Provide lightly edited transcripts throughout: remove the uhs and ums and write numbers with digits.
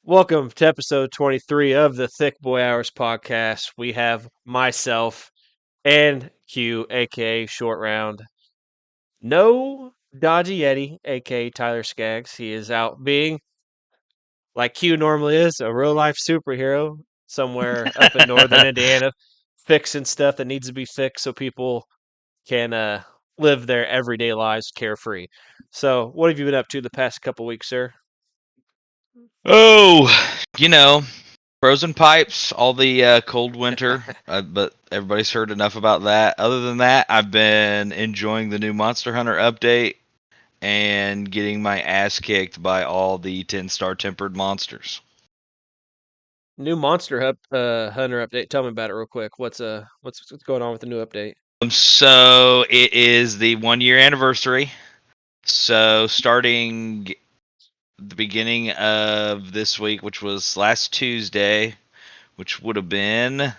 Welcome to episode 23 of the Thicc Boi Hours podcast. We have myself and Q, aka Short Round. No Dodgy Yeti, aka Tyler Skaggs. He is out being, like Q normally is, a real life superhero somewhere up in northern Indiana, fixing stuff that needs to be fixed so people can live their everyday lives carefree. So, what have you been up to the past couple weeks, sir? Oh, you know, frozen pipes, all the cold winter, but everybody's heard enough about that. Other than that, I've been enjoying the new Monster Hunter update and getting my ass kicked by all the 10-star tempered monsters. New Hunter update. Tell me about it real quick. What's going on with the new update? So it is the 1 year anniversary. So starting the beginning of this week, which was last Tuesday, which would have been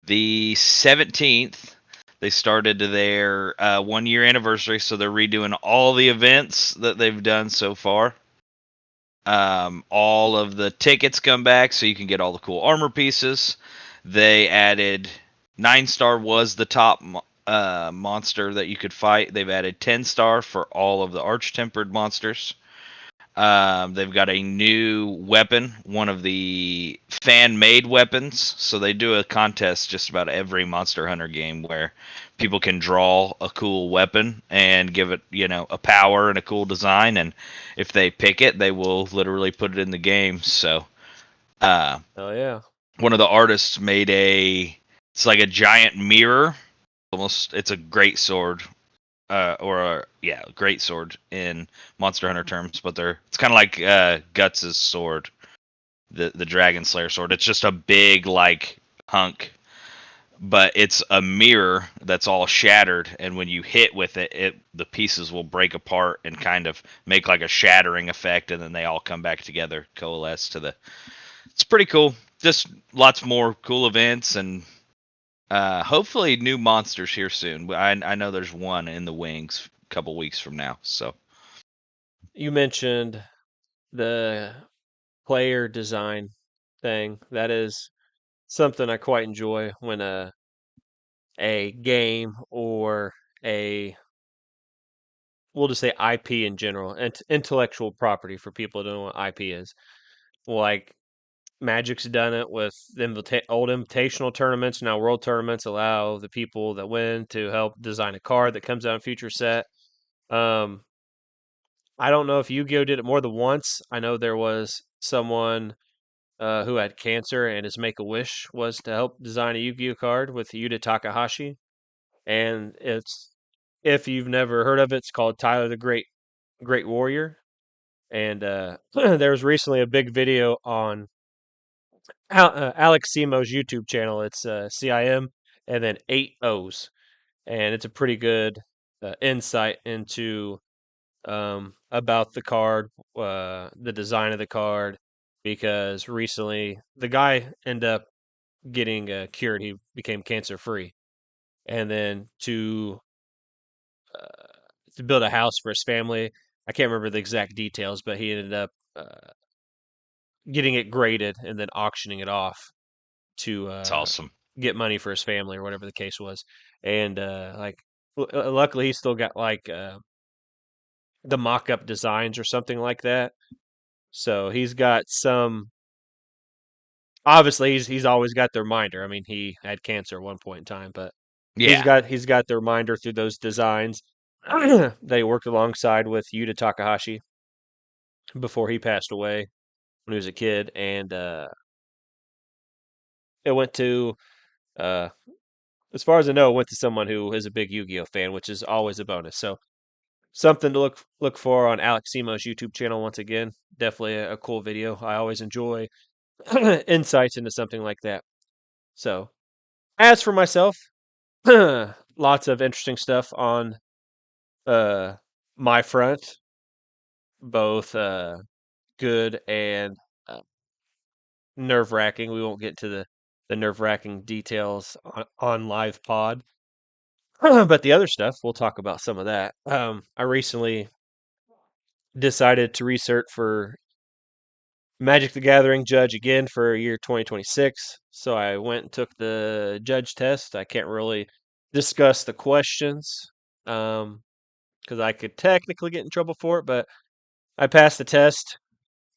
the 17th, they started their 1 year anniversary, so they're redoing all the events that they've done so far. All of the tickets come back, so you can get all the cool armor pieces. They added 9-star was the top monster that you could fight. They've added 10-star for all of the arch tempered monsters. They've got a new weapon, one of the fan-made weapons. So they do a contest just about every Monster Hunter game where people can draw a cool weapon and give it, a power and a cool design. And if they pick it, they will literally put it in the game. So uh, Oh yeah. one of the artists made it's like a giant mirror. Almost, it's a great sword great sword in Monster Hunter terms, but it's kind of like Guts' sword, the Dragon Slayer sword. It's just a big like hunk, but it's a mirror that's all shattered, and when you hit with it, the pieces will break apart and kind of make like a shattering effect, and then they all come back together, coalesce to the. It's pretty cool. Just lots more cool events and hopefully new monsters here soon. I know there's one in the wings a couple weeks from now. So You mentioned the player design thing. That is something I quite enjoy when a game or a we'll just say IP in general, intellectual property for people who don't know what IP is. Like Magic's done it with the old invitational tournaments. Now world tournaments allow the people that win to help design a card that comes out in future set. Um, I don't know if Yu-Gi-Oh did it more than once. I know there was someone who had cancer, and his Make-A-Wish was to help design a Yu-Gi-Oh card with Yuta Takahashi. And it's if you've never heard of it, it's called Tyler the Great Warrior. And there was recently a big video on Alex Simo's YouTube channel. It's CIM and then 8 O's, and it's a pretty good insight into about the card, the design of the card, because recently the guy ended up getting cured. He became cancer free, and then to build a house for his family. I can't remember the exact details, but he ended up getting it graded and then auctioning it off to it's awesome. get money for his family or whatever the case was. And luckily, he still got like the mock-up designs or something like that. So he's got some. Obviously, he's always got the reminder. I mean, he had cancer at one point in time, but Yeah, he's got the reminder through those designs they worked alongside with Yuta Takahashi before he passed away when he was a kid, and it went to uh, as far as I know, it went to someone who is a big Yu-Gi-Oh fan, which is always a bonus. So something to look for on Alex Simo's YouTube channel. Once again, definitely a cool video. I always enjoy insights into something like that. So as for myself, lots of interesting stuff on uh, my front, both good and uh, nerve wracking. We won't get to the nerve wracking details on live pod, but the other stuff we'll talk about some of that. I recently decided to research for Magic the Gathering judge again for year 2026. So I went and took the judge test. I can't really discuss the questions because I could technically get in trouble for it, but I passed the test.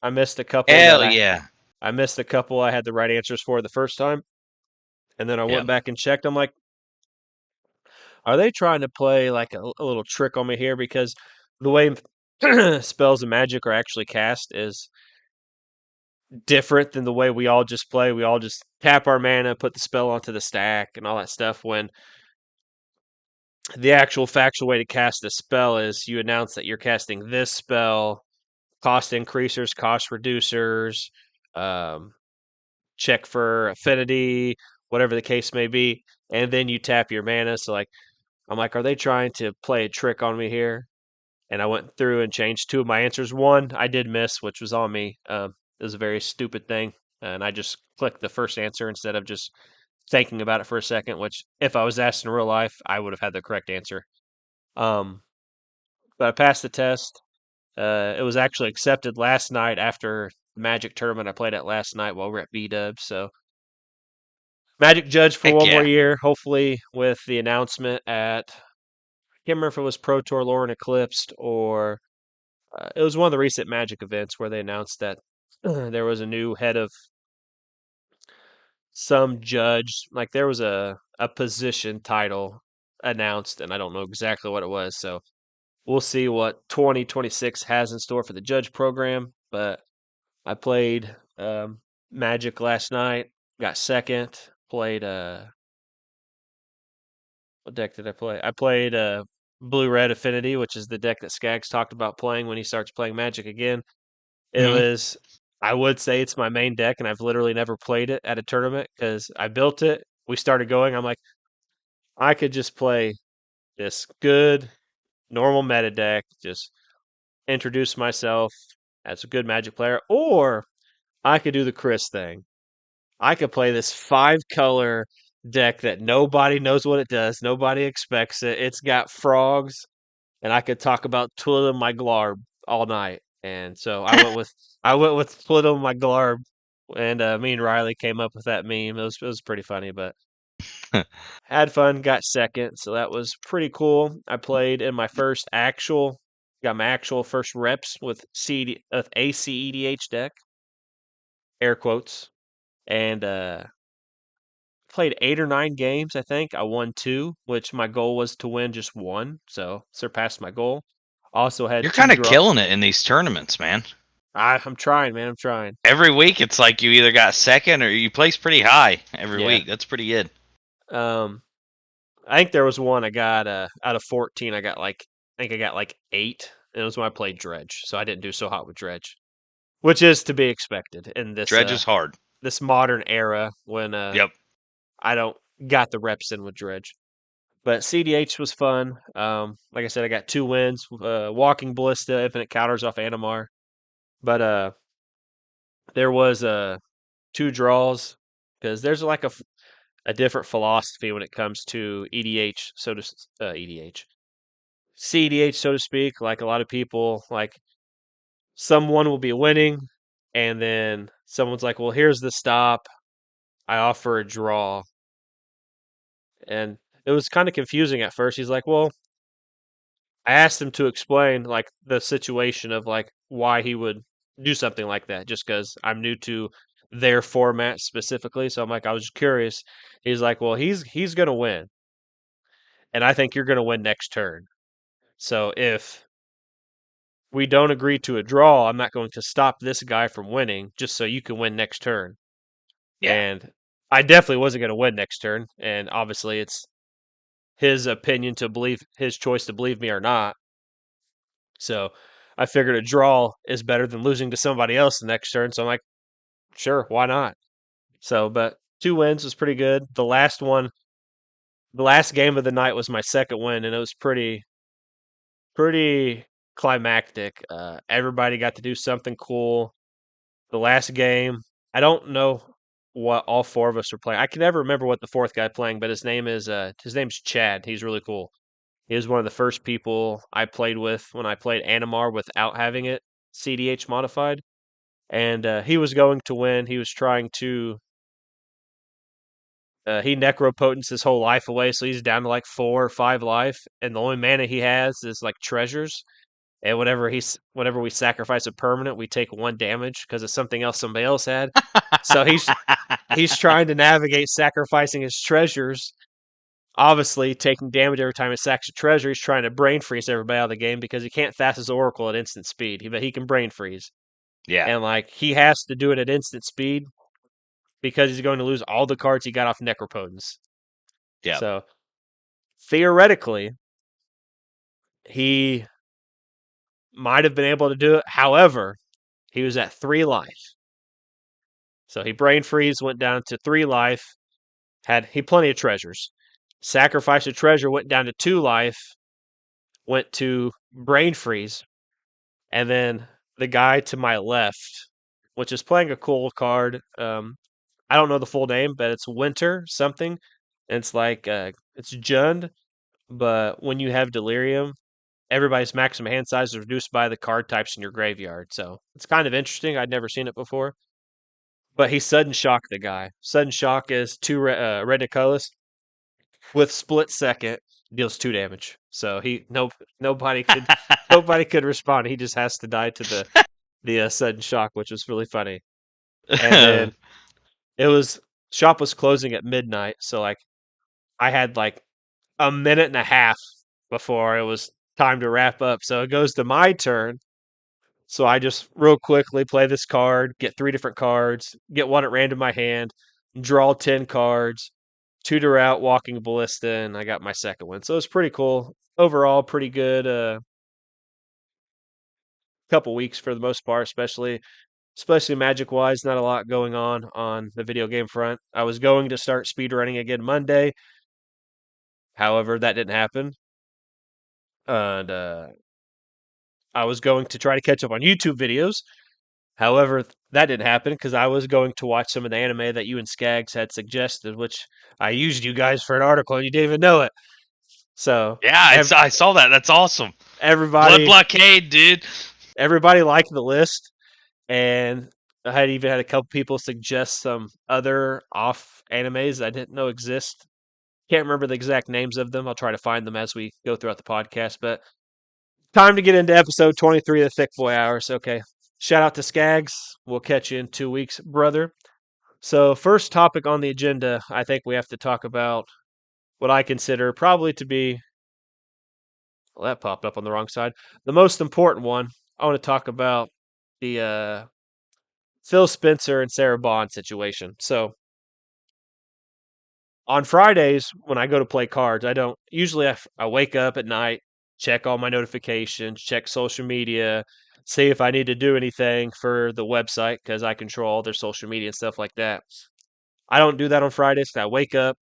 I missed a couple that Hell I yeah. I missed a couple I had the right answers for the first time, and then I Yeah. went back and checked. I'm like, are they trying to play like a little trick on me here? Because the way spells of magic are actually cast is different than the way we all just play. We all just tap our mana, put the spell onto the stack, and all that stuff. When the actual factual way to cast a spell is you announce that you're casting this spell, cost increasers, cost reducers, um, check for affinity, whatever the case may be, and then you tap your mana. So like I'm like, are they trying to play a trick on me here? And I went through and changed two of my answers. One I did miss, which was on me. It was a very stupid thing, and I just clicked the first answer instead of just thinking about it for a second. Which, if I was asked in real life, I would have had the correct answer. Um, but I passed the test. It was actually accepted last night after the Magic tournament I played at last night while we are at B Dubs. So Magic Judge for Heck one more yeah. year, hopefully with the announcement at I can't remember if it was Pro Tour Lore and Eclipsed or it was one of the recent Magic events where they announced that there was a new head of some judge. Like there was a position title announced, and I don't know exactly what it was. So we'll see what 2026 has in store for the judge program. But I played Magic last night, got second. Played what deck did I play? I played Blue Red Affinity, which is the deck that Skaggs talked about playing when he starts playing Magic again. It Hmm. was, I would say it's my main deck, and I've literally never played it at a tournament because I built it. We started going. I'm like, I could just play this good, normal meta deck, just introduce myself as a good Magic player, or I could do the Chris thing. I could play this 5 color deck that nobody knows what it does, nobody expects it. It's got frogs, and I could talk about twiddling my glarb all night. And so I went with twiddling my glarb, and me and Riley came up with that meme. It was pretty funny, but had fun. Got second, so that was pretty cool. I played in my first actual, got my actual first reps with ACEDH deck, air quotes, and played 8 or 9 games. I think I won two, which my goal was to win just one, so surpassed my goal. Also You're had two kind of draw. killing it in these tournaments, man. I'm trying, man. I'm trying. Every week it's like you either got second or you place pretty high every Yeah. week. That's pretty good. Um, I think there was one I got out of 14. I think I got like 8, and it was when I played Dredge, so I didn't do so hot with Dredge, which is to be expected in this Dredge is hard. this modern era when Yep. I don't got the reps in with Dredge. But CDH was fun. Like I said, I got 2 wins. Walking Ballista, Infinite Counters off Animar. But there was 2 draws because there's like a different philosophy when it comes to EDH, EDH, CDH, so to speak. Like a lot of people, like someone will be winning, and then someone's like, "Well, here's the stop. I offer a draw," and it was kind of confusing at first. He's like, "Well," I asked him to explain like the situation of like why he would do something like that, just because I'm new to their format specifically. So I'm like, I was just curious. He's like, well, he's gonna win, and I think you're gonna win next turn. So if we don't agree to a draw, I'm not going to stop this guy from winning just so you can win next turn. Yeah. And I definitely wasn't going to win next turn. And obviously, it's his opinion to believe, his choice to believe me or not. So I figured a draw is better than losing to somebody else the next turn. So I'm like, sure, why not? So, but 2 wins was pretty good. The last game of the night was my second win, and it was pretty climactic. Everybody got to do something cool. The last game, I don't know what all 4 of us were playing. I can never remember what the fourth guy playing, but his name's Chad. He's really cool. He was one of the first people I played with when I played Animar without having it CDH modified. and he was going to win. He was trying to. He necropotents his whole life away, so he's down to like 4 or 5 life, and the only mana he has is like treasures. And whenever we sacrifice a permanent, we take 1 damage because it's something else somebody else had. So he's trying to navigate sacrificing his treasures. Obviously, taking damage every time he sacks a treasure. He's trying to brain freeze everybody out of the game because he can't fast his Oracle at instant speed, but he can brain freeze. Yeah. And like he has to do it at instant speed because he's going to lose all the cards he got off Necropotence. Yeah. So theoretically, he might have been able to do it. However, he was at 3 life. So he brain freeze, went down to 3 life, had he plenty of treasures. Sacrificed a treasure, went down to 2 life, went to brain freeze, and then the guy to my left, which is playing a cool card. I don't know the full name, but it's Winter something. And it's like it's Jund, but when you have Delirium, everybody's maximum hand size is reduced by the card types in your graveyard. So it's kind of interesting. I'd never seen it before. But he sudden shock the guy. Sudden shock is 2 red Nicolas with split second deals 2 damage. So he no nobody could nobody could respond. He just has to die to the sudden shock, which was really funny. And then it was shop was closing at midnight, so like I had like a minute and a half before it was time to wrap up. So it goes to my turn. So I just real quickly play this card, get 3 different cards, get one at random in my hand, draw 10 cards, tutor out Walking Ballista, and I got my second one. So it's pretty cool. Overall, pretty good couple weeks for the most part, especially magic wise. Not a lot going on the video game front. I was going to start speedrunning again Monday. However, that didn't happen. And I was going to try to catch up on YouTube videos. However, that didn't happen because I was going to watch some of the anime that you and Skags had suggested, which I used you guys for an article and you didn't even know it. So Yeah, I saw that. That's awesome. Blood everybody Blockade, dude. everybody liked the list, and I had even had a couple people suggest some other off animes I didn't know exist. Can't remember the exact names of them. I'll try to find them as we go throughout the podcast. But time to get into episode 23 of the Thicc Boi Hours. Okay. Shout out to Skags. We'll catch you in 2 weeks, brother. So, first topic on the agenda, I think we have to talk about what I consider probably to be, well, that popped up on the wrong side. The most important one, I want to talk about the Phil Spencer and Sarah Bond situation. So, on Fridays, when I go to play cards, I don't usually I wake up at night, check all my notifications, check social media, see if I need to do anything for the website because I control all their social media and stuff like that. I don't do that on Fridays. I wake up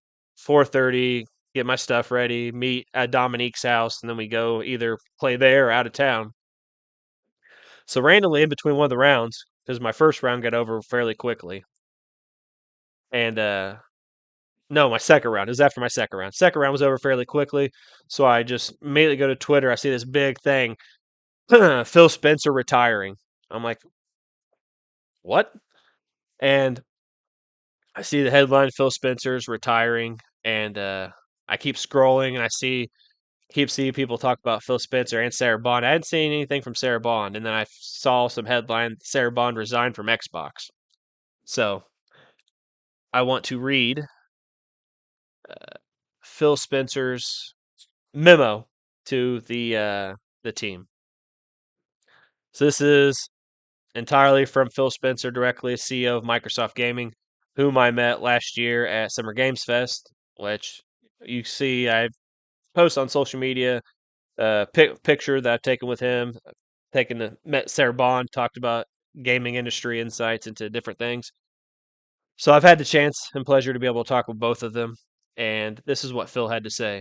4:30, get my stuff ready, meet at Dominique's house, and then we go either play there or out of town. So randomly in between one of the rounds, because my first round got over fairly quickly, and no, my second round. It was after my second round. Second round was over fairly quickly, so I just immediately go to Twitter. I see this big thing, Phil Spencer retiring. I'm like, what? And I see the headline, Phil Spencer's retiring, and I keep scrolling and I keep seeing people talk about Phil Spencer and Sarah Bond. I hadn't seen anything from Sarah Bond, and then I saw some headline Sarah Bond resigned from Xbox. So I want to read Phil Spencer's memo to the team. So this is entirely from Phil Spencer directly, CEO of Microsoft Gaming, whom I met last year at Summer Games Fest, which you see I post on social media picture that I've taken with him, met Sarah Bond, talked about gaming industry insights into different things. So I've had the chance and pleasure to be able to talk with both of them, and this is what Phil had to say.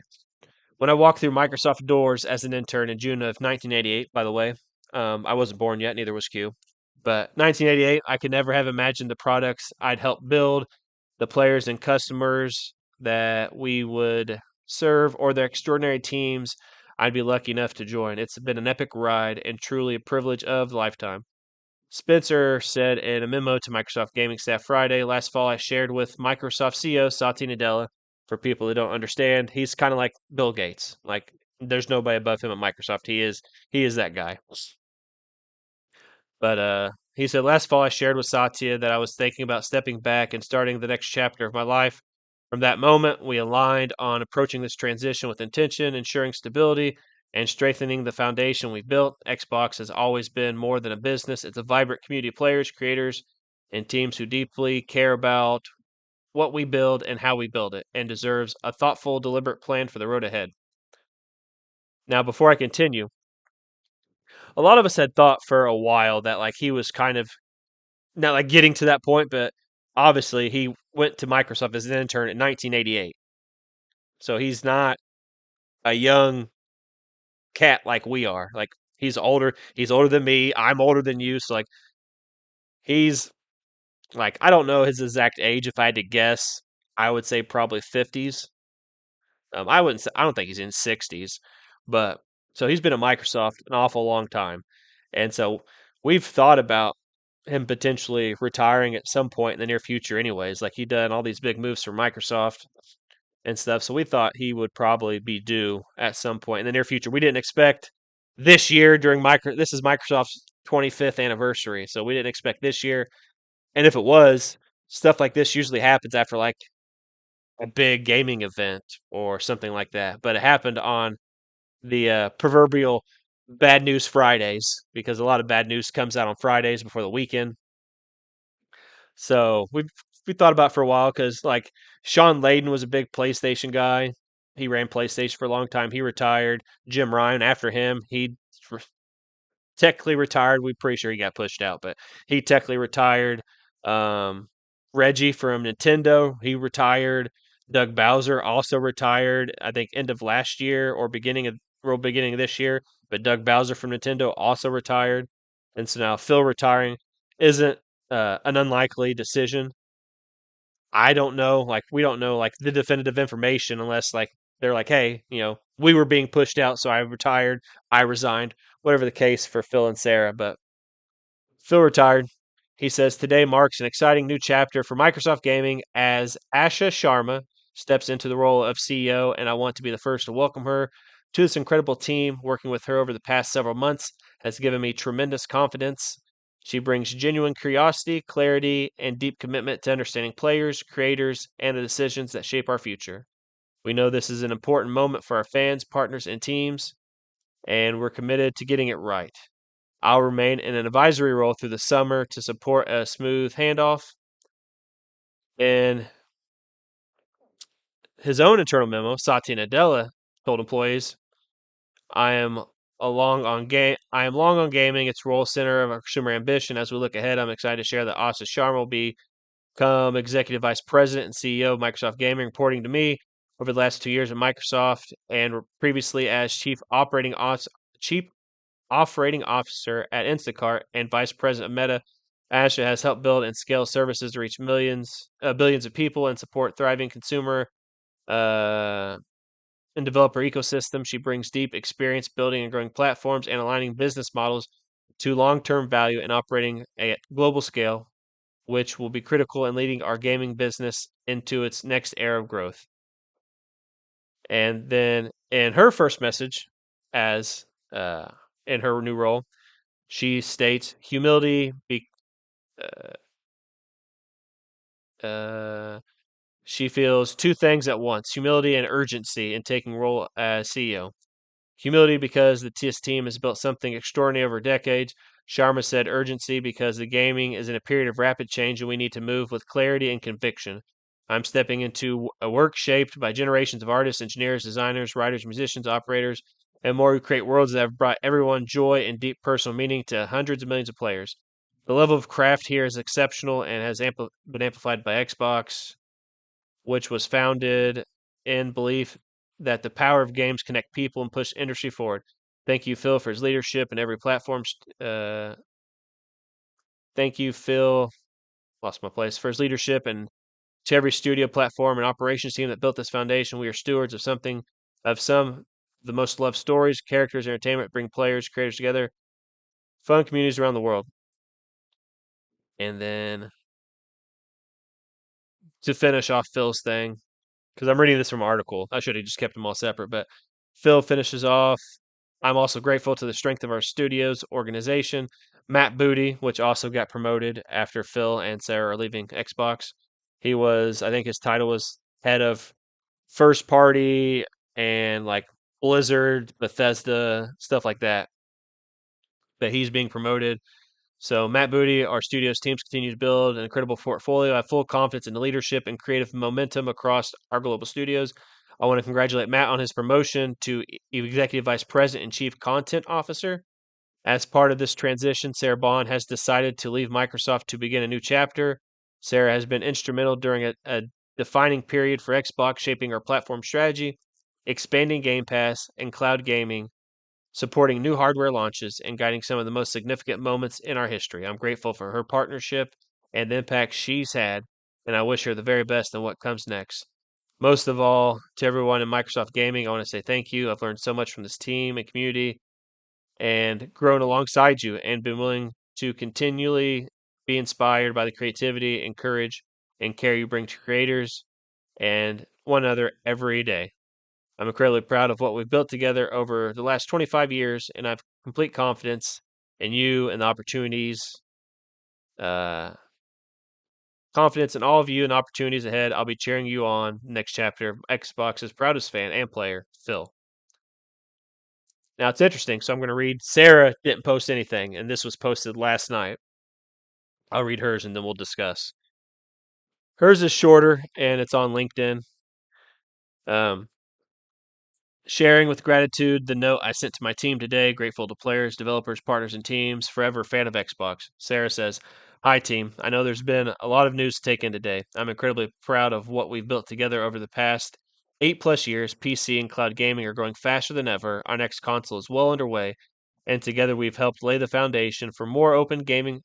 When I walked through Microsoft doors as an intern in June of 1988, by the way, I wasn't born yet, neither was Q. But 1988, I could never have imagined the products I'd helped build, the players and customers that we would serve, or the extraordinary teams I'd be lucky enough to join. It's been an epic ride and truly a privilege of a lifetime. Spencer said in a memo to Microsoft Gaming staff Friday, last fall I shared with Microsoft CEO Satya Nadella. For people who don't understand, he's kind of like Bill Gates. Like there's nobody above him at Microsoft. He is that guy. But he said last fall I shared with Satya that I was thinking about stepping back and starting the next chapter of my life. From that moment, we aligned on approaching this transition with intention, ensuring stability, and strengthening the foundation we built. Xbox has always been more than a business. It's a vibrant community of players, creators, and teams who deeply care about what we build and how we build it, and deserves a thoughtful, deliberate plan for the road ahead. Now, before I continue, a lot of us had thought for a while that like he was kind of not like getting to that point, but obviously he went to Microsoft as an intern in 1988. So he's not a young cat like we are. Like he's older. He's older than me. I'm older than you. So like he's like I don't know his exact age. If I had to guess, I would say probably 50s. I wouldn't. I don't think he's in 60s, but so he's been at Microsoft an awful long time, and so we've thought about him potentially retiring at some point in the near future. Anyways, like he done all these big moves for Microsoft and stuff, so we thought he would probably be due at some point in the near future. We didn't expect this year during micro. This is Microsoft's 25th anniversary, so we didn't expect this year. And if it was, stuff like this usually happens after like a big gaming event or something like that. But it happened on the proverbial bad news Fridays because a lot of bad news comes out on Fridays before the weekend. So we thought about it for a while because like Sean Layden was a big PlayStation guy. He ran PlayStation for a long time. He retired. Jim Ryan after him, he technically retired. We're pretty sure he got pushed out, but he technically retired. Um, Reggie from Nintendo, he retired. Doug Bowser also retired. I think end of last year or beginning of this year. But Doug Bowser from Nintendo also retired, and so now Phil retiring isn't an unlikely decision. I don't know, like we don't know like the definitive information unless like they're like, hey, we were being pushed out, so I retired, I resigned, whatever the case for Phil and Sarah. But Phil retired. He says today marks an exciting new chapter for Microsoft Gaming as Asha Sharma steps into the role of CEO, and I want to be the first to welcome her to this incredible team. Working with her over the past several months has given me tremendous confidence. She brings genuine curiosity, clarity, and deep commitment to understanding players, creators, and the decisions that shape our future. We know this is an important moment for our fans, partners, and teams, and we're committed to getting it right. I'll remain in an advisory role through the summer to support a smooth handoff. In his own internal memo, Satya Nadella told employees, I am long on gaming, its role center of our consumer ambition. As we look ahead, I'm excited to share that Asa Sharma will become executive vice president and CEO of Microsoft Gaming, reporting to me over the last 2 years at Microsoft and previously as chief operating officer at Instacart and vice president of Meta. Asha has helped build and scale services to reach billions of people and support thriving consumer uh, and developer ecosystem. She brings deep experience building and growing platforms and aligning business models to long-term value and operating at global scale, which will be critical in leading our gaming business into its next era of growth. And then in her first message, as in her new role, she states humility. She feels two things at once: humility and urgency in taking role as CEO. Humility because the TIS team has built something extraordinary over decades. Sharma said urgency because the gaming is in a period of rapid change and we need to move with clarity and conviction. I'm stepping into a work shaped by generations of artists, engineers, designers, writers, musicians, operators, and more who create worlds that have brought everyone joy and deep personal meaning to hundreds of millions of players. The level of craft here is exceptional and has been amplified by Xbox, which was founded in belief that the power of games connect people and push industry forward. Thank you, Phil, for his leadership in every platform. Thank you, Phil. Lost my place for his leadership and to every studio platform and operations team that built this foundation. We are stewards of some of the most loved stories, characters, entertainment, bring players, creators together, fun communities around the world. And then to finish off Phil's thing, because I'm reading this from an article. I should have just kept them all separate, but Phil finishes off. I'm also grateful to the strength of our studio's organization. Matt Booty, which also got promoted after Phil and Sarah are leaving Xbox. He was, I think his title was head of first party and like Blizzard, Bethesda, stuff like that. But he's being promoted. So Matt Booty, our studio's teams continue to build an incredible portfolio. I have full confidence in the leadership and creative momentum across our global studios. I want to congratulate Matt on his promotion to Executive Vice President and Chief Content Officer. As part of this transition, Sarah Bond has decided to leave Microsoft to begin a new chapter. Sarah has been instrumental during a defining period for Xbox, shaping our platform strategy, expanding Game Pass and cloud gaming, supporting new hardware launches, and guiding some of the most significant moments in our history. I'm grateful for her partnership and the impact she's had, and I wish her the very best in what comes next. Most of all, to everyone in Microsoft Gaming, I want to say thank you. I've learned so much from this team and community and grown alongside you and been willing to continually be inspired by the creativity and courage and care you bring to creators and one another every day. I'm incredibly proud of what we've built together over the last 25 years, and I have complete confidence in you and the opportunities, uh, confidence in all of you and opportunities ahead. I'll be cheering you on next chapter of Xbox's proudest fan and player, Phil. Now it's interesting, so I'm going to read. Sarah didn't post anything, and this was posted last night. I'll read hers and then we'll discuss. Hers is shorter and it's on LinkedIn. Um, Sharing with gratitude the note I sent to my team today. Grateful to players, developers, partners, and teams. Forever fan of Xbox. Sarah says, "Hi, team. I know there's been a lot of news to take in today. I'm incredibly proud of what we've built together over the past 8+ years. PC and cloud gaming are growing faster than ever. Our next console is well underway, and together we've helped lay the foundation for a more open gaming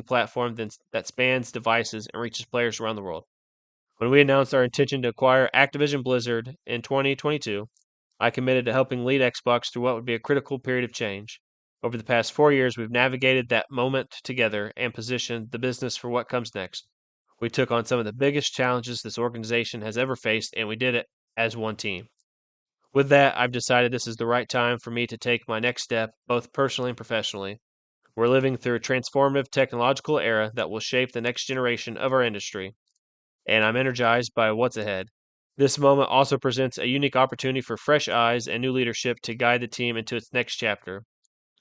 platform that spans devices and reaches players around the world. When we announced our intention to acquire Activision Blizzard in 2022, I committed to helping lead Xbox through what would be a critical period of change. Over the past 4 years, we've navigated that moment together and positioned the business for what comes next. We took on some of the biggest challenges this organization has ever faced, and we did it as one team. With that, I've decided this is the right time for me to take my next step, both personally and professionally. We're living through a transformative technological era that will shape the next generation of our industry, and I'm energized by what's ahead. This moment also presents a unique opportunity for fresh eyes and new leadership to guide the team into its next chapter.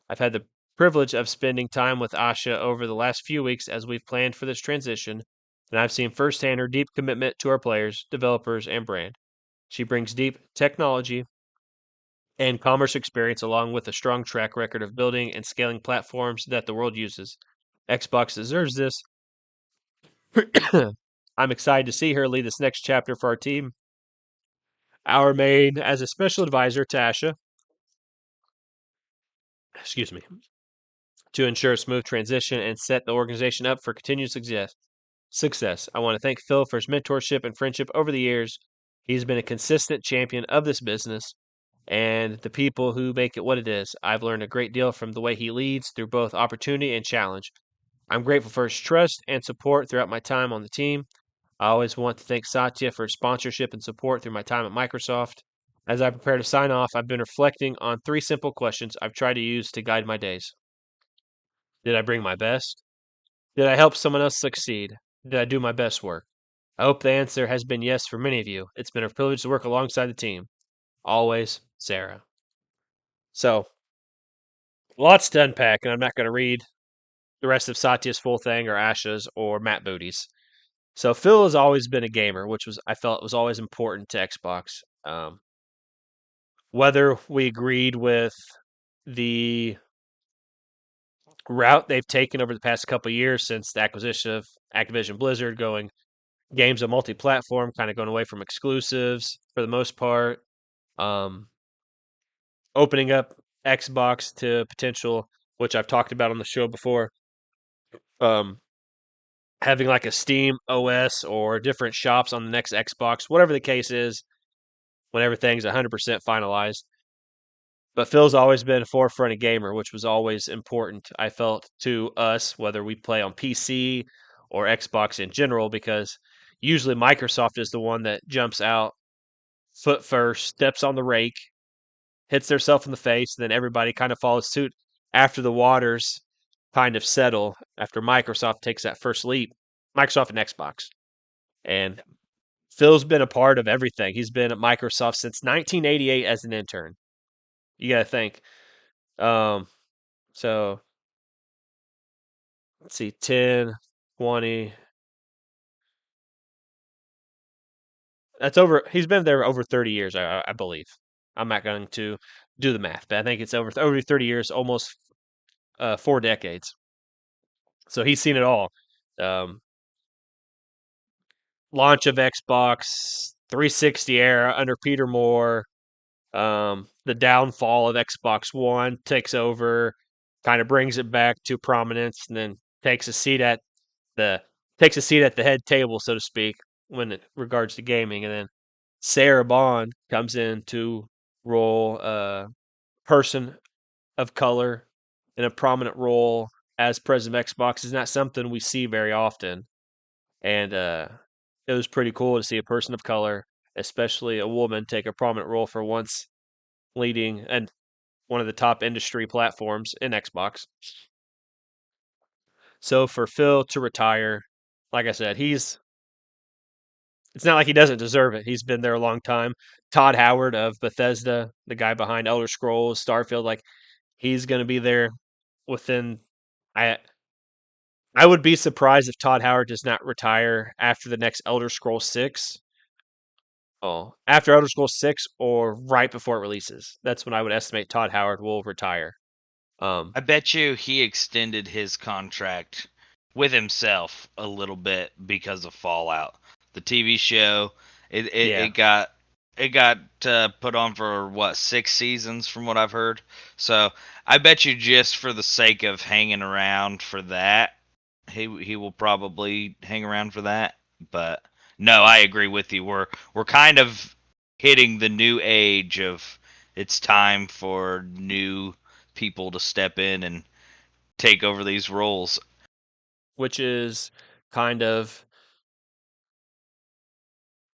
I've had the privilege of spending time with Asha over the last few weeks as we've planned for this transition, and I've seen firsthand her deep commitment to our players, developers, and brand. She brings deep technology and commerce experience along with a strong track record of building and scaling platforms that the world uses. Xbox deserves this. I'm excited to see her lead this next chapter for our team. Our maid as a special advisor to Asha, excuse me, to ensure a smooth transition and set the organization up for continued success. I want to thank Phil for his mentorship and friendship over the years. He's been a consistent champion of this business and the people who make it what it is. I've learned a great deal from the way he leads through both opportunity and challenge. I'm grateful for his trust and support throughout my time on the team. I always want to thank Satya for his sponsorship and support through my time at Microsoft. As I prepare to sign off, I've been reflecting on 3 simple questions I've tried to use to guide my days. Did I bring my best? Did I help someone else succeed? Did I do my best work? I hope the answer has been yes for many of you. It's been a privilege to work alongside the team. Always, Sarah. So, lots to unpack, and I'm not going to read the rest of Satya's full thing or Asha's or Matt Booty's. So Phil has always been a gamer, which was I felt was always important to Xbox. Whether we agreed with the route they've taken over the past couple of years since the acquisition of Activision Blizzard, going games on multi-platform, kind of going away from exclusives for the most part, um, opening up Xbox to potential, which I've talked about on the show before, um, having like a Steam OS or different shops on the next Xbox, whatever the case is, when everything's 100% finalized. But Phil's always been a forefront of gamer, which was always important, I felt, to us, whether we play on PC or Xbox in general, because usually Microsoft is the one that jumps out foot first, steps on the rake, hits themselves in the face, and then everybody kind of follows suit after the waters kind of settle, after Microsoft takes that first leap. Microsoft and Xbox. And Phil's been a part of everything. He's been at Microsoft since 1988 as an intern. You got to think. Um, so let's see, 10, 20. That's over. He's been there over 30 years, I believe. I'm not going to do the math, but I think it's over 30 years, almost 4 decades. So he's seen it all. Um, Launch of Xbox 360 era under Peter Moore, the downfall of Xbox One takes over, kind of brings it back to prominence, and then takes a seat at the head table, so to speak, when it regards to gaming. And then Sarah Bond comes in to role person of color in a prominent role as president of Xbox is not something we see very often. And it was pretty cool to see a person of color, especially a woman, take a prominent role for once, leading and one of the top industry platforms in Xbox. So for Phil to retire, like I said, it's not like he doesn't deserve it. He's been there a long time. Todd Howard of Bethesda, the guy behind Elder Scrolls, Starfield, like he's going to be there within. I I would be surprised if Todd Howard does not retire after the next Elder Scrolls 6. Oh, after Elder Scrolls 6 or right before it releases. That's when I would estimate Todd Howard will retire. Um, I bet you he extended his contract with himself a little bit because of Fallout. The TV show, it yeah, got put on for what 6 seasons from what I've heard. So I bet you just for the sake of hanging around for that, he will probably hang around for that. But no, I agree with you. We're kind of hitting the new age of it's time for new people to step in and take over these roles. which is kind of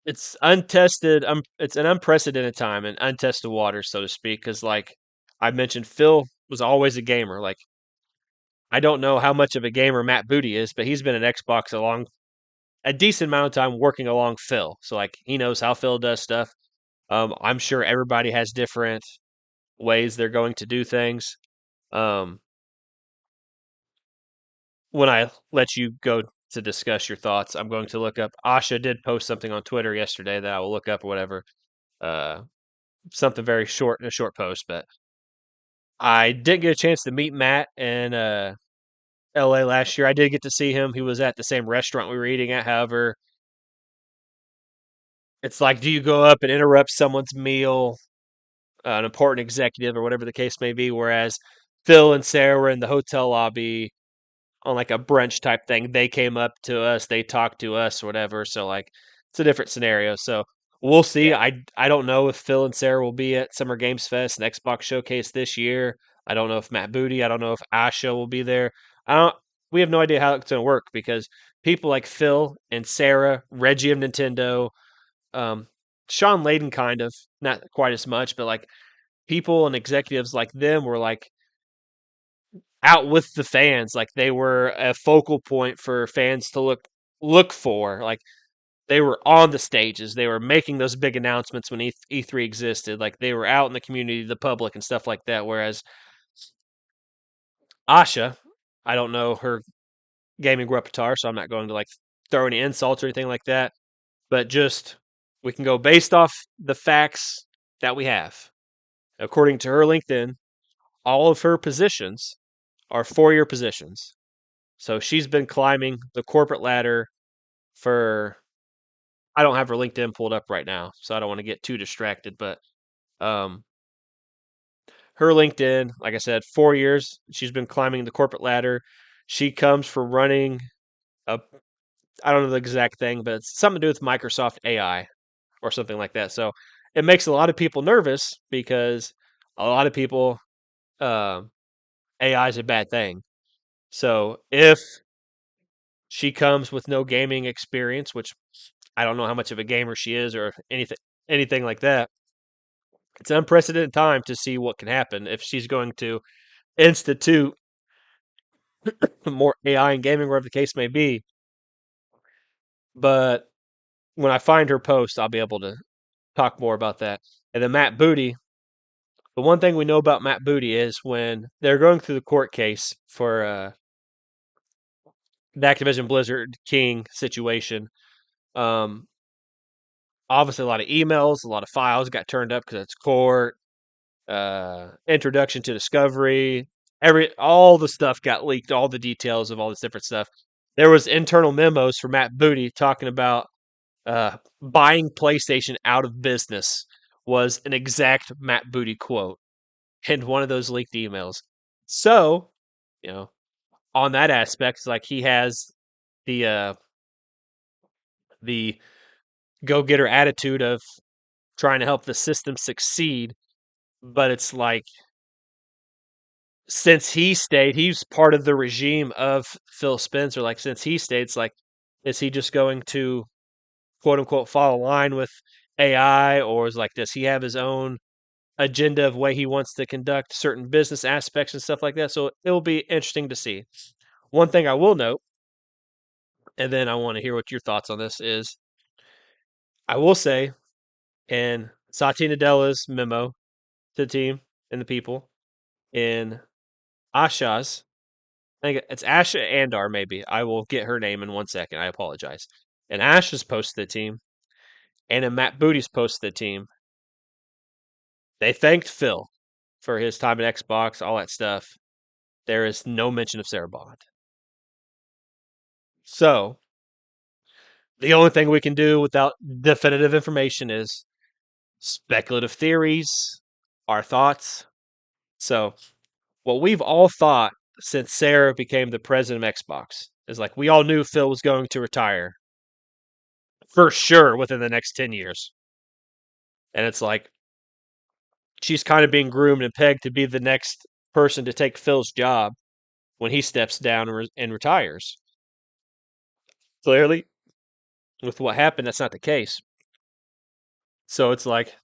it's untested. It's an unprecedented time and untested waters, so to speak. Because like I mentioned, Phil was always a gamer. Like I don't know how much of a gamer Matt Booty is, but he's been an Xbox a decent amount of time working along Phil. So like he knows how Phil does stuff. I'm sure everybody has different ways they're going to do things. Um, when I let you go to discuss your thoughts, I'm going to look up. Asha did post something on Twitter yesterday that I will look up or whatever. Uh, Something very short in a short post, but I didn't get a chance to meet Matt in LA last year. I did get to see him. He was at the same restaurant we were eating at. However, it's like, do you go up and interrupt someone's meal, an important executive or whatever the case may be? Whereas Phil and Sarah were in the hotel lobby on like a brunch type thing. They came up to us, they talked to us, or whatever. So like, it's a different scenario. So we'll see. Yeah. I don't know if Phil and Sarah will be at Summer Games Fest and Xbox Showcase this year. I don't know if Matt Booty. I don't know if Asha will be there. I don't. We have no idea how it's going to work because people like Phil and Sarah, Reggie of Nintendo, um, Sean Layden, kind of not quite as much, but like people and executives like them were like out with the fans. Like they were a focal point for fans to look for. Like they were on the stages. They were making those big announcements when E3 existed. Like they were out in the community, the public, and stuff like that. Whereas Asha, I don't know her gaming repertoire, so I'm not going to like throw any insults or anything like that. But just we can go based off the facts that we have. According to her LinkedIn, all of her positions are 4-year positions. So she's been climbing the corporate ladder for I don't have her LinkedIn pulled up right now, so I don't want to get too distracted, but um her LinkedIn, like I said, 4 years she's been climbing the corporate ladder. She comes from running a I don't know the exact thing, but it's something to do with Microsoft AI or something like that. So it makes a lot of people nervous because a lot of people, AI is a bad thing. So if she comes with no gaming experience, which I don't know how much of a gamer she is or anything like that, it's an unprecedented time to see what can happen if she's going to institute more AI in gaming, wherever the case may be. But when I find her post, I'll be able to talk more about that. And then Matt Booty, the one thing we know about Matt Booty is when they're going through the court case for the Activision Blizzard King situation, um, obviously a lot of emails, a lot of files got turned up because it's court, introduction to discovery, all the stuff got leaked, all the details of all this different stuff. There was internal memos from Matt Booty talking about buying PlayStation out of business was an exact Matt Booty quote in one of those leaked emails. So, you know, on that aspect, it's like he has the the go getter attitude of trying to help the system succeed, but it's like since he stayed, he's part of the regime of Phil Spencer. Like since he stayed, it's like, is he just going to quote unquote fall in line with AI, or is like does he have his own agenda of way he wants to conduct certain business aspects and stuff like that? So it'll be interesting to see. One thing I will note, and then I want to hear what your thoughts on this is, I will say in Satya Nadella's memo to the team and the people, in Asha's, I think it's Asha Andar, maybe. I will get her name in 1 second. I apologize. And Asha's post to the team, and in Matt Booty's post to the team, they thanked Phil for his time at Xbox, all that stuff. There is no mention of Sarah Bond. So, the only thing we can do without definitive information is speculative theories, our thoughts. So, what we've all thought since Sarah became the president of Xbox is like we all knew Phil was going to retire for sure within the next 10 years. And it's like she's kind of being groomed and pegged to be the next person to take Phil's job when he steps down and retires. Clearly, with what happened, that's not the case. So it's like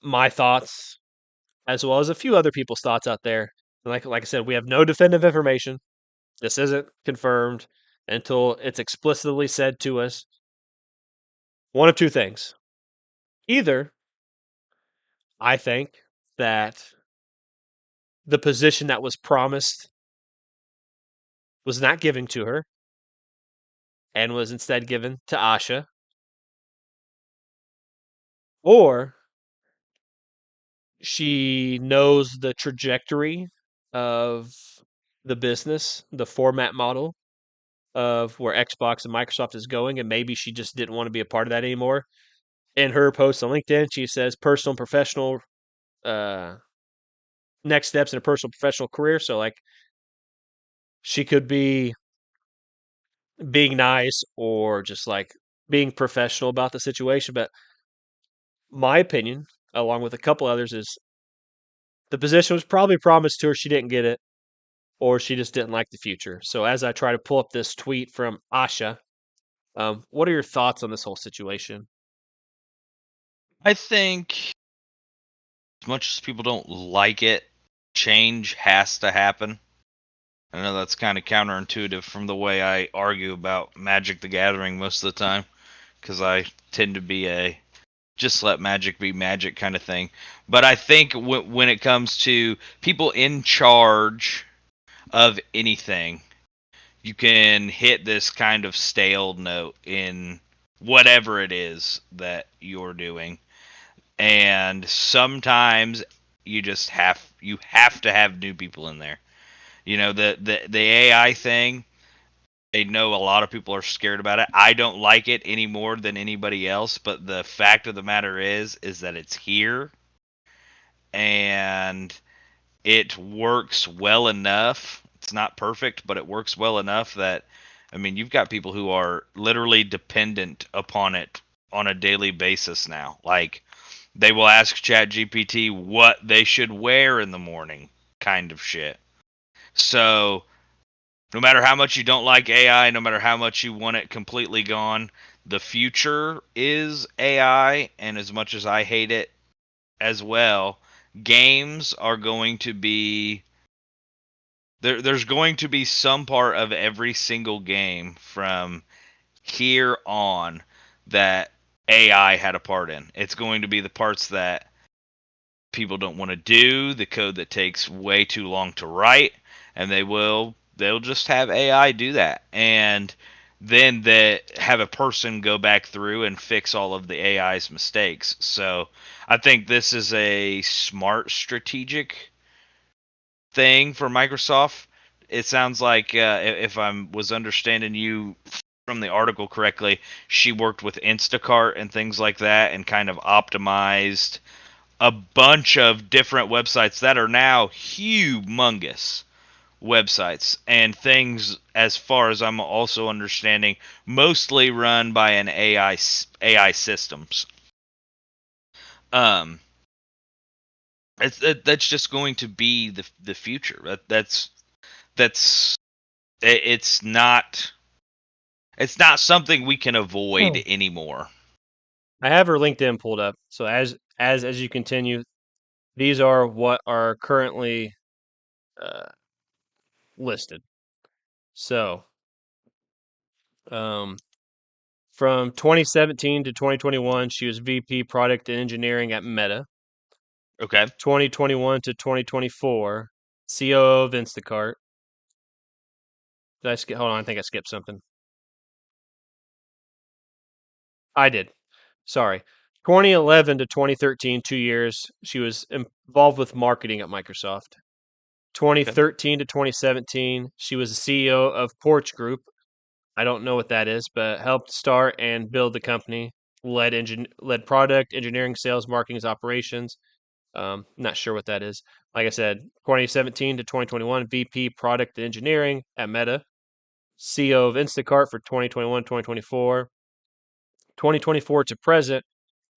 my thoughts, as well as a few other people's thoughts out there. Like I said, we have no definitive information. This isn't confirmed until it's explicitly said to us. One of two things. Either I think that the position that was promised was not given to her and was instead given to Asha, or she knows the trajectory of the business, the format model of where Xbox and Microsoft is going, and maybe she just didn't want to be a part of that anymore. In her post on LinkedIn, she says personal and professional uh, next steps in a personal professional career. So like she could be being nice or just like being professional about the situation. But my opinion, along with a couple others, is the position was probably promised to her. She didn't get it, or she just didn't like the future. So as I try to pull up this tweet from Asha, what are your thoughts on this whole situation? I think as much as people don't like it, change has to happen. I know that's kind of counterintuitive from the way I argue about Magic the Gathering most of the time, because I tend to be a just let magic be magic kind of thing. But I think when it comes to people in charge of anything, you can hit this kind of stale note in whatever it is that you're doing. And sometimes you have to have new people in there. You know, the AI thing, I know a lot of people are scared about it. I don't like it any more than anybody else, but the fact of the matter is that it's here and it works well enough. It's not perfect, but it works well enough that I mean, you've got people who are literally dependent upon it on a daily basis now. Like They will ask ChatGPT what they should wear in the morning, kind of shit. So, no matter how much you don't like AI, no matter how much you want it completely gone, the future is AI, and as much as I hate it as well, games are going to be there's going to be some part of every single game from here on that AI had a part in. It's going to be the parts that people don't want to do, the code that takes way too long to write, and they'll just have AI do that. And then they have a person go back through and fix all of the AI's mistakes. So I think this is a smart strategic thing for Microsoft. It sounds like if I was understanding you from the article correctly, she worked with Instacart and things like that and kind of optimized a bunch of different websites that are now humongous websites and things, as far as I'm also understanding, mostly run by an AI systems. Um, that's just going to be the future. That's it's not something we can avoid Oh. anymore. I have her LinkedIn pulled up. So as you continue, these are what are currently uh, listed. So um, from 2017 to 2021, she was VP Product and Engineering at Meta. Okay. 2021 to 2024, COO of Instacart. Did I skip? Hold on, I think I skipped something. I did. Sorry. 2011 to 2013, 2 years, she was involved with marketing at Microsoft. Okay. 2013 to 2017, she was the CEO of Porch Group. I don't know what that is, but helped start and build the company. Led product, engineering, sales, marketing, operations. Not sure what that is. Like I said, 2017 to 2021, VP Product Engineering at Meta. CEO of Instacart for 2021 2024. 2024 to present,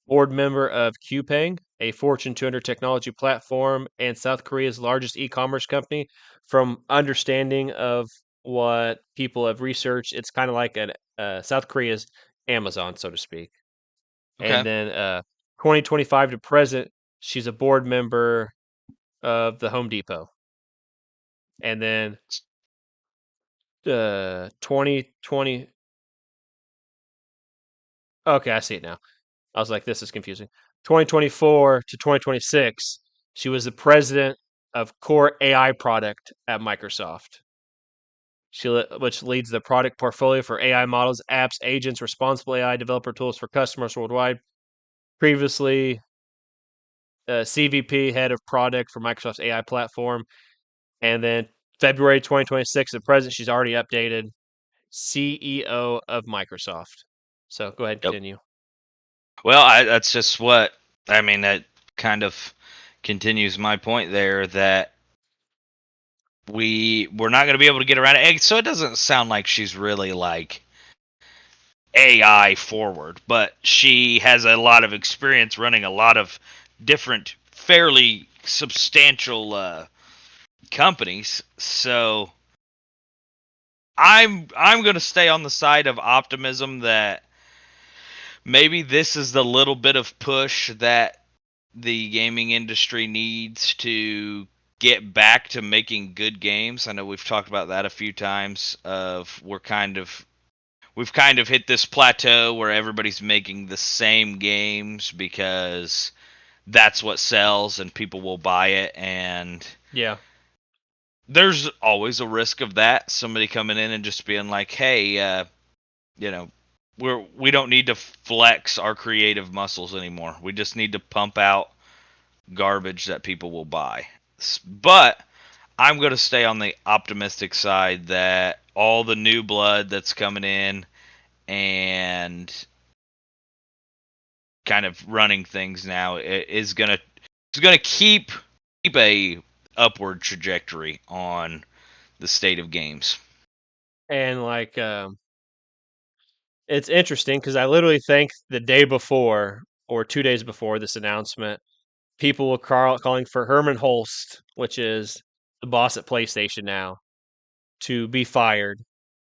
board member of Qpeng, a Fortune 200 technology platform and South Korea's largest e-commerce company. From understanding of what people have researched, it's kind of like South Korea's Amazon, so to speak. And Okay. then 2025 to present, she's a board member of the Home Depot. And then 2020. Okay, I see it now. I was like, this is confusing. 2024 to 2026, she was the president of core AI product at Microsoft. Which leads the product portfolio for AI models, apps, agents, responsible AI developer tools for customers worldwide. Previously, CVP, head of product for Microsoft's AI platform. And then February 2026, the president, she's already updated, CEO of Microsoft. So go ahead and Yep. continue. Well, that's just what I mean. That kind of continues my point there that we're not going to be able to get around it. So it doesn't sound like she's really like AI forward, but she has a lot of experience running a lot of different, fairly substantial companies. So I'm going to stay on the side of optimism that maybe this is the little bit of push that the gaming industry needs to get back to making good games. I know we've talked about that a few times. We've kind of hit this plateau where everybody's making the same games because that's what sells and people will buy it, and Yeah. there's always a risk of that, somebody coming in and just being like, hey, you know, we don't need to flex our creative muscles anymore. We just need to pump out garbage that people will buy. But I'm going to stay on the optimistic side that all the new blood that's coming in and kind of running things now is going to keep a upward trajectory on the state of games. And like, it's interesting because I literally think the day before or 2 days before this announcement, people were calling for Herman Holst, which is the boss at PlayStation now, to be fired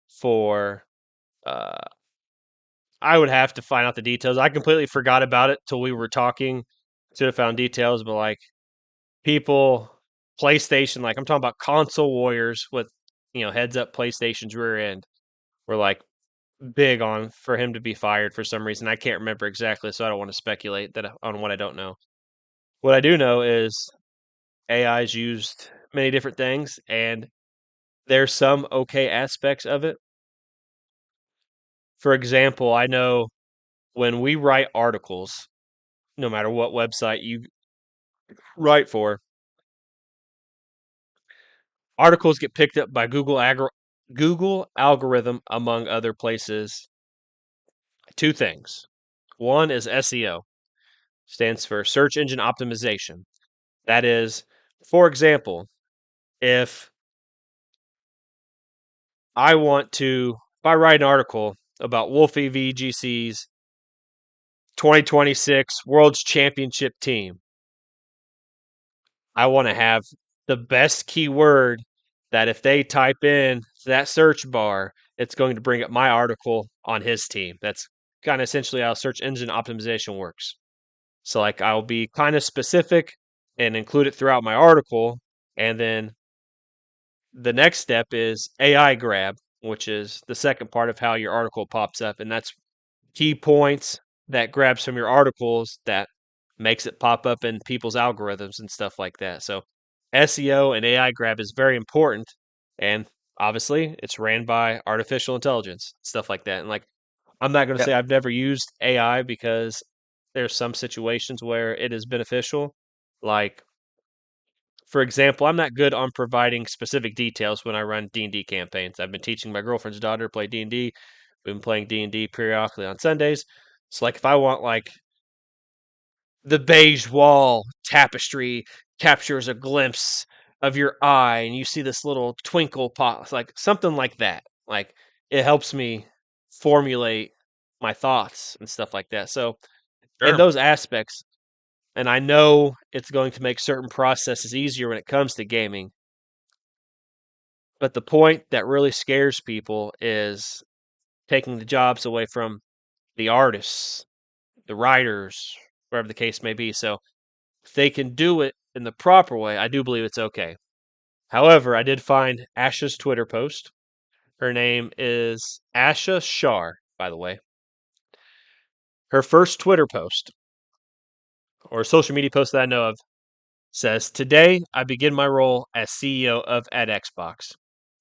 for. Uh, I would have to find out the details. I completely forgot about it till we were talking. Should have found details, but like people, PlayStation, like I'm talking about console warriors with heads up PlayStation's rear end, were like big on for him to be fired for some reason. I can't remember exactly, so I don't want to speculate that on what I don't know. What I do know is AI is used many different things, and there's some okay aspects of it. For example, I know when we write articles, no matter what website you write for, articles get picked up by Google algorithm among other places. Two things. One is SEO, stands for search engine optimization. That is, for example, if if I write an article about Wolfie VGC's 2026 World's Championship team, I want to have the best keyword that if they type in that search bar, it's going to bring up my article on his team. That's kind of essentially how search engine optimization works. So, like, I'll be kind of specific and include it throughout my article. And then the next step is AI grab, which is the second part of how your article pops up. And that's key points that grabs from your articles that makes it pop up in people's algorithms and stuff like that. So SEO and AI grab is very important, and obviously it's ran by artificial intelligence, stuff like that. And like I'm not going to Yep. say I've never used AI because there's some situations where it is beneficial. Like for example, I'm not good on providing specific details when I run D&D campaigns. I've been teaching my girlfriend's daughter to play D&D. We've been playing D&D periodically on Sundays. So like if I want like the beige wall tapestry captures a glimpse of your eye and you see this little twinkle pop, like something like that. Like it helps me formulate my thoughts and stuff like that. So in Sure. those aspects, and I know it's going to make certain processes easier when it comes to gaming. But the point that really scares people is taking the jobs away from the artists, the writers, wherever the case may be. So if they can do it in the proper way, I do believe it's okay. However, I did find Asha's Twitter post. Her name is Asha Shar, by the way. Her first Twitter post, or social media post that I know of, says, "Today I begin my role as CEO of at Xbox.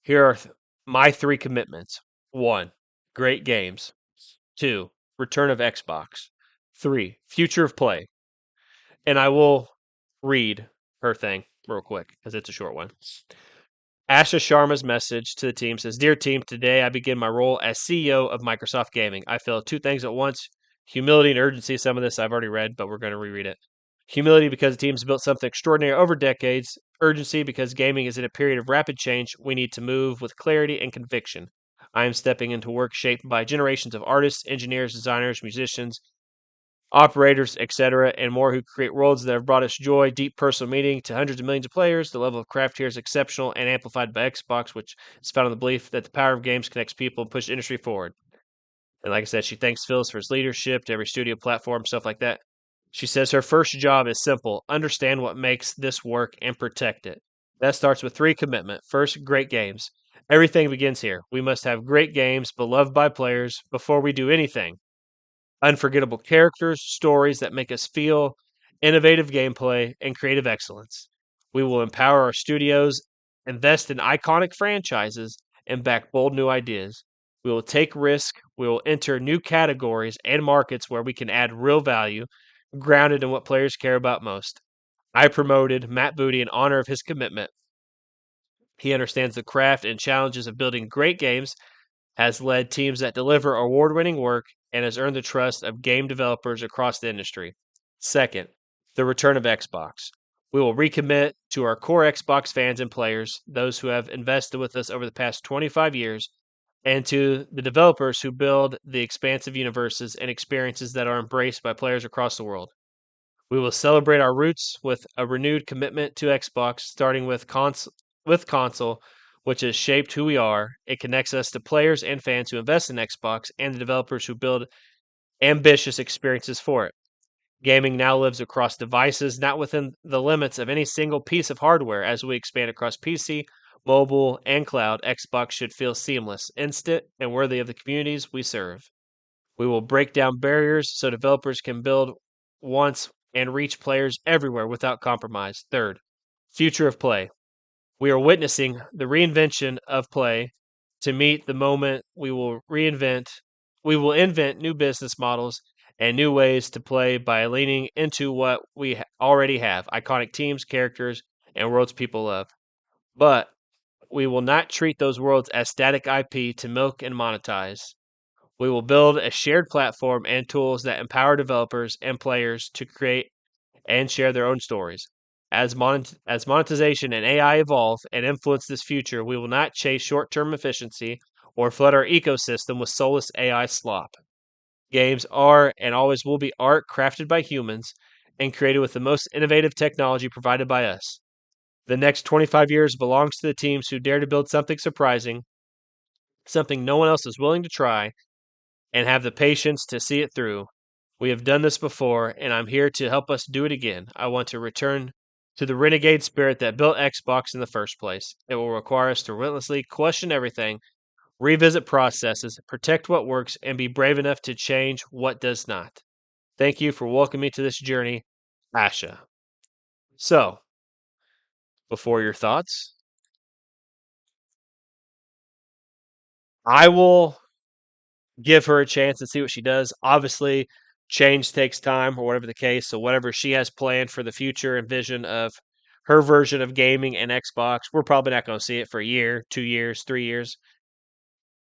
Here are my three commitments. 1. Great games. 2. Return of Xbox. 3. Future of play." And I will read her thing real quick because it's a short one. Asha Sharma's message to the team says, "Dear team, today I begin my role as CEO of Microsoft Gaming. I feel two things at once, humility and urgency." Some of this I've already read, but we're going to reread it. Humility because the team's built something extraordinary over decades. Urgency because gaming is in a period of rapid change. We need to move with clarity and conviction. I am stepping into work shaped by generations of artists, engineers, designers, musicians, operators, etc., and more who create worlds that have brought us joy, deep personal meaning to hundreds of millions of players. The level of craft here is exceptional and amplified by Xbox, which is founded on the belief that the power of games connects people and pushes industry forward. And like I said, she thanks Phils for his leadership to every studio platform, stuff like that. She says her first job is simple: understand what makes this work and protect it. That starts with 3 commitment. First, great games. Everything begins here. We must have great games beloved by players before we do anything. Unforgettable characters, stories that make us feel, innovative gameplay, and creative excellence. We will empower our studios, invest in iconic franchises, and back bold new ideas. We will take risk. We will enter new categories and markets where we can add real value, grounded in what players care about most. I promoted Matt Booty in honor of his commitment. He understands the craft and challenges of building great games, has led teams that deliver award winning work, and has earned the trust of game developers across the industry. Second, the return of Xbox. We will recommit to our core Xbox fans and players, those who have invested with us over the past 25 years. and to the developers who build the expansive universes and experiences that are embraced by players across the world. We will celebrate our roots with a renewed commitment to Xbox, starting with console, which has shaped who we are. It connects us to players and fans who invest in Xbox and the developers who build ambitious experiences for it. Gaming now lives across devices, not within the limits of any single piece of hardware. As we expand across PC, mobile, and cloud, Xbox should feel seamless, instant, and worthy of the communities we serve. We will break down barriers so developers can build once and reach players everywhere without compromise. Third, future of play. We are witnessing the reinvention of play. To meet the moment, we will invent new business models and new ways to play by leaning into what we already have: iconic teams, characters, and worlds people love. But we will not treat those worlds as static IP to milk and monetize. We will build a shared platform and tools that empower developers and players to create and share their own stories. As monetization and AI evolve and influence this future, we will not chase short term efficiency or flood our ecosystem with soulless AI slop. Games are and always will be art crafted by humans and created with the most innovative technology provided by us. The next 25 years belongs to the teams who dare to build something surprising, something no one else is willing to try, and have the patience to see it through. We have done this before, and I'm here to help us do it again. I want to return to the renegade spirit that built Xbox in the first place. It will require us to relentlessly question everything, revisit processes, protect what works, and be brave enough to change what does not. Thank you for welcoming me to this journey, Asha. So, before your thoughts, I will give her a chance and see what she does. Obviously, change takes time or whatever the case. So whatever she has planned for the future and vision of her version of gaming and Xbox, we're probably not going to see it for a year, 2 years, 3 years.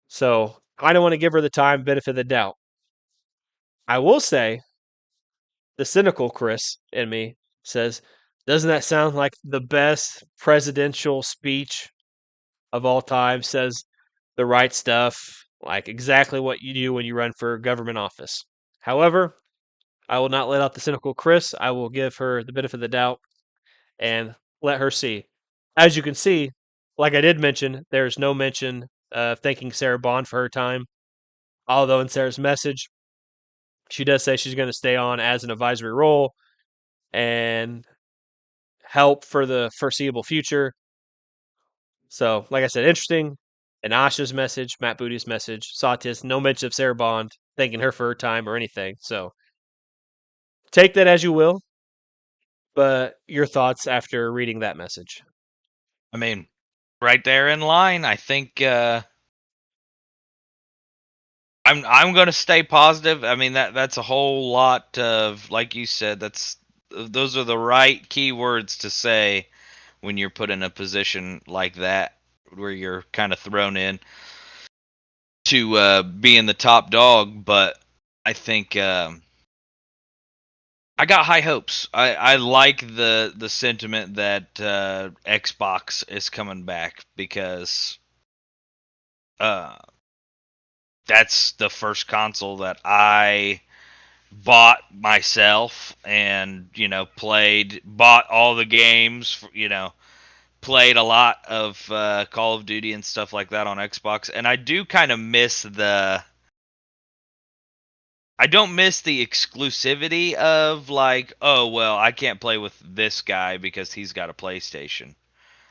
So I don't want to give her the time benefit of the doubt. I will say the cynical Chris in me says, doesn't that sound like the best presidential speech of all time? Says the right stuff, like exactly what you do when you run for government office. However, I will not let out the cynical Chris. I will give her the benefit of the doubt and let her see. As you can see, like I did mention, there's no mention of thanking Sarah Bond for her time. Although in Sarah's message, she does say she's going to stay on as an advisory role and help for the foreseeable future. So, like I said, interesting. And Asha's message, Matt Booty's message, Satis, no mention of Sarah Bond, thanking her for her time or anything. So, take that as you will. But your thoughts after reading that message? I mean, right there in line. I think I'm going to stay positive. I mean that's a whole lot of, like you said, those are the right keywords to say when you're put in a position like that where you're kind of thrown in to being the top dog. But I think I got high hopes. I like the sentiment that Xbox is coming back because uh, that's the first console that I bought myself and bought all the games, played a lot of Call of Duty and stuff like that on Xbox. And I do kind of miss I don't miss the exclusivity of, like, oh well, I can't play with this guy because he's got a PlayStation.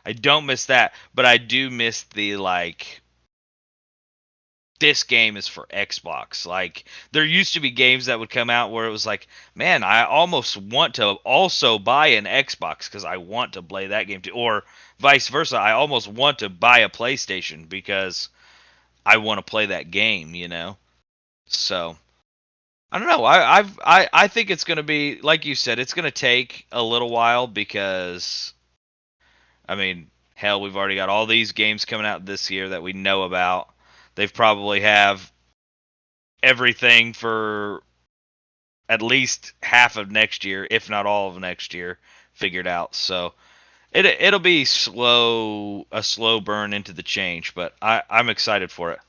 I don't miss that, but I do miss the, like, this game is for Xbox. Like, there used to be games that would come out where it was like, man, I almost want to also buy an Xbox because I want to play that game too, or vice versa. I almost want to buy a PlayStation because I want to play that game. So I don't know. I think it's gonna be like you said. It's gonna take a little while because I mean, hell, we've already got all these games coming out this year that we know about. They've probably have everything for at least half of next year, if not all of next year, figured out. So it'll be a slow burn into the change, but I'm excited for it.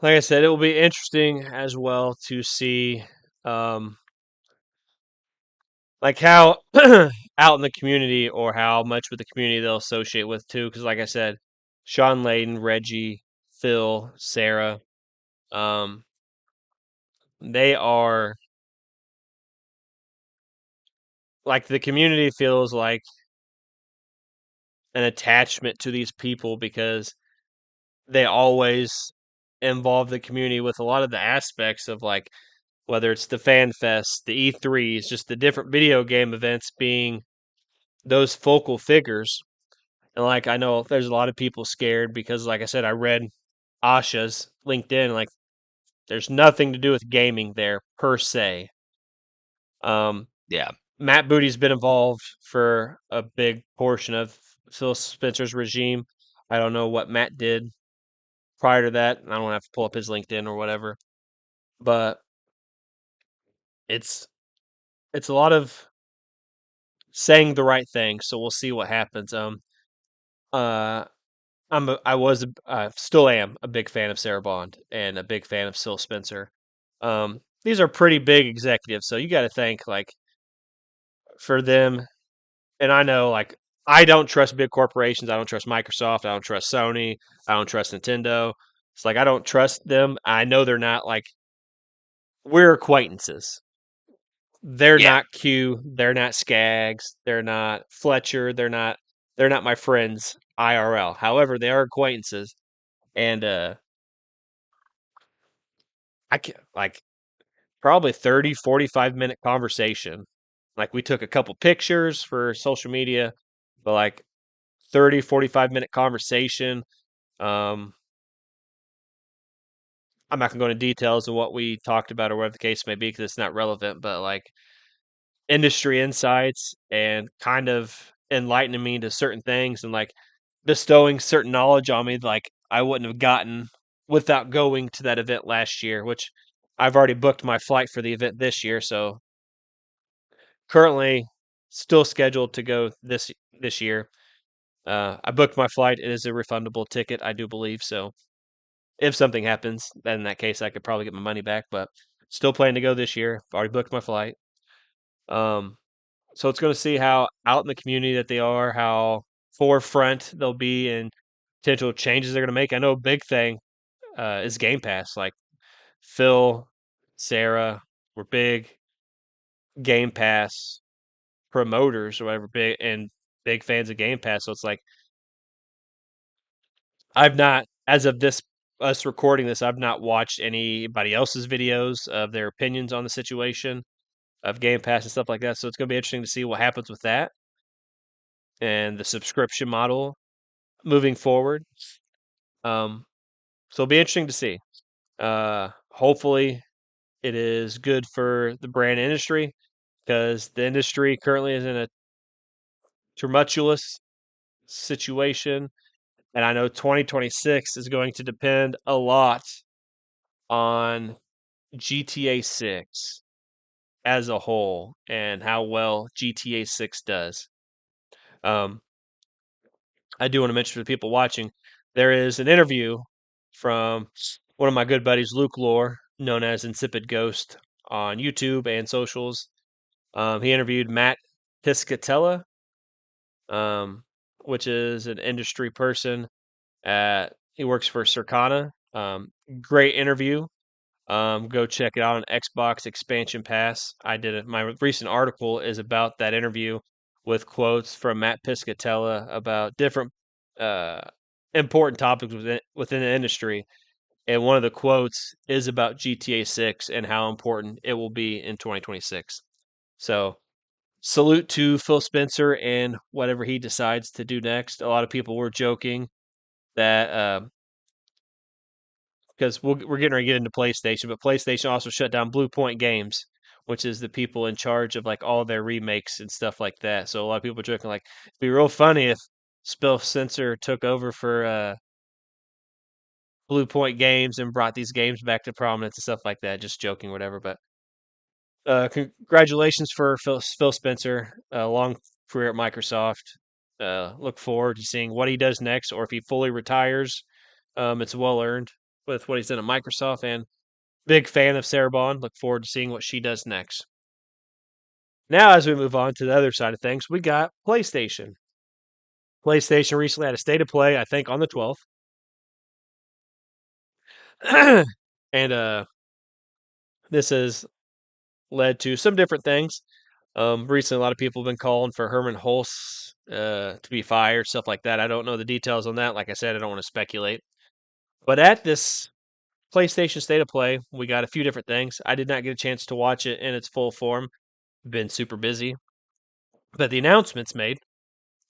like I said, it will be interesting as well to see, um, like how out in the community or how much with the community they'll associate with too. Because, like I said, Sean Layden, Reggie, Phil, Sarah, um, they are like the community feels like an attachment to these people because they always involve the community with a lot of the aspects of like whether it's the fan fest, the E3s, just the different video game events being those focal figures. And like I know there's a lot of people scared because like I said, I read Asha's LinkedIn, like there's nothing to do with gaming there per se. Um, Yeah. Matt Booty's been involved for a big portion of Phil Spencer's regime. I don't know what Matt did prior to that. I don't have to pull up his LinkedIn or whatever, but it's it's a lot of saying the right thing. So we'll see what happens. Uh, still am a big fan of Sarah Bond and a big fan of Phil Spencer. These are pretty big executives, so you got to think like for them. And I know like I don't trust big corporations. I don't trust Microsoft. I don't trust Sony. I don't trust Nintendo. It's like I don't trust them. I know they're not like we're acquaintances. They're Yeah. not Q. They're not Skaggs. They're not Fletcher. They're not my friends IRL. However, they are acquaintances, and I can like probably 30, 45 minute conversation. Like we took a couple pictures for social media, but like 30, 45 minute conversation. Um, I'm not gonna go into details of what we talked about or whatever the case may be because it's not relevant. But like industry insights and kind of enlightening me to certain things and like bestowing certain knowledge on me like I wouldn't have gotten without going to that event last year, which I've already booked my flight for the event this year. So currently still scheduled to go this year. I booked my flight. It is a refundable ticket, I do believe. So if something happens, then in that case I could probably get my money back. But still planning to go this year. I've already booked my flight. Um, So it's going to see how out in the community that they are, how forefront they'll be, and potential changes they're going to make. I know a big thing is Game Pass. Like Phil, Sarah were big Game Pass promoters or whatever, big and big fans of Game Pass. So it's like I've not, as of this us recording this, I've not watched anybody else's videos of their opinions on the situation of Game Pass and stuff like that. So it's going to be interesting to see what happens with that and the subscription model moving forward. So it'll be interesting to see. Hopefully, it is good for the brand industry because the industry currently is in a tumultuous situation, and I know 2026 is going to depend a lot on GTA 6 as a whole and how well GTA 6 does. Um, I do want to mention for the people watching, there is an interview from one of my good buddies, Luke Lore, known as Insipid Ghost, on YouTube and socials. He interviewed Matt Piscatella, um, which is an industry person. He works for Circana. Great interview. Go check it out on Xbox Expansion Pass. I did it. My recent article is about that interview with quotes from Matt Piscatella about different uh, important topics within the industry. And one of the quotes is about GTA 6 and how important it will be in 2026. So, salute to Phil Spencer and whatever he decides to do next. A lot of people were joking that because we're getting ready to get into PlayStation, but PlayStation also shut down Blue Point Games, which is the people in charge of like all their remakes and stuff like that. So a lot of people are joking like it'd be real funny if Spill Sensor took over for Blue Point Games and brought these games back to prominence and stuff like that. Just joking, whatever. But congratulations for Phil Spencer, a long career at Microsoft. Look forward to seeing what he does next, or if he fully retires. It's well earned. with what he's done at Microsoft, and big fan of Sarah Bond. Look forward to seeing what she does next. Now, as we move on to the other side of things, we got PlayStation. PlayStation recently had a state of play, I think, on the 12th. And this has led to some different things. Recently, a lot of people have been calling for Herman Hulse to be fired, stuff like that. I don't know the details on that. Like I said, I don't want to speculate. But at this PlayStation State of Play, we got a few different things. I did not get a chance to watch it in its full form. Been super busy. But the announcements made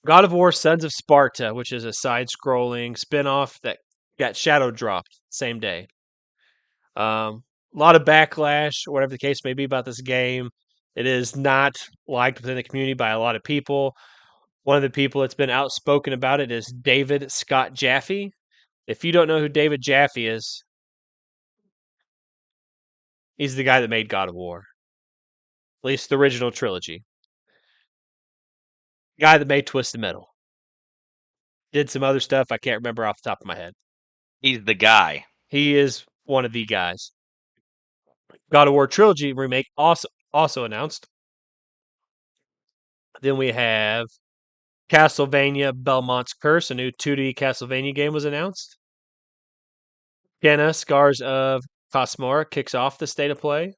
God of War Sons of Sparta, which is a side scrolling spin off that got shadow dropped same day. A lot of backlash, or whatever the case may be, about this game. It is not liked within the community by a lot of people. One of the people that's been outspoken about it is David Scott Jaffe. If you don't know who David Jaffe is, he's the guy that made God of War, at least the original trilogy. Guy that made Twisted Metal. Did some other stuff I can't remember off the top of my head. He's the guy. He is one of the guys. God of War trilogy remake also announced. Then we have Castlevania Belmont's Curse, a new 2D Castlevania game was announced. Kena Scars of Cosmora kicks off the state of play.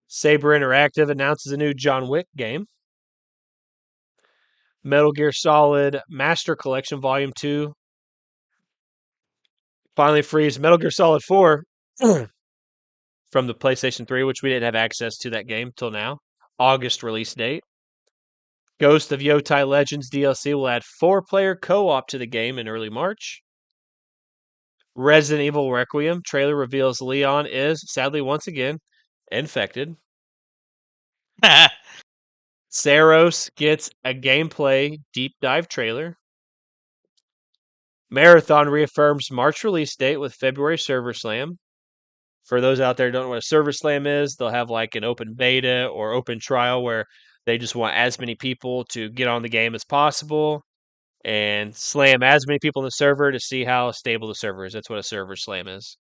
Saber Interactive announces a new John Wick game. Metal Gear Solid Master Collection Volume 2 finally frees Metal Gear Solid 4 from the PlayStation 3, which we didn't have access to that game till now. August release date. Ghost of Yotai Legends DLC will add 4-player co-op to the game in early March. Resident Evil Requiem trailer reveals Leon is, sadly once again, infected. Saros gets a gameplay deep dive trailer. Marathon reaffirms March release date with February Server Slam. For those out there who don't know what a Server Slam is, they'll have like an open beta or open trial where they just want as many people to get on the game as possible and slam as many people in the server to see how stable the server is. That's what a Server Slam is.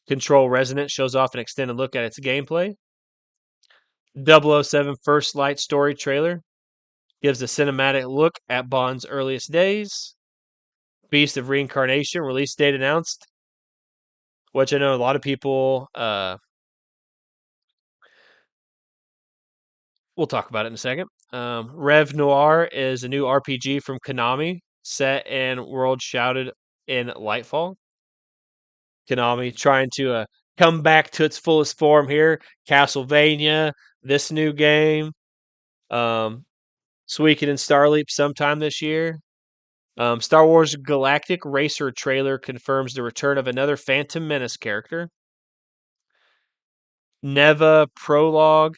Control Resonance shows off an extended look at its gameplay. 007 First Light story trailer gives a cinematic look at Bond's earliest days. Beast of Reincarnation release date announced, which I know a lot of people. We'll talk about it in a second. Rev Noir is a new RPG from Konami, set in world shrouded in Lightfall. Konami trying to come back to its fullest form here. Castlevania, this new game. Suikoden and Starleap sometime this year. Star Wars Galactic Racer trailer confirms the return of another Phantom Menace character. Neva Prologue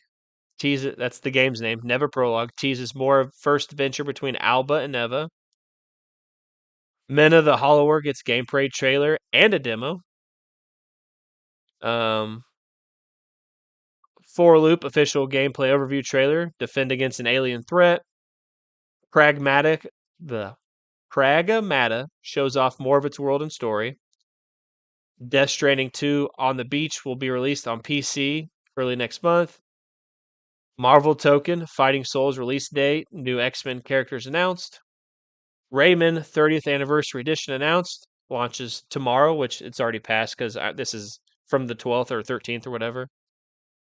teases, that's the game's name, Neva Prologue, teases more of first adventure between Alba and Neva. Mena the Hollower gets gameplay trailer and a demo. Four Loop official gameplay overview trailer, defend against an alien threat. Pragmata shows off more of its world and story. Death Stranding 2 On the Beach will be released on PC early next month. Marvel Token Fighting Souls release date, new X-Men characters announced. Rayman 30th Anniversary Edition announced, launches tomorrow, which it's already passed because this is from the 12th or 13th or whatever.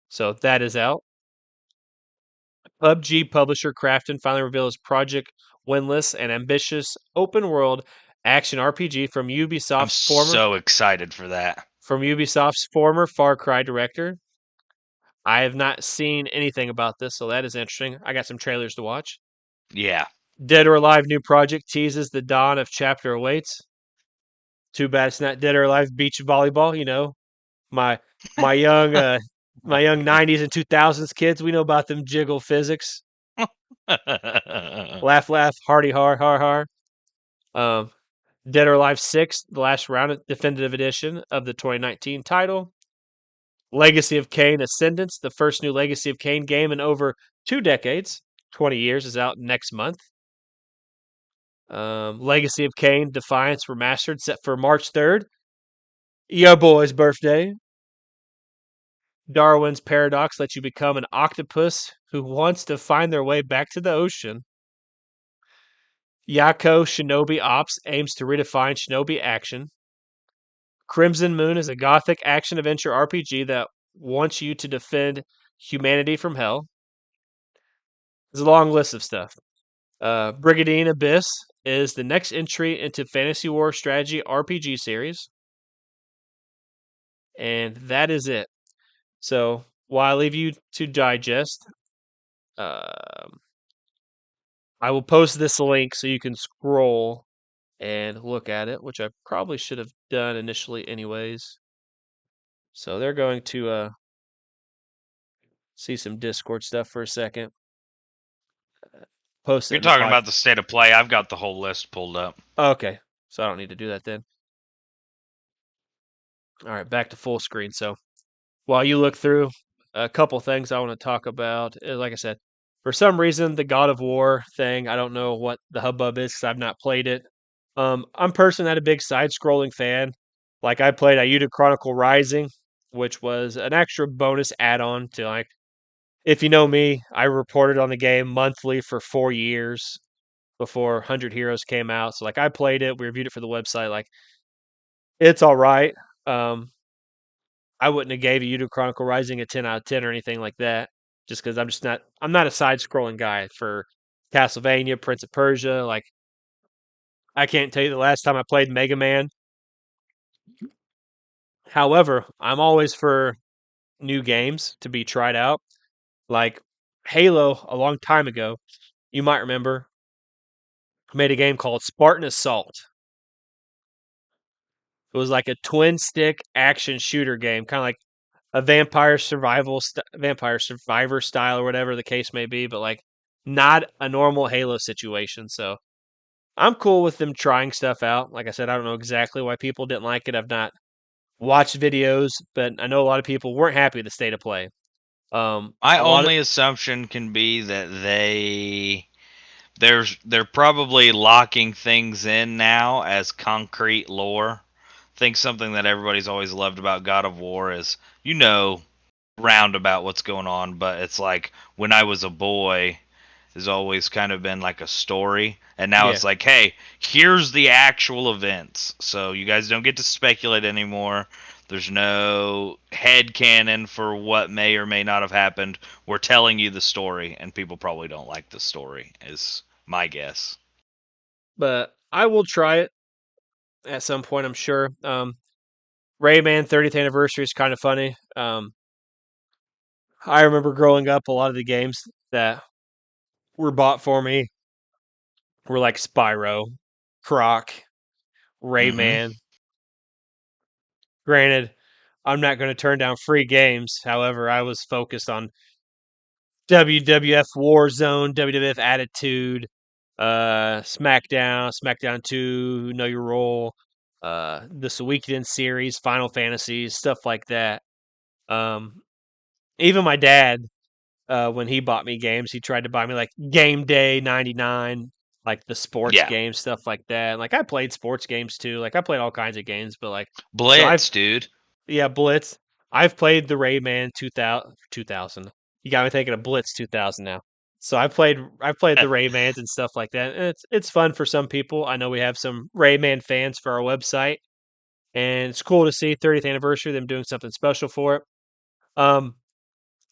So that is out. PUBG publisher Krafton finally reveals Project Windless, an ambitious open world action RPG from I'm so excited for that. Ubisoft's former Far Cry director. I have not seen anything about this, so that is interesting. I got some trailers to watch. Yeah. Dead or Alive new project teases the dawn of chapter awaits. Too bad it's not Dead or Alive beach volleyball. You know, my my young my young '90s and 2000s kids. We know about them jiggle physics. Laugh, laugh, hardy, har, har, har. Dead or Alive 6, the last round definitive edition of the 2019 title. Legacy of Kain Ascendance, the first new Legacy of Kain game in over 2 decades. 20 years is out next month. Legacy of Kain Defiance Remastered set for March 3rd. Your boy's birthday. Darwin's Paradox lets you become an octopus who wants to find their way back to the ocean. Yako Shinobi Ops aims to redefine shinobi action. Crimson Moon is a gothic action adventure RPG that wants you to defend humanity from hell. There's a long list of stuff. Brigadine Abyss is the next entry into Fantasy War Strategy RPG series. And that is it. So while I leave you to digest, um, I will post this link so you can scroll and look at it, which I probably should have done initially anyways. So they're going to see some Discord stuff for a second. Post it You're in the talking pod. about the state of play. I've got the whole list pulled up. Okay, so I don't need to do that then. All right, back to full screen. So while you look through, a couple things I want to talk about. Like I said, for some reason, the God of War thing, I don't know what the hubbub is because I've not played it. I'm personally not a big side-scrolling fan. Like I played Ayuda Chronicle Rising, which was an extra bonus add-on to like. If you know me, I reported on the game monthly for 4 years before 100 Heroes came out. So like I played it, we reviewed it for the website. Like it's all right. Um, I wouldn't have gave you to Chronicle Rising a 10 out of 10 or anything like that, just because I'm not a side scrolling guy for Castlevania, Prince of Persia. Like I can't tell you the last time I played Mega Man. However, I'm always for new games to be tried out. Like Halo, a long time ago, you might remember, made a game called Spartan Assault. It was like a twin stick action shooter game, kind of like a vampire survivor style or whatever the case may be, but like not a normal Halo situation. So I'm cool with them trying stuff out. Like I said, I don't know exactly why people didn't like it. I've not watched videos, but I know a lot of people weren't happy with the state of play. My A lot of only assumption can be that they're probably locking things in now as concrete lore. I think something that everybody's always loved about God of War is roundabout what's going on, but it's like when I was a boy has always kind of been like a story, and now yeah, it's like, hey, here's the actual events, so you guys don't get to speculate anymore. There's no head canon for what may or may not have happened. We're telling you the story, and people probably don't like the story, is my guess. but I will try it at some point. I'm sure. Rayman 30th anniversary is kind of funny. I remember growing up, a lot of the games that were bought for me were like Spyro, Croc, Mm-hmm. Rayman. Granted, I'm not going to turn down free games. However, I was focused on WWF Warzone, WWF Attitude, SmackDown, SmackDown 2, Know Your Role, the Suikoden series, Final Fantasies, stuff like that. Um, Even my dad, when he bought me games, he tried to buy me like Game Day '99, like the sports Yeah. games, stuff like that. Like I played sports games too. Like I played all kinds of games, but like so I've Blitz, dude. yeah, Blitz. I've played the Rayman 2000. You got me thinking of Blitz 2000 now. So I played the Raymans and stuff like that. And it's fun for some people. I know we have some Rayman fans for our website, and it's cool to see 30th anniversary them doing something special for it. Um,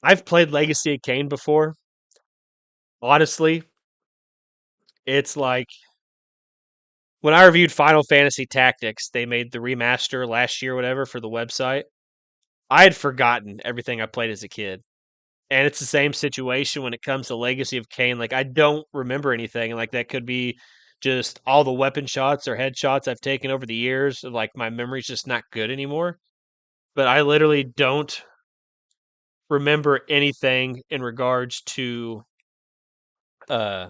I've played Legacy of Kain before. Honestly, it's like when I reviewed Final Fantasy Tactics, they made the remaster last year, whatever, for the website. I had forgotten everything I played as a kid. And it's the same situation when it comes to Legacy of Kain. Like I don't remember anything. And like that could be just all the weapon shots or headshots I've taken over the years. Like my memory's just not good anymore. But I literally don't remember anything in regards to uh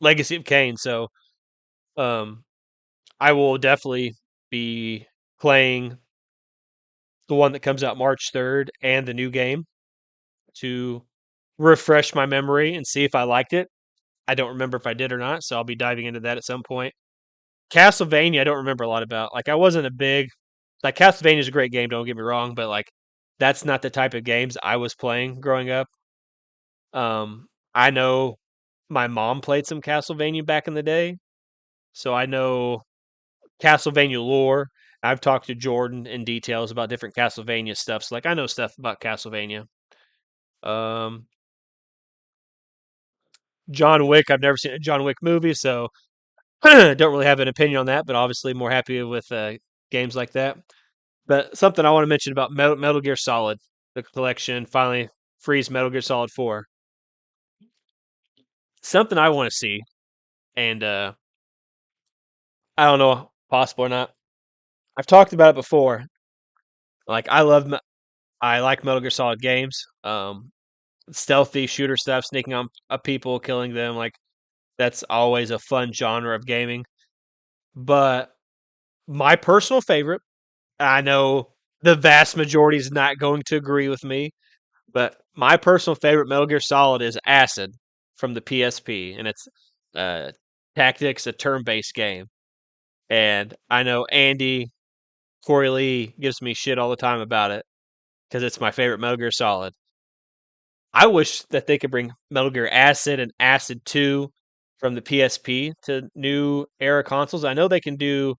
Legacy of Kain. So um I will definitely be playing the one that comes out March 3rd and the new game to refresh my memory and see if I liked it. I don't remember if I did or not, so I'll be diving into that at some point. Castlevania, I don't remember a lot about. Like, I wasn't a big like Castlevania is a great game. Don't get me wrong, but like, that's not the type of games I was playing growing up. I know my mom played some Castlevania back in the day, so I know Castlevania lore. I've talked to Jordan in details about different Castlevania stuff. So like, I know stuff about Castlevania. Um, John Wick, I've never seen a John Wick movie, so don't really have an opinion on that. But obviously, more happy with games like that. But something I want to mention about Metal Gear Solid, the collection finally frees Metal Gear Solid 4. Something I want to see, and I don't know, possible or not. I've talked about it before. Like, I like Metal Gear Solid games. Stealthy shooter stuff, sneaking on up people, killing them. Like, that's always a fun genre of gaming. But my personal favorite, I know the vast majority is not going to agree with me, but my personal favorite Metal Gear Solid is Acid from the PSP, and it's uh, tactics, a turn-based game. And I know Andy Corey Lee gives me shit all the time about it because it's my favorite Metal Gear Solid. I wish that they could bring Metal Gear Acid and Acid 2 from the PSP to new era consoles. I know they can do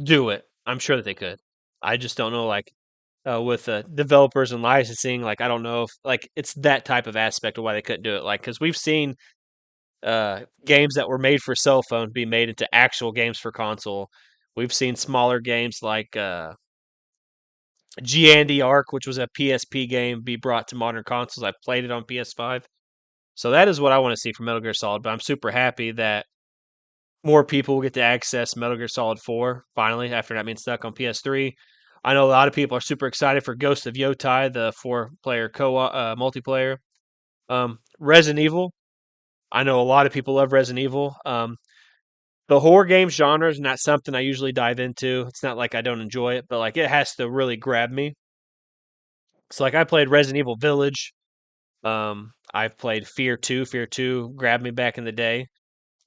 it. I'm sure that they could. I just don't know, like, with developers and licensing. Like, I don't know if like it's that type of aspect of why they couldn't do it. Like, because we've seen games that were made for cell phone be made into actual games for console. We've seen smaller games like G Arc, which was a PSP game, be brought to modern consoles. I played it on PS5. So that is what I want to see from Metal Gear Solid. But I'm super happy that more people will get to access Metal Gear Solid 4 finally after not being stuck on PS3. I know a lot of people are super excited for Ghost of Yotai, the four-player multiplayer. Resident Evil. I know a lot of people love Resident Evil. The horror game genre is not something I usually dive into. It's not like I don't enjoy it, but like it has to really grab me. So like I played Resident Evil Village. I've played Fear 2. Fear 2 grabbed me back in the day.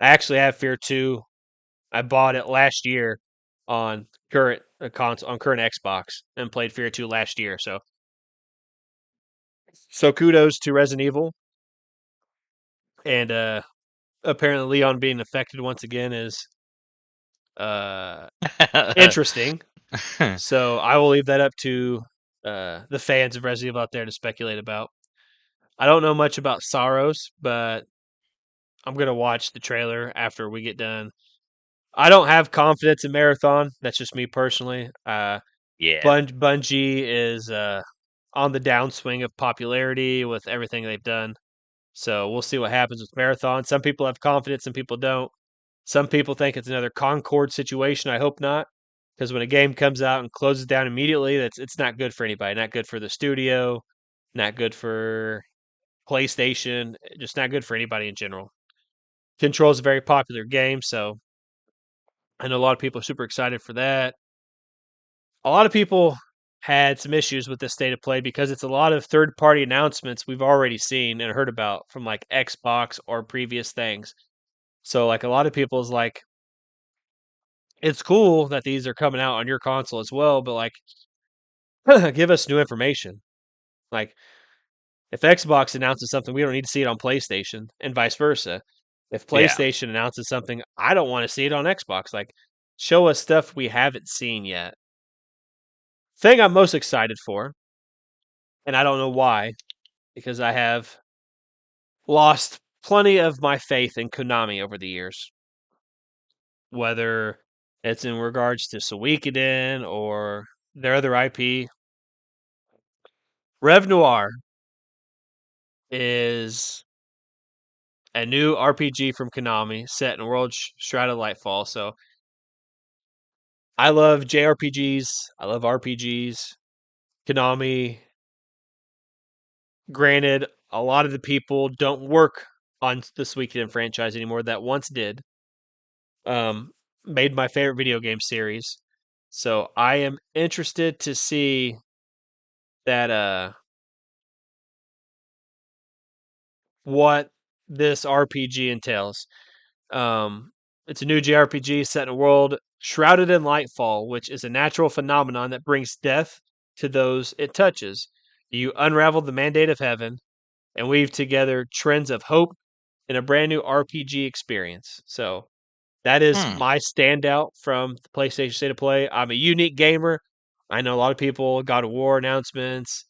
I actually have Fear 2. I bought it last year on current console on current Xbox and played Fear 2 last year. So kudos to Resident Evil, and apparently Leon being affected once again is uh interesting. So I will leave that up to the fans of Resident Evil out there to speculate about. I don't know much about Sorrows, but I'm gonna watch the trailer after we get done. I don't have confidence in Marathon. That's just me personally. Yeah. Bungie is on the downswing of popularity with everything they've done. So we'll see what happens with Marathon. Some people have confidence, some people don't. Some people think it's another Concord situation. I hope not, because when a game comes out and closes down immediately, it's not good for anybody. Not good for the studio. Not good for PlayStation. Just not good for anybody in general. Control is a very popular game, so I know a lot of people are super excited for that. A lot of people had some issues with this state of play because it's a lot of third party announcements we've already seen and heard about from like Xbox or previous things. So like a lot of people is like, it's cool that these are coming out on your console as well, but like give us new information. Like if Xbox announces something, we don't need to see it on PlayStation and vice versa. If Yeah. PlayStation announces something, I don't want to see it on Xbox. Like show us stuff we haven't seen yet. Thing I'm most excited for, and I don't know why, because I have lost plenty of my faith in Konami over the years, whether it's in regards to Suikoden or their other IP. Rev Noir is a new RPG from Konami set in World Strata Lightfall. So I love JRPGs. I love RPGs. Konami, granted, a lot of the people don't work on the Suikoden franchise anymore that once did. Um, Made my favorite video game series. So I am interested to see that what this RPG entails. Um, it's a new JRPG set in a world shrouded in lightfall, which is a natural phenomenon that brings death to those it touches. You unravel the mandate of heaven and weave together trends of hope in a brand new RPG experience. So that is Hmm. my standout from the PlayStation State of Play. I'm a unique gamer. I know a lot of people, God of War announcements,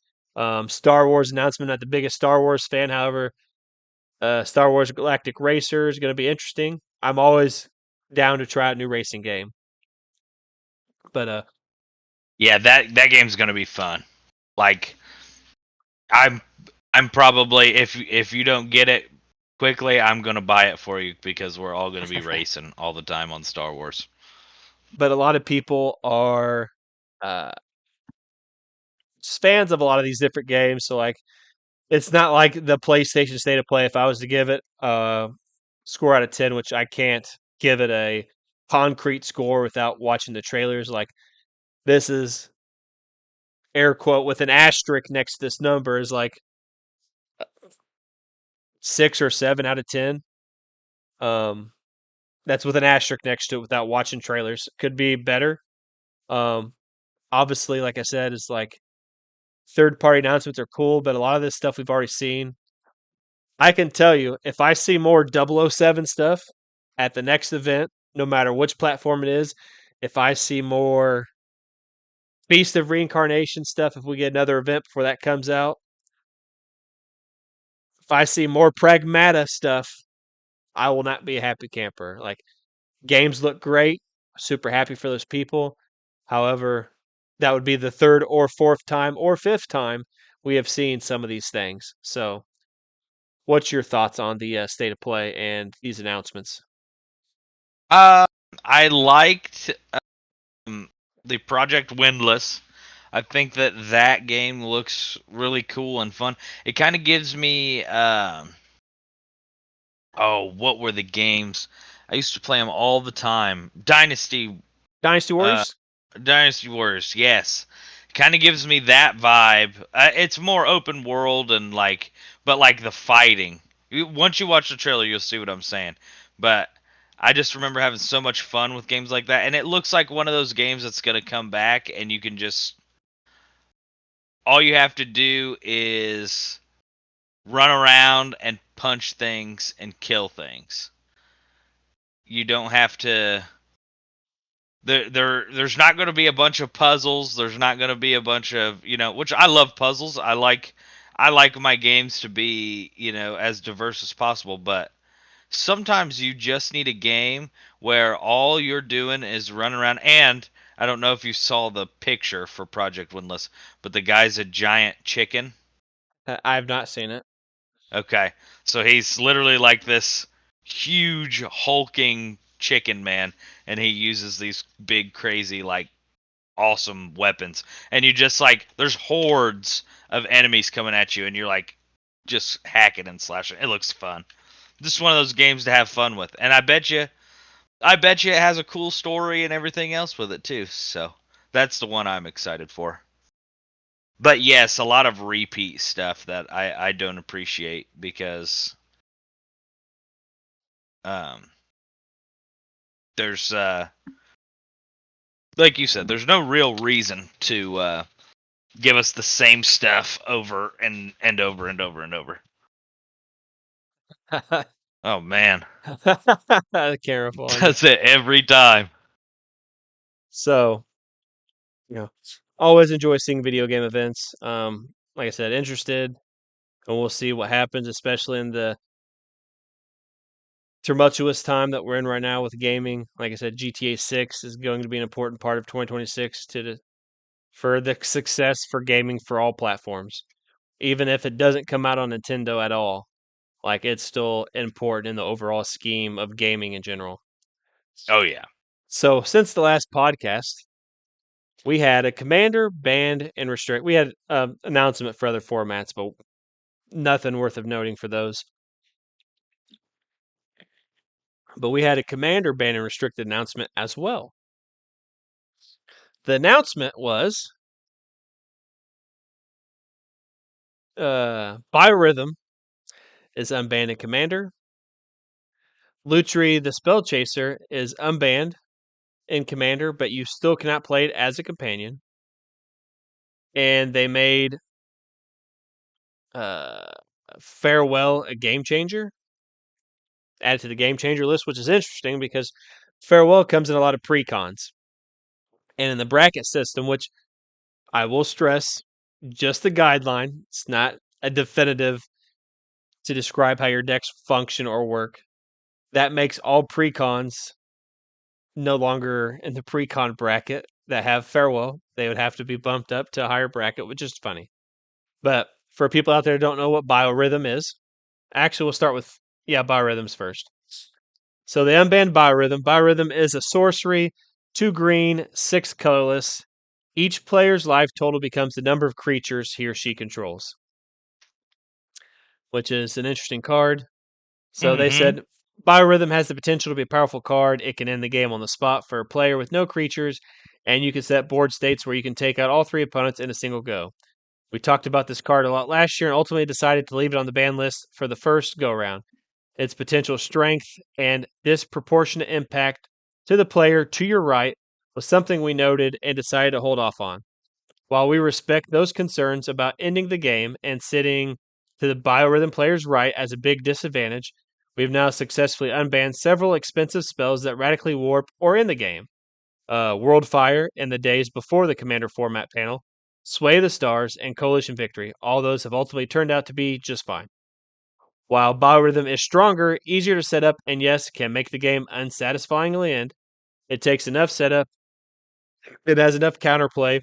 Star Wars announcement. Not the biggest Star Wars fan, however, Star Wars Galactic Racer is going to be interesting. I'm always down to try a new racing game. But Yeah, that game's gonna be fun. Like I'm I'm probably if you don't get it quickly, I'm gonna buy it for you because we're all gonna be racing all the time on Star Wars. but a lot of people are uh, fans of a lot of these different games. So like, it's not like the PlayStation State of Play. If I was to give it a score out of 10, which I can't give it a concrete score without watching the trailers, like this is air quote with an asterisk next to this number is like 6 or 7 out of 10. Um, that's with an asterisk next to it without watching trailers. Could be better. Um, obviously, like I said, it's like third party announcements are cool, but a lot of this stuff we've already seen. I can tell you if I see more 007 stuff at the next event, no matter which platform it is, if I see more Feast of Reincarnation stuff, if we get another event before that comes out, if I see more Pragmata stuff, I will not be a happy camper. Like, games look great. Super happy for those people. However, that would be the third or fourth time or fifth time we have seen some of these things. So, what's your thoughts on the state of play and these announcements? Uh, I liked the Project Windless. I think that game looks really cool and fun. It kind of gives me oh, what were the games? I used to play them all the time. Dynasty Uh, Warriors? Dynasty Warriors. Yes, kind of gives me that vibe. It's more open world and like, but like the fighting. Once you watch the trailer, you'll see what I'm saying. But I just remember having so much fun with games like that, and it looks like one of those games that's gonna come back, and you can just all you have to do is run around and punch things and kill things. You don't have to there's not going to be a bunch of puzzles. There's not going to be a bunch of, which I love puzzles. I like my games to be, as diverse as possible, but sometimes you just need a game where all you're doing is run around. And I don't know if you saw the picture for Project Windless, but the guy's a giant chicken. I've not seen it. Okay. So he's literally like this huge hulking chicken man, and he uses these big crazy like awesome weapons. And you just like there's hordes of enemies coming at you, and you're like just hacking and slashing. It looks fun. Just one of those games to have fun with. And I bet you it has a cool story and everything else with it too. So that's the one I'm excited for. But yes, a lot of repeat stuff that I don't appreciate because um there's like you said, there's no real reason to give us the same stuff over and over and over and over. Oh man, I can't recall on you. does it every time. So, always enjoy seeing video game events. Like I said, interested, and we'll see what happens, especially in the tumultuous time that we're in right now with gaming. Like I said, GTA 6 is going to be an important part of 2026 for the success for gaming for all platforms. Even if it doesn't come out on Nintendo at all, like it's still important in the overall scheme of gaming in general. Oh yeah. So, since the last podcast, we had a commander, banned, and restrict. We had announcement for other formats, but nothing worth of noting for those. But we had a commander, ban, and restricted announcement as well. The announcement was Biorhythm is unbanned in Commander. Lutri the Spell Chaser is unbanned in Commander, but you still cannot play it as a companion. And they made Farewell a game changer, added to the game changer list, which is interesting because Farewell comes in a lot of precons. And in the bracket system, which I will stress, just a guideline, it's not a definitive to describe how your decks function or work. That makes all precons no longer in the precon bracket that have Farewell. They would have to be bumped up to a higher bracket, which is funny. But for people out there who don't know what Biorhythm is, actually, we'll start with, Biorhythms first. So the unbanned Biorhythm. Biorhythm is a sorcery, 2 green, 6 colorless. Each player's life total becomes the number of creatures he or she controls, which is an interesting card. So they Mm-hmm. said Biorhythm has the potential to be a powerful card. It can end the game on the spot for a player with no creatures, and you can set board states where you can take out all 3 opponents in a single go. We talked about this card a lot last year and ultimately decided to leave it on the ban list for the first go round. Its potential strength and disproportionate impact to the player to your right was something we noted and decided to hold off on. While we respect those concerns about ending the game and sitting to the Biorhythm player's right as a big disadvantage, we've now successfully unbanned several expensive spells that radically warp or end the game. Worldfire in the days before the Commander format panel, Sway the Stars, and Coalition Victory. All those have ultimately turned out to be just fine. While Biorhythm is stronger, easier to set up, and yes, can make the game unsatisfyingly end, it takes enough setup, it has enough counterplay.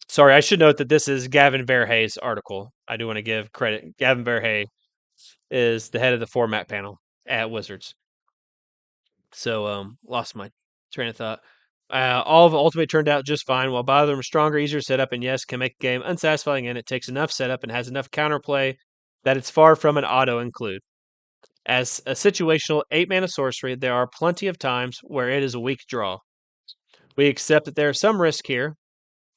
Sorry, I should note that this is Gavin Verhey's article. I do want to give credit. Gavin Verhey is the head of the format panel at Wizards. So, lost my train of thought. All of it ultimately turned out just fine. While Biorhythm is stronger, easier to set up, and yes, can make the game unsatisfying, and it takes enough setup and has enough counterplay that it's far from an auto include. As a situational 8-mana sorcery, there are plenty of times where it is a weak draw. We accept that there is some risk here,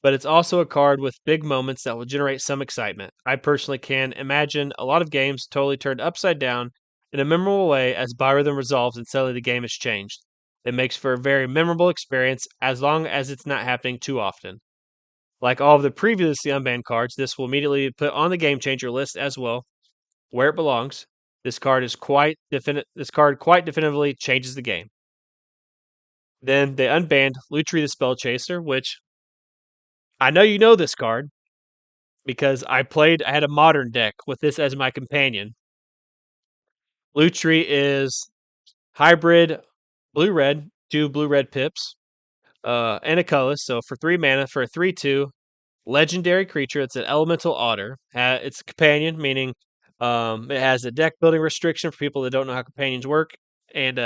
but it's also a card with big moments that will generate some excitement. I personally can imagine a lot of games totally turned upside down in a memorable way as Biorhythm resolves and suddenly the game has changed. It makes for a very memorable experience as long as it's not happening too often. Like all of the previously unbanned cards, this will immediately be put on the game changer list as well, where it belongs. This card quite definitively changes the game. Then they unbanned Lutri the Spell Chaser, which I know you know this card because I had a modern deck with this as my companion. Lutri is hybrid blue red, 2 blue red pips, and a colorless. So for 3 mana for a 3/2 legendary creature, it's an elemental otter. It's a companion, meaning it has a deck building restriction for people that don't know how companions work, and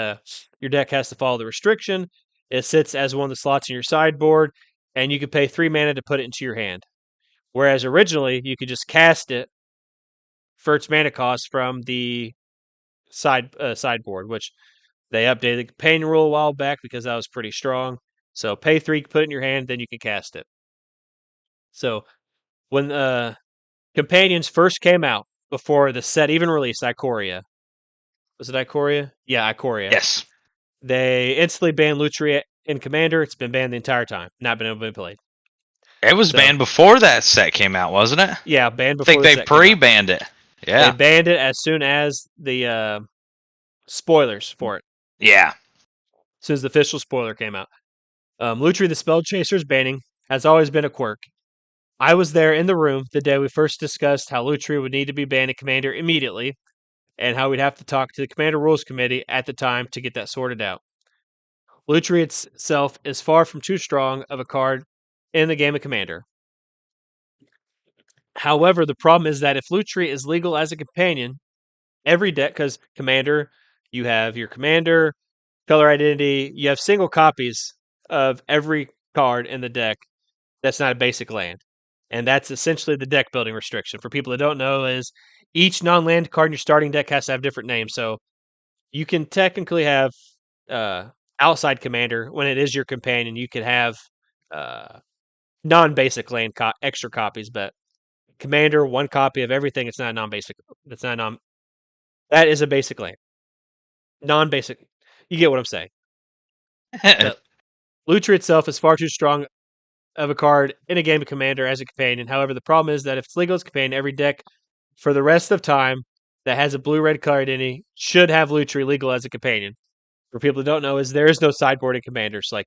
your deck has to follow the restriction. It sits as one of the slots in your sideboard, and you can pay 3 mana to put it into your hand. Whereas originally you could just cast it for its mana cost from the sideboard, which they updated the companion rule a while back because that was pretty strong. So pay 3, put it in your hand, then you can cast it. So when companions first came out before the set even released, Ikoria. Was it Ikoria? Yeah, Ikoria. Yes. They instantly banned Lutri in Commander. It's been banned the entire time, not been able to be played. It was So banned before that set came out, wasn't it? I yeah, banned before think the they set came out. pre-banned it. They Yeah. banned it as soon as the spoilers for it. Yeah. As soon as the official spoiler came out. Lutri the Spell Chaser's banning has always been a quirk. I was there in the room the day we first discussed how Lutri would need to be banned in Commander immediately, and how we'd have to talk to the Commander Rules Committee at the time to get that sorted out. Lutri itself is far from too strong of a card in the game of Commander. However, the problem is that if Lutri is legal as a companion, every deck, because Commander, you have your Commander, Color Identity, you have single copies of every card in the deck that's not a basic land. And that's essentially the deck building restriction. For people that don't know, is each non-land card in your starting deck has to have different names. So you can technically have outside commander when it is your companion. You could have uh, non-basic land extra copies, but commander 1 copy of everything. It's not non-basic. It's not non. That is a basic land. Non-basic. You get what I'm saying. But Lutri itself is far too strong of a card in a game of Commander as a companion. However, the problem is that if it's legal as companion, every deck for the rest of time that has a blue-red color identity should have Lutri legal as a companion. For people who don't know, is there is no sideboard in Commanders. Like,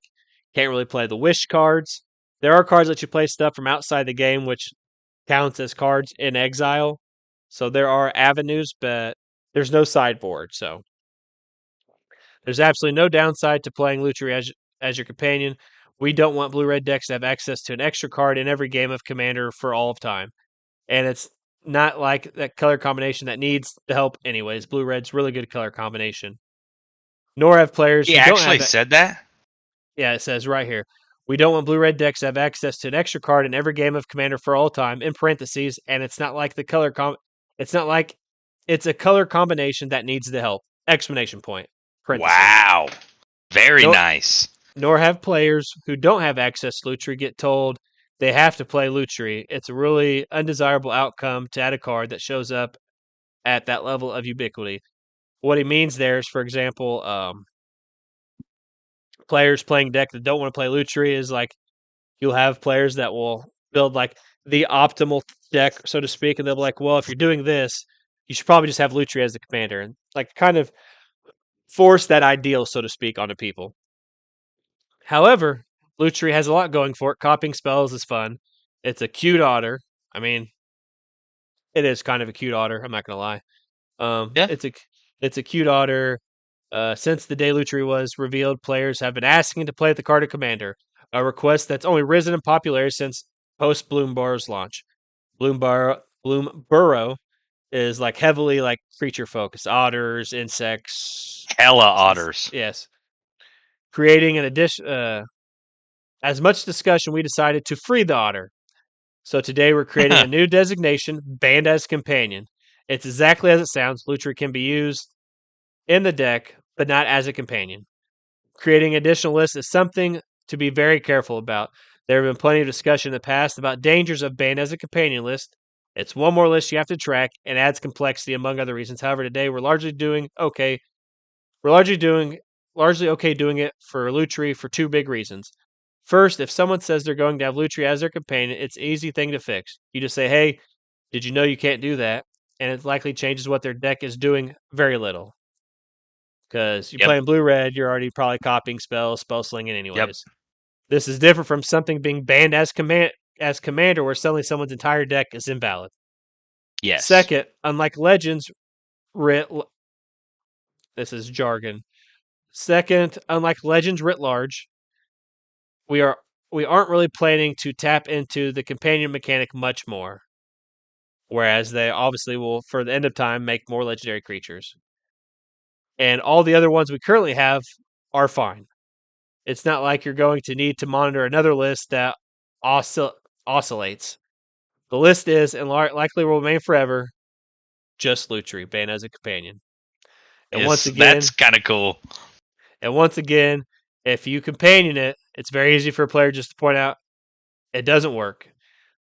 can't really play the Wish cards. There are cards that you play stuff from outside the game, which counts as cards in exile. So there are avenues, but there's no sideboard. So there's absolutely no downside to playing Lutri as your companion. We don't want blue-red decks to have access to an extra card in every game of Commander for all of time. And it's not like that color combination that needs the help anyways. Blue-red's really good color combination. Nor have players He who don't actually have said that? Yeah, it says right here. We don't want blue-red decks to have access to an extra card in every game of Commander for all time, in parentheses, and it's not like it's not like it's a color combination that needs the help. Exclamation point. Parentheses. Wow. Very Nor nice. nor have players who don't have access to Lutri get told they have to play Lutri. It's a really undesirable outcome to add a card that shows up at that level of ubiquity. What he means there is, for example, players playing deck that don't want to play Lutri is like you'll have players that will build like the optimal deck, so to speak, and they'll be like, well, if you're doing this, you should probably just have Lutri as the commander, and like kind of force that ideal, so to speak, onto people. However, Lutri has a lot going for it. Copying spells is fun. It's a cute otter. I mean, it is kind of a cute otter. I'm not gonna lie. Yeah. It's a cute otter. Since the day Lutri was revealed, players have been asking to play the card of Commander, a request that's only risen in popularity since post Bloomburrow's launch. Bloomburrow is like heavily like creature focused, otters, insects. Hella otters. Yes, creating an addition. As much discussion, we decided to free the otter. So today we're creating a new designation, banned as companion. It's exactly as it sounds. Lutri can be used in the deck, but not as a companion. Creating additional lists is something to be very careful about. There have been plenty of discussion in the past about dangers of banned as a companion list. It's one more list you have to track and adds complexity among other reasons. However, today we're largely doing okay. We're largely okay doing it for Lutri for two big reasons. First, if someone says they're going to have Lutri as their companion, it's an easy thing to fix. You just say, "Hey, did you know you can't do that?" And it likely changes what their deck is doing very little. Because you're Yep. playing blue red, you're already probably copying spells, spell slinging Yep. anyways. This is different from something being banned as commander, where suddenly someone's entire deck is invalid. Yes. Second, unlike Legends, writ this is jargon. Second, unlike Legends writ large, we are we aren't really planning to tap into the companion mechanic much more. Whereas they obviously will, for the end of time, make more legendary creatures. And all the other ones we currently have are fine. It's not like you're going to need to monitor another list that oscillates. The list is, and likely will remain forever, just Lutri, banned as a companion. And once That's again, kind of cool. if you companion it, it's very easy for a player just to point out it doesn't work.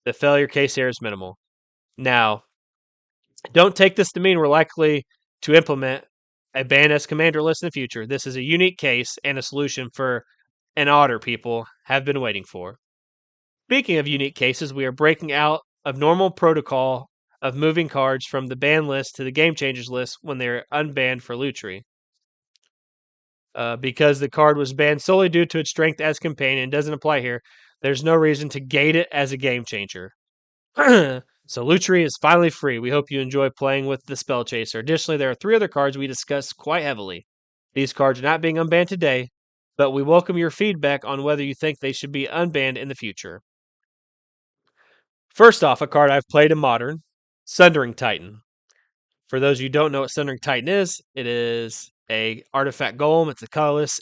The failure case here is minimal. Now, don't take this to mean we're likely to implement a ban as commander list in the future. This is a unique case and a solution for an otter people have been waiting for. Speaking of unique cases, we are breaking out of normal protocol of moving cards from the ban list to the game changers list when they're unbanned for Lutri. Because the card was banned solely due to its strength as companion and doesn't apply here, there's no reason to gate it as a game changer. So Lutri is finally free. We hope you enjoy playing with the Spell Chaser. Additionally, there are 3 other cards we discussed quite heavily. These cards are not being unbanned today, but we welcome your feedback on whether you think they should be unbanned in the future. First off, a card I've played in Modern, Sundering Titan. For those of you who don't know what Sundering Titan is, it is a artifact golem. It's a colorless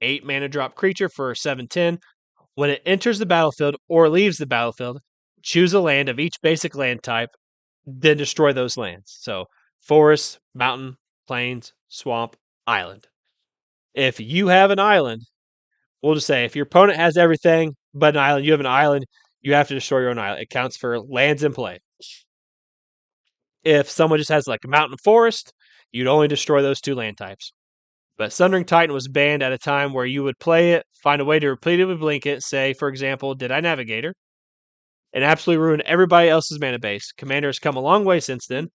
8 mana drop creature for 7/10. When it enters the battlefield or leaves the battlefield, choose a land of each basic land type, then destroy those lands. So, forest, mountain, plains, swamp, island. If you have an island, we'll just say if your opponent has everything but an island, you have an island, you have to destroy your own island. It counts for lands in play. If someone just has like a mountain forest, you'd only destroy those 2 land types. But Sundering Titan was banned at a time where you would play it, find a way to repeatedly blink it, say, for example, did I Navigator, and absolutely ruin everybody else's mana base. Commander has come a long way since then,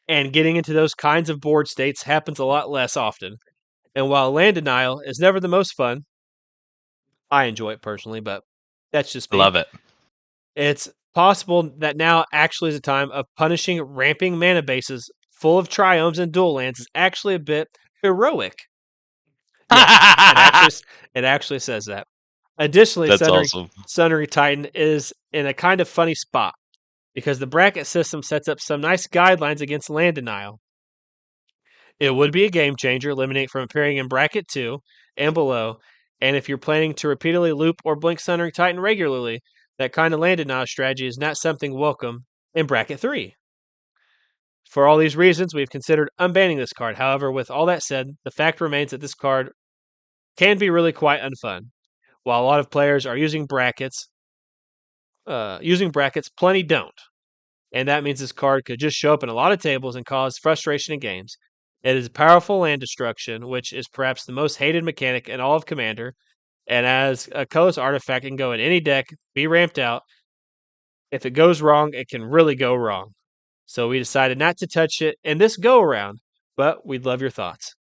and getting into those kinds of board states happens a lot less often. And while land denial is never the most fun, I enjoy it personally, but that's just me. Love it. It's possible that now actually is a time of punishing ramping mana bases full of triomes and dual lands is actually a bit heroic. Yes, it actually says that. Additionally, That's awesome. Sundering Titan is in a kind of funny spot because the bracket system sets up some nice guidelines against land denial. It would be a game changer, eliminate from appearing in bracket 2 and below, and if you're planning to repeatedly loop or blink Sundering Titan regularly, that kind of land denial strategy is not something welcome in bracket 3. For all these reasons, we've considered unbanning this card. However, with all that said, the fact remains that this card can be really quite unfun. While a lot of players are using brackets, plenty don't. And that means this card could just show up in a lot of tables and cause frustration in games. It is powerful land destruction, which is perhaps the most hated mechanic in all of Commander, and as a colorless artifact, it can go in any deck, be ramped out. If it goes wrong, it can really go wrong. So we decided not to touch it in this go-around, but we'd love your thoughts.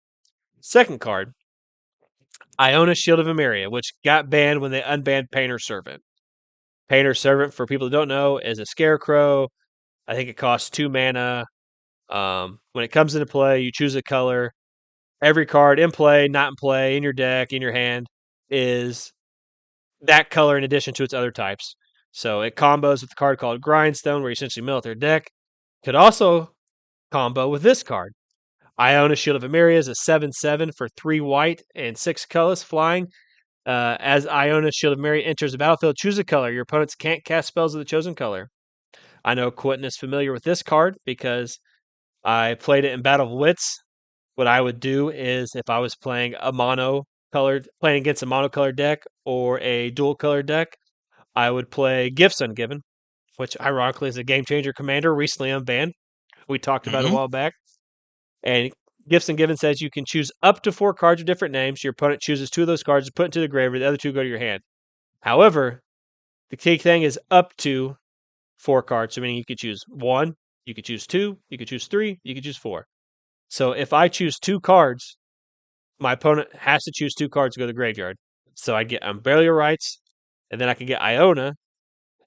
Second card, Iona Shield of Emeria, which got banned when they unbanned Painter Servant. Painter Servant, for people that don't know, is a scarecrow. I think it costs 2 mana. When it comes into play, you choose a color. Every card in play, not in play, in your deck, in your hand, is that color in addition to its other types. So it combos with a card called Grindstone, where you essentially mill out their deck. Could also combo with this card. Iona Shield of Emeria is a 7/7 for 3 white and 6 colors flying. As Iona Shield of Emeria enters the battlefield, choose a color. Your opponents can't cast spells of the chosen color. I know Quentin is familiar with this card because I played it in Battle of Wits. What I would do is if I was playing against a monocolored deck or a dual colored deck, I would play Gifts Ungiven, which ironically is a game changer commander recently unbanned. We talked about it a Mm-hmm. while back. And Gifts Ungiven says you can choose up to 4 cards with different names. Your opponent chooses 2 of those cards to put into the graveyard. The other 2 go to your hand. However, the key thing is up to 4 cards. So meaning you could choose 1, you could choose 2, you could choose 3, you could choose 4. So if I choose 2 cards, my opponent has to choose 2 cards to go to the graveyard. So I get Unburial Rights, and then I can get Iona,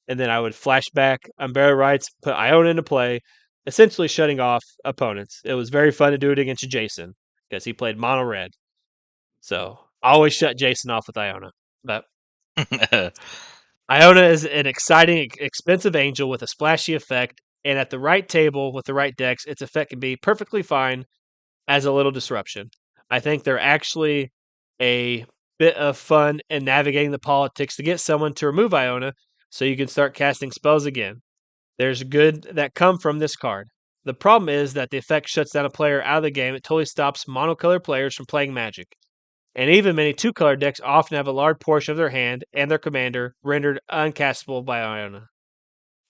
and then I would flash back Unburial Rights, put Iona into play, essentially shutting off opponents. It was very fun to do it against Jason because he played mono red. So I always shut Jason off with Iona. But Iona is an exciting, expensive angel with a splashy effect, and at the right table with the right decks, its effect can be perfectly fine as a little disruption. I think they're actually a bit of fun in navigating the politics to get someone to remove Iona so you can start casting spells again. There's good that come from this card. The problem is that the effect shuts down a player out of the game. It totally stops monocolor players from playing Magic. And even many 2-color decks often have a large portion of their hand and their commander rendered uncastable by Iona.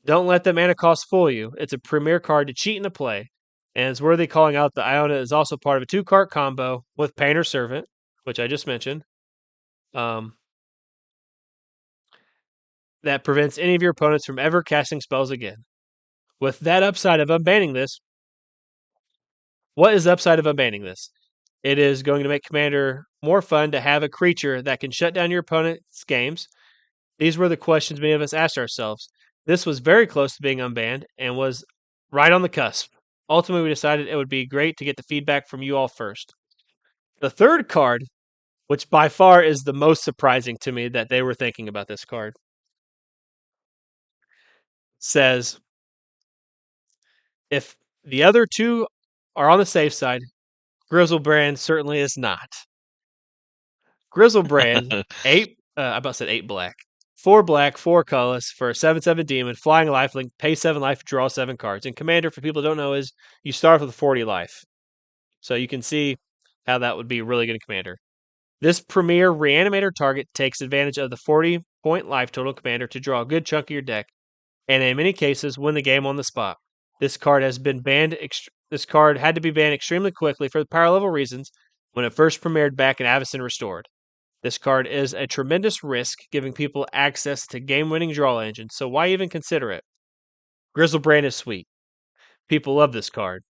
Don't let the mana cost fool you. It's a premier card to cheat into play, and it's worthy calling out that Iona is also part of a 2-card combo with Painter Servant, which I just mentioned, that prevents any of your opponents from ever casting spells again. With that upside of unbanning this, what is the upside of unbanning this? It is going to make Commander more fun to have a creature that can shut down your opponent's games. These were the questions many of us asked ourselves. This was very close to being unbanned and was right on the cusp. Ultimately, we decided it would be great to get the feedback from you all first. The third card, which by far is the most surprising to me that they were thinking about this card, says if the other 2 are on the safe side, Grizzlebrand certainly is not. Grizzlebrand, 8, I about said 8 black. 4 black, 4 colorless for a 7/7 demon, flying lifelink, pay 7 life, draw 7 cards. And Commander, for people who don't know, is you start with 40 life. So you can see how that would be really good in Commander. This premier Reanimator target takes advantage of the 40-point life total Commander to draw a good chunk of your deck, and in many cases, win the game on the spot. This card has been banned This card had to be banned extremely quickly for the power level reasons when it first premiered back in Avacyn Restored. This card is a tremendous risk, giving people access to game-winning draw engines, so why even consider it? Grizzlebrand is sweet. People love this card.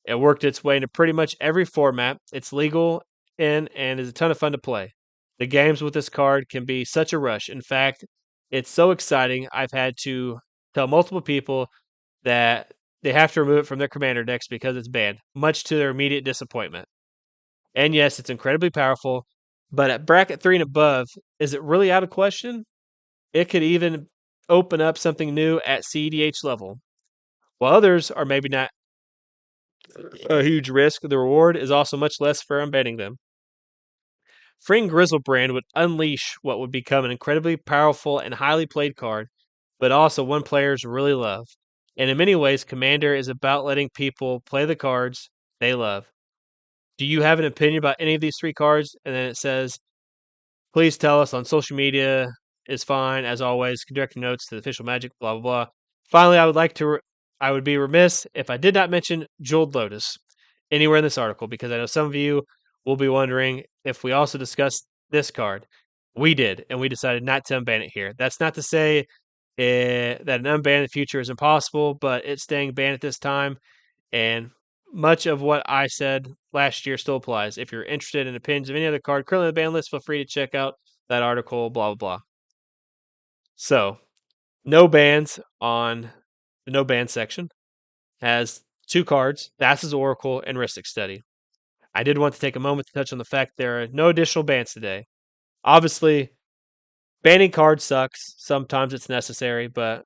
It worked its way into pretty much every format. It's legal in and is a ton of fun to play. The games with this card can be such a rush. In fact, it's so exciting, I've had to tell multiple people that they have to remove it from their commander decks because it's banned, much to their immediate disappointment. And yes, it's incredibly powerful, but at bracket 3 and above, is it really out of question? It could even open up something new at CEDH level. While others are maybe not a huge risk, the reward is also much less for unbanning them. Freeing Grizzlebrand would unleash what would become an incredibly powerful and highly played card, but also one players really love. And in many ways, Commander is about letting people play the cards they love. Do you have an opinion about any of these three cards? And then it says, please tell us on social media is fine. As always, direct notes to the official Magic, blah, blah, blah. Finally, I would be remiss if I did not mention Jeweled Lotus anywhere in this article because I know some of you will be wondering if we also discussed this card. We did, and we decided not to unban it here. That's not to say that an unban in the future is impossible, but it's staying banned at this time. And much of what I said last year still applies. If you're interested in opinions of any other card currently on the ban list, feel free to check out that article, blah, blah, blah. So, no bans on the no ban section has two cards, Thassa's Oracle and Rhystic Study. I did want to take a moment to touch on the fact there are no additional bans today. Obviously, banning cards sucks. Sometimes it's necessary, but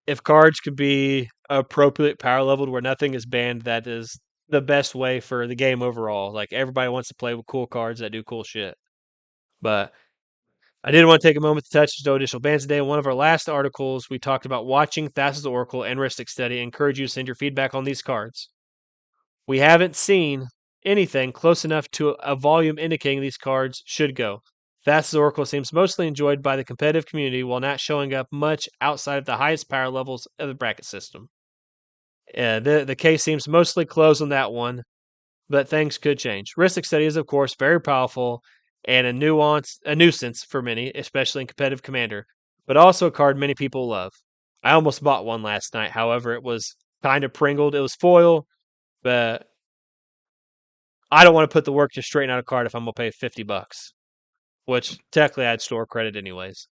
if cards could be appropriate power leveled where nothing is banned, that is the best way for the game overall. Like everybody wants to play with cool cards that do cool shit. But I did want to take a moment to touch no additional bans today. In one of our last articles, we talked about watching Thassa's Oracle and Rhystic Study. I encourage you to send your feedback on these cards. We haven't seen anything close enough to a volume indicating these cards should go. Thassa's Oracle seems mostly enjoyed by the competitive community while not showing up much outside of the highest power levels of the bracket system. The case seems mostly closed on that one, but things could change. Rhystic Study is, of course, very powerful and a nuisance for many, especially in competitive Commander, but also a card many people love. I almost bought one last night. However, it was kind of pringled. It was foil, but I don't want to put the work to straighten out a card if I'm gonna pay $50, which technically I'd store credit anyways.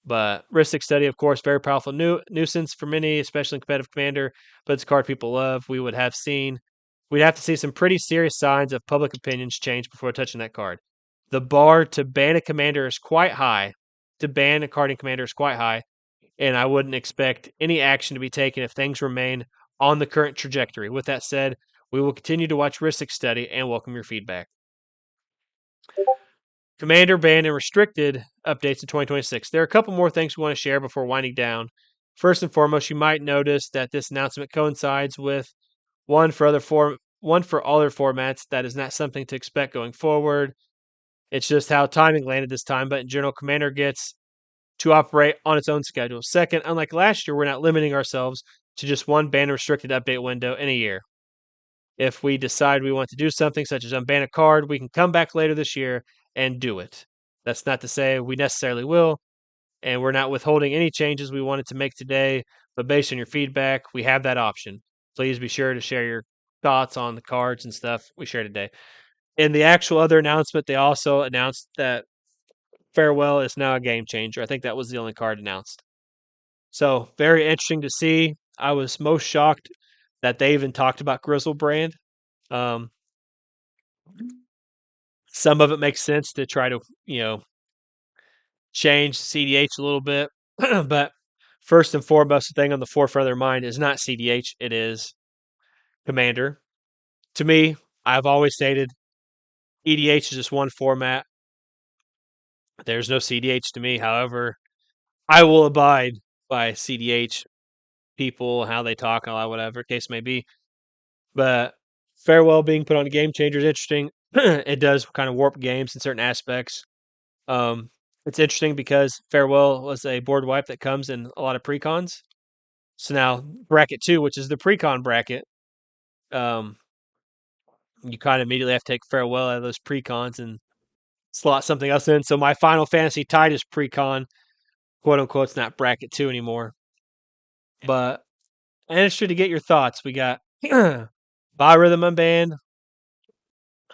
But Rhystic Study, of course, very powerful nuisance for many, especially in competitive Commander, but it's a card people love. We'd have to see some pretty serious signs of public opinions change before touching that card. The bar to ban a commander is quite high. To ban a card in Commander is quite high, and I wouldn't expect any action to be taken if things remain on the current trajectory. With that said, we will continue to watch Rhystic Study and welcome your feedback. Commander banned and restricted updates in 2026. There are a couple more things we want to share before winding down. First and foremost, you might notice that this announcement coincides with one for all their formats. That is not something to expect going forward. It's just how timing landed this time, but in general, Commander gets to operate on its own schedule. Second, unlike last year, we're not limiting ourselves to just one ban restricted update window in a year. If we decide we want to do something such as unban a card, we can come back later this year and do it. That's not to say we necessarily will, and we're not withholding any changes we wanted to make today, but based on your feedback, we have that option. Please be sure to share your thoughts on the cards and stuff we share today. In the actual other announcement, they also announced that Farewell is now a game changer. I think that was the only card announced. So, very interesting to see. I was most shocked that they even talked about Grizzlebrand. Um, some of it makes sense to try to, change CDH a little bit. But first and foremost, the thing on the forefront of their mind is not CDH, it is Commander. To me, I've always stated EDH is just one format. There's no CDH to me. However, I will abide by CDH people, how they talk, all that, whatever case may be. But Farewell being put on a game changer is interesting. It does kind of warp games in certain aspects. It's interesting because Farewell was a board wipe that comes in a lot of precons. So now bracket 2, which is the pre-con bracket, um, you kind of immediately have to take farewell out of those pre-cons and slot something else in. So my Final Fantasy Tide is pre-con, quote unquote. It's not bracket 2 anymore. But I'm interested to get your thoughts. We got Biorhythm unbanned,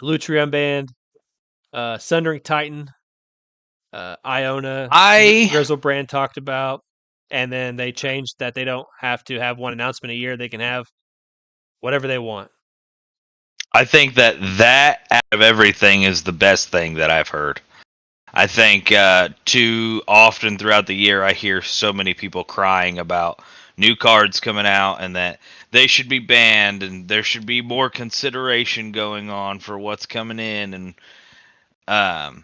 Lutri unbanned, Sundering Titan, Iona, I Grizzlebrand talked about, and then they changed that they don't have to have one announcement a year. They can have whatever they want. I think that out of everything is the best thing that I've heard. I think too often throughout the year I hear so many people crying about new cards coming out and that they should be banned and there should be more consideration going on for what's coming in and um,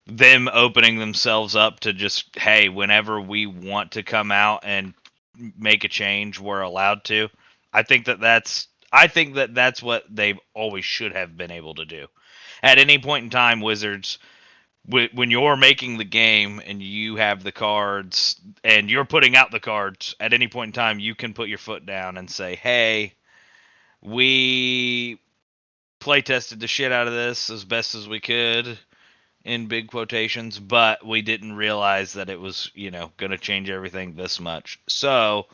them opening themselves up to just hey, whenever we want to come out and make a change, we're allowed to. I think that that's what they always should have been able to do. At any point in time, Wizards, when you're making the game and you have the cards and you're putting out the cards, at any point in time, you can put your foot down and say, "Hey, we play tested the shit out of this as best as we could." In big quotations, but we didn't realize that it was, going to change everything this much. So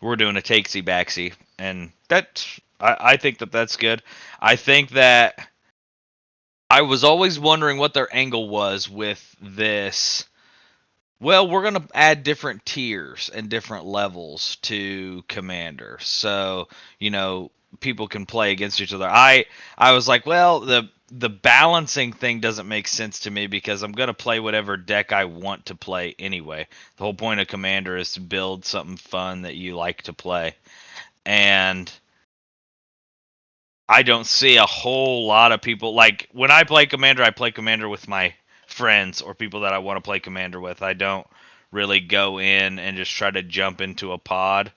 we're doing a takesy backsy, and I think that that's good. I think that I was always wondering what their angle was with this. Well, we're going to add different tiers and different levels to Commander. So, people can play against each other. I was like, well, the balancing thing doesn't make sense to me because I'm going to play whatever deck I want to play anyway. The whole point of Commander is to build something fun that you like to play. And I don't see a whole lot of people like when I play Commander with my friends or people that I want to play Commander with. I don't really go in and just try to jump into a pod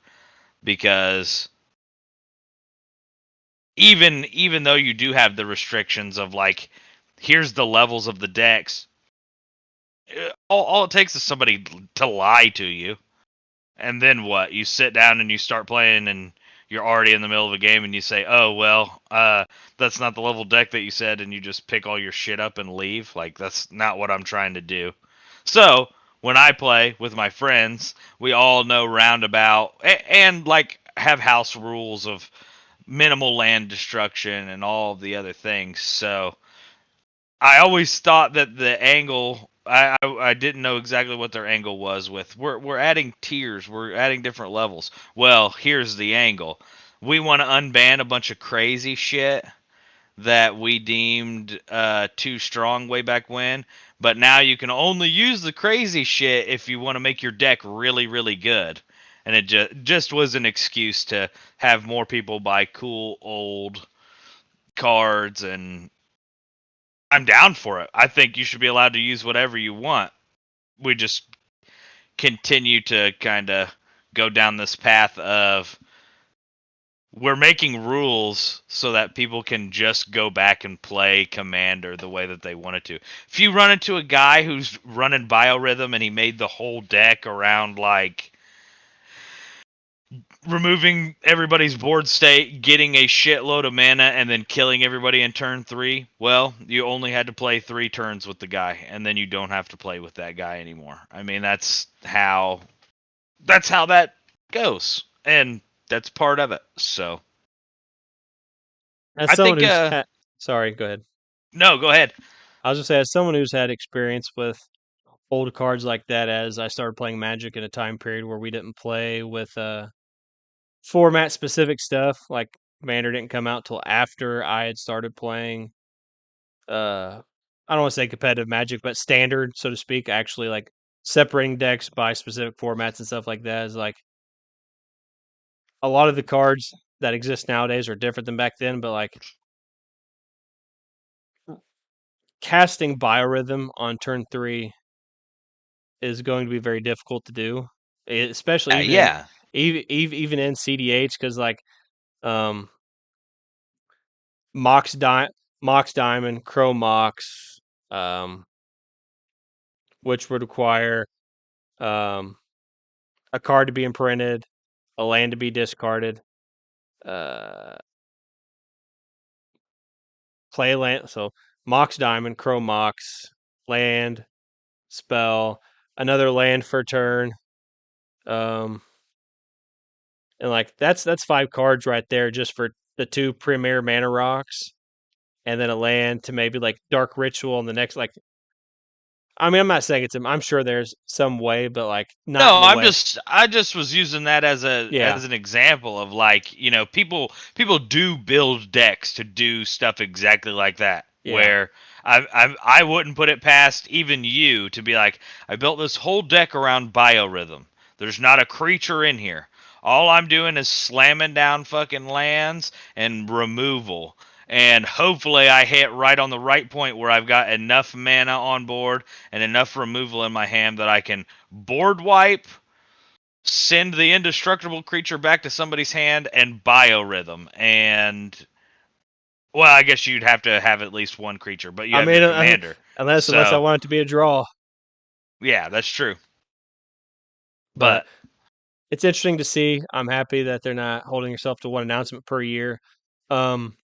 because even though you do have the restrictions of like here's the levels of the decks, all it takes is somebody to lie to you. And then what? You sit down and you start playing, and you're already in the middle of a game, and you say, "Oh well, that's not the level deck that you said," and you just pick all your shit up and leave. Like that's not what I'm trying to do. So when I play with my friends, we all know roundabout and like have house rules of minimal land destruction and all of the other things. So I always thought that the angle I didn't know exactly what their angle was with we're adding tiers, we're adding different levels. Well, here's the angle. We want to unban a bunch of crazy shit that we deemed too strong way back when, but now you can only use the crazy shit if you want to make your deck really really good. And it just was an excuse to have more people buy cool old cards and I'm down for it. I think you should be allowed to use whatever you want. We just continue to kind of go down this path of we're making rules so that people can just go back and play Commander the way that they wanted to. If you run into a guy who's running Biorhythm and he made the whole deck around like removing everybody's board state, getting a shitload of mana, and then killing everybody in turn 3, well, you only had to play 3 turns with the guy, and then you don't have to play with that guy anymore. I mean, that's how that goes, and that's part of it. So As I someone think, who's sorry, go ahead. no, go ahead. I was just say, as someone who's had experience with old cards like that, as I started playing Magic in a time period where we didn't play with format specific stuff, like Commander didn't come out till after I had started playing. I don't want to say competitive Magic, but standard, so to speak. Actually, like separating decks by specific formats and stuff like that is like a lot of the cards that exist nowadays are different than back then. But like casting Biorhythm on turn 3 is going to be very difficult to do, especially Yeah. even in CDH because like um, Mox Mox Diamond, Crow Mox, um, which would require um, a card to be imprinted. a land to be discarded, uh, play land. So Mox Diamond, Crow Mox, land, spell, another land for turn. And like that's 5 cards right there just for the 2 premier mana rocks, and then a land to maybe like Dark Ritual in the next. Like, I mean, I'm not saying I'm sure there's some way, but like not in No, the way. I just was using that as Yeah, an example of, like, people do build decks to do stuff exactly like that. yeah, Where I wouldn't put it past even you to be like, I built this whole deck around biorhythm. There's not a creature in here. All I'm doing is slamming down fucking lands and removal. And hopefully I hit right on the right point where I've got enough mana on board and enough removal in my hand that I can board wipe, send the indestructible creature back to somebody's hand, and biorhythm. And, well, I guess you'd have to have at least one creature, but you I have your mean, commander. unless I So, want it to be a draw. yeah, that's true. But But, it's interesting to see. I'm happy that they're not holding yourself to one announcement per year. Um,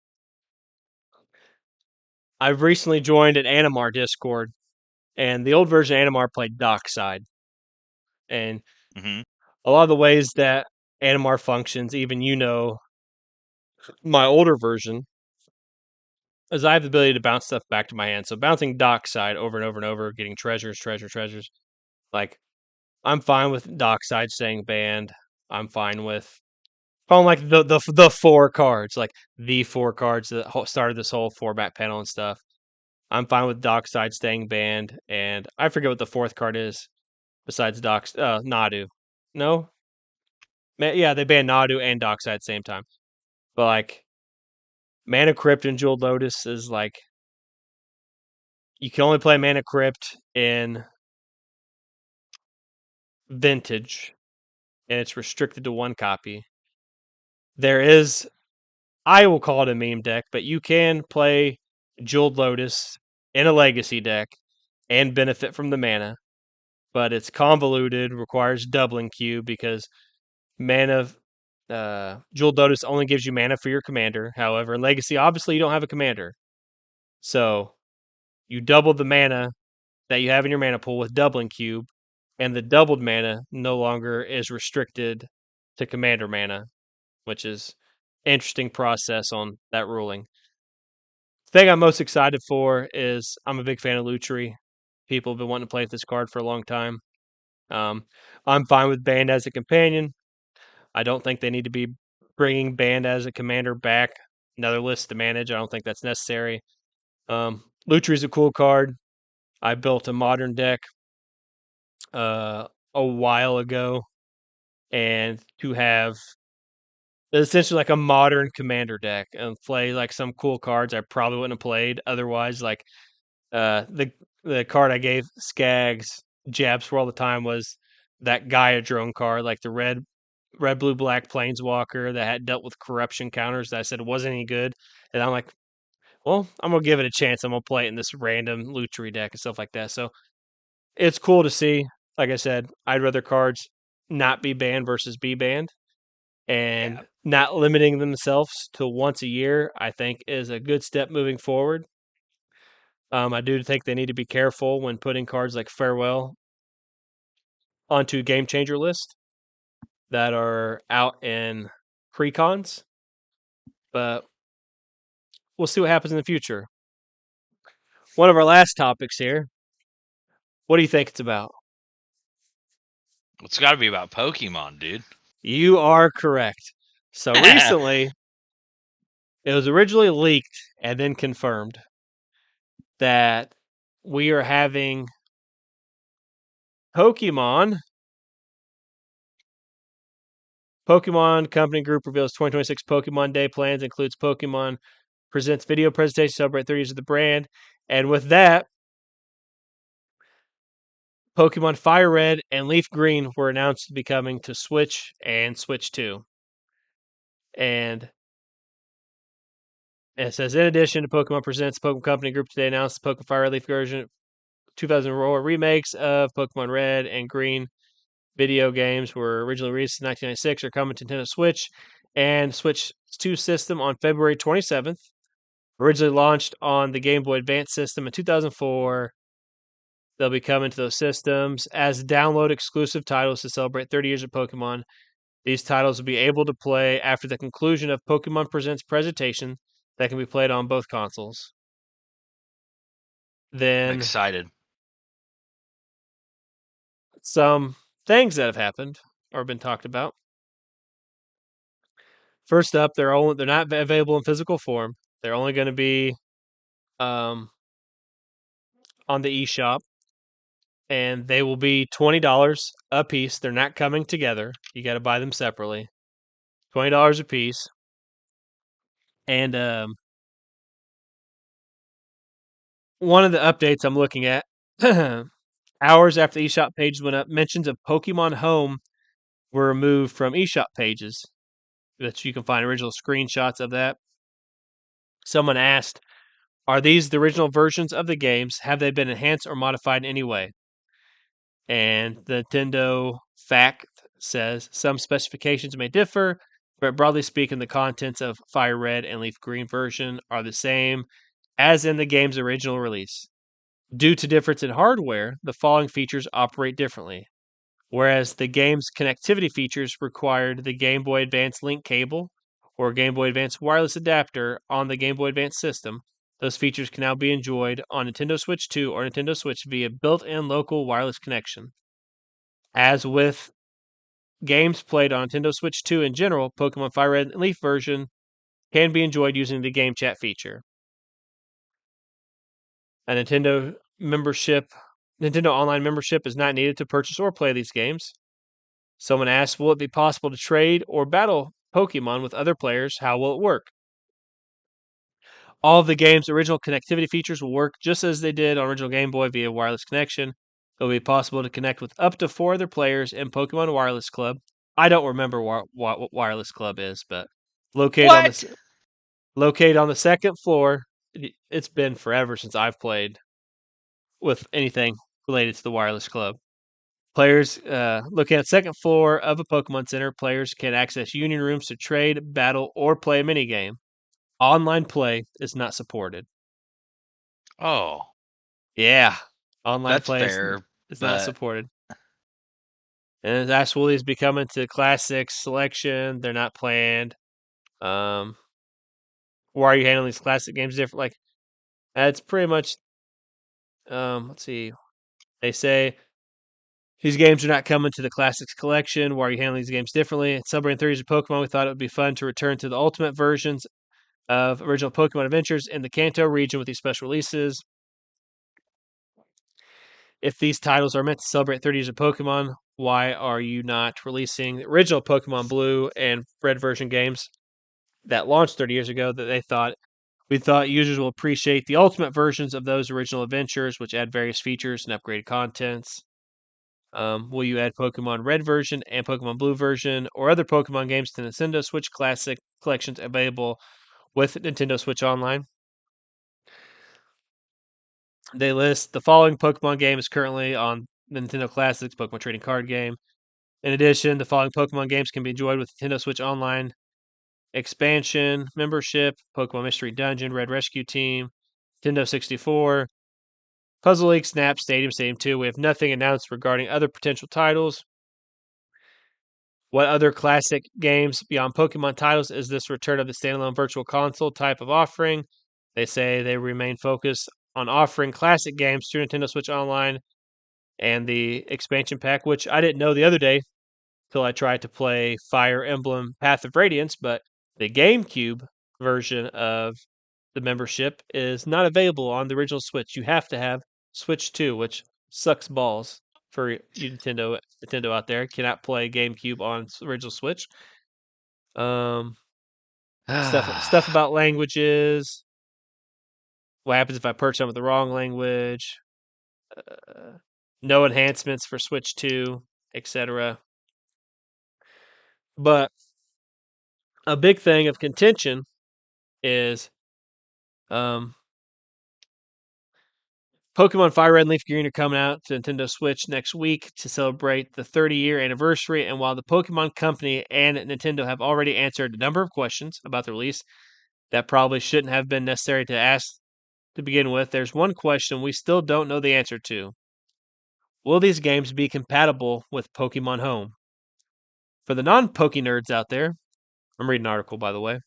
I've recently joined an Animar Discord, and the old version of Animar played Dockside, and mhm. a lot of the ways that Animar functions, even my older version, is I have the ability to bounce stuff back to my hand. So bouncing Dockside over and over and over, getting treasures. Like, I'm fine with Dockside staying banned. I'm fine with calling like the 4 cards, like the 4 cards that started this whole format panel and stuff. I'm fine with Dockside staying banned, and I forget what the 4th card is besides Nadu. No, yeah, they banned Nadu and Dockside at the same time. But like Mana Crypt and Jeweled Lotus is like you can only play Mana Crypt in Vintage, and it's restricted to 1 copy. There is, I will call it a meme deck, but you can play Jeweled Lotus in a Legacy deck and benefit from the mana. But it's convoluted, requires doubling queue because mana. Jeweled Lotus only gives you mana for your commander. However, in Legacy, obviously you don't have a commander, so you double the mana that you have in your mana pool with doubling cube, and the doubled mana no longer is restricted to commander mana, which is interesting process on that ruling. The thing I'm most excited for is I'm a big fan of Lutri. People have been wanting to play with this card for a long time. Um, I'm fine with Band as a companion. I don't think they need to be bringing Band as a commander back. Another list to manage. I don't think that's necessary. Lutri is a cool card. I built a modern deck a while ago, and to have essentially like a modern commander deck and play like some cool cards I probably wouldn't have played otherwise. Like the card I gave Skags jabs for all the time was that Gaia drone card, like the red blue black planeswalker that had dealt with corruption counters that I said wasn't any good. And I'm like, well, I'm gonna give it a chance. I'm gonna play it in this random Lutri deck and stuff like that. So it's cool to see. Like I said, I'd rather cards not be banned versus be banned, Yeah. and not limiting themselves to once a year, I think, is a good step moving forward. I do think they need to be careful when putting cards like Farewell onto Game Changer list that are out in precons, but we'll see what happens in the future. One of our last topics here. What do you think it's about? It's got to be about Pokemon, dude. You are correct. So recently, it was originally leaked and then confirmed that we are having Pokemon. Pokemon Company Group reveals 2026 Pokemon Day plans, includes Pokemon presents video presentation to celebrate 30 years of the brand. And with that, Pokemon Fire Red and Leaf Green were announced to be coming to Switch and Switch 2. And it says, in addition to Pokemon Presents, the Pokemon Company Group today announced the Pokemon Fire Red Leaf version 2004 remakes of Pokemon Red and Green video games were originally released in 1996 are coming to Nintendo Switch and Switch 2 system on February 27th. Originally launched on the Game Boy Advance system in 2004, they'll be coming to those systems as download exclusive titles to celebrate 30 years of Pokemon. These titles will be able to play after the conclusion of Pokemon Presents presentation that can be played on both consoles. I'm Then excited. some things that have happened or been talked about. First up, they're not available in physical form. They're only going to be on the eShop, and they will be $20 a piece. They're not coming together. You got to buy them separately. $20 a piece. And one of the updates I'm looking at, hours after the eShop pages went up, mentions of Pokemon Home were removed from eShop pages. That you can find original screenshots of that. Someone asked, "Are these the original versions of the games? Have they been enhanced or modified in any way?" And the Nintendo fact says some specifications may differ, but broadly speaking, the contents of Fire Red and Leaf Green version are the same as in the game's original release. Due to difference in hardware, the following features operate differently. Whereas the game's connectivity features required the Game Boy Advance link cable or Game Boy Advance wireless adapter on the Game Boy Advance system, those features can now be enjoyed on Nintendo Switch 2 or Nintendo Switch via built-in local wireless connection. As with games played on Nintendo Switch 2 in general, Pokemon Fire Red and Leaf version can be enjoyed using the game chat feature. A Nintendo Online membership is not needed to purchase or play these games. Someone asked, will it be possible to trade or battle Pokemon with other players? How will it work? All of the game's original connectivity features will work just as they did on original Game Boy via wireless connection. It will be possible to connect with up to 4 other players in Pokemon Wireless Club. I don't remember what Wireless Club is, but located on What? the located on the second floor. It's been forever since I've played with anything related to the Wireless Club. Players looking at the second floor of a Pokemon Center, players can access union rooms to trade, battle, or play a minigame. Online play is not supported. Oh, Yeah, online that's play fair, is not but supported. And as Woolies be coming to Classics selection, they're not planned. Why are you handling these classic games different? Like, that's pretty much. Let's see. They say these games are not coming to the Classics collection. Why are you handling these games differently? Celebrating 30 years of Pokemon, we thought it would be fun to return to the Ultimate versions of original Pokemon Adventures in the Kanto region with these special releases. If these titles are meant to celebrate 30 years of Pokemon, why are you not releasing the original Pokemon Blue and Red version games that launched 30 years ago that we thought users will appreciate the ultimate versions of those original adventures, which add various features and upgraded contents. Will you add Pokemon Red version and Pokemon Blue version or other Pokemon games to Nintendo Switch Classic collections available with Nintendo Switch Online? They list the following Pokemon games currently on the Nintendo Classics Pokemon Trading Card Game. In addition, the following Pokemon games can be enjoyed with Nintendo Switch Online expansion, membership, Pokemon Mystery Dungeon, Red Rescue Team, Nintendo 64, Puzzle League, Snap, Stadium 2. We have nothing announced regarding other potential titles. What other classic games beyond Pokemon titles is this return of the standalone virtual console type of offering? They say they remain focused on offering classic games through Nintendo Switch Online and the expansion pack, which I didn't know the other day till I tried to play Fire Emblem Path of Radiance, but the GameCube version of the membership is not available on the original Switch. You have to have Switch 2, which sucks balls for you Nintendo out there. Cannot play GameCube on original Switch. Um, stuff about languages. What happens if I purchase them with the wrong language? Uh, no enhancements for Switch 2, etc. But a big thing of contention is um, Pokemon Fire Red and Leaf Green are coming out to Nintendo Switch next week to celebrate the 30-year anniversary, and while the Pokemon Company and Nintendo have already answered a number of questions about the release that probably shouldn't have been necessary to ask to begin with, there's one question we still don't know the answer to. Will these games be compatible with Pokemon Home? For the non-Poke nerds out there, I'm reading an article, by the way.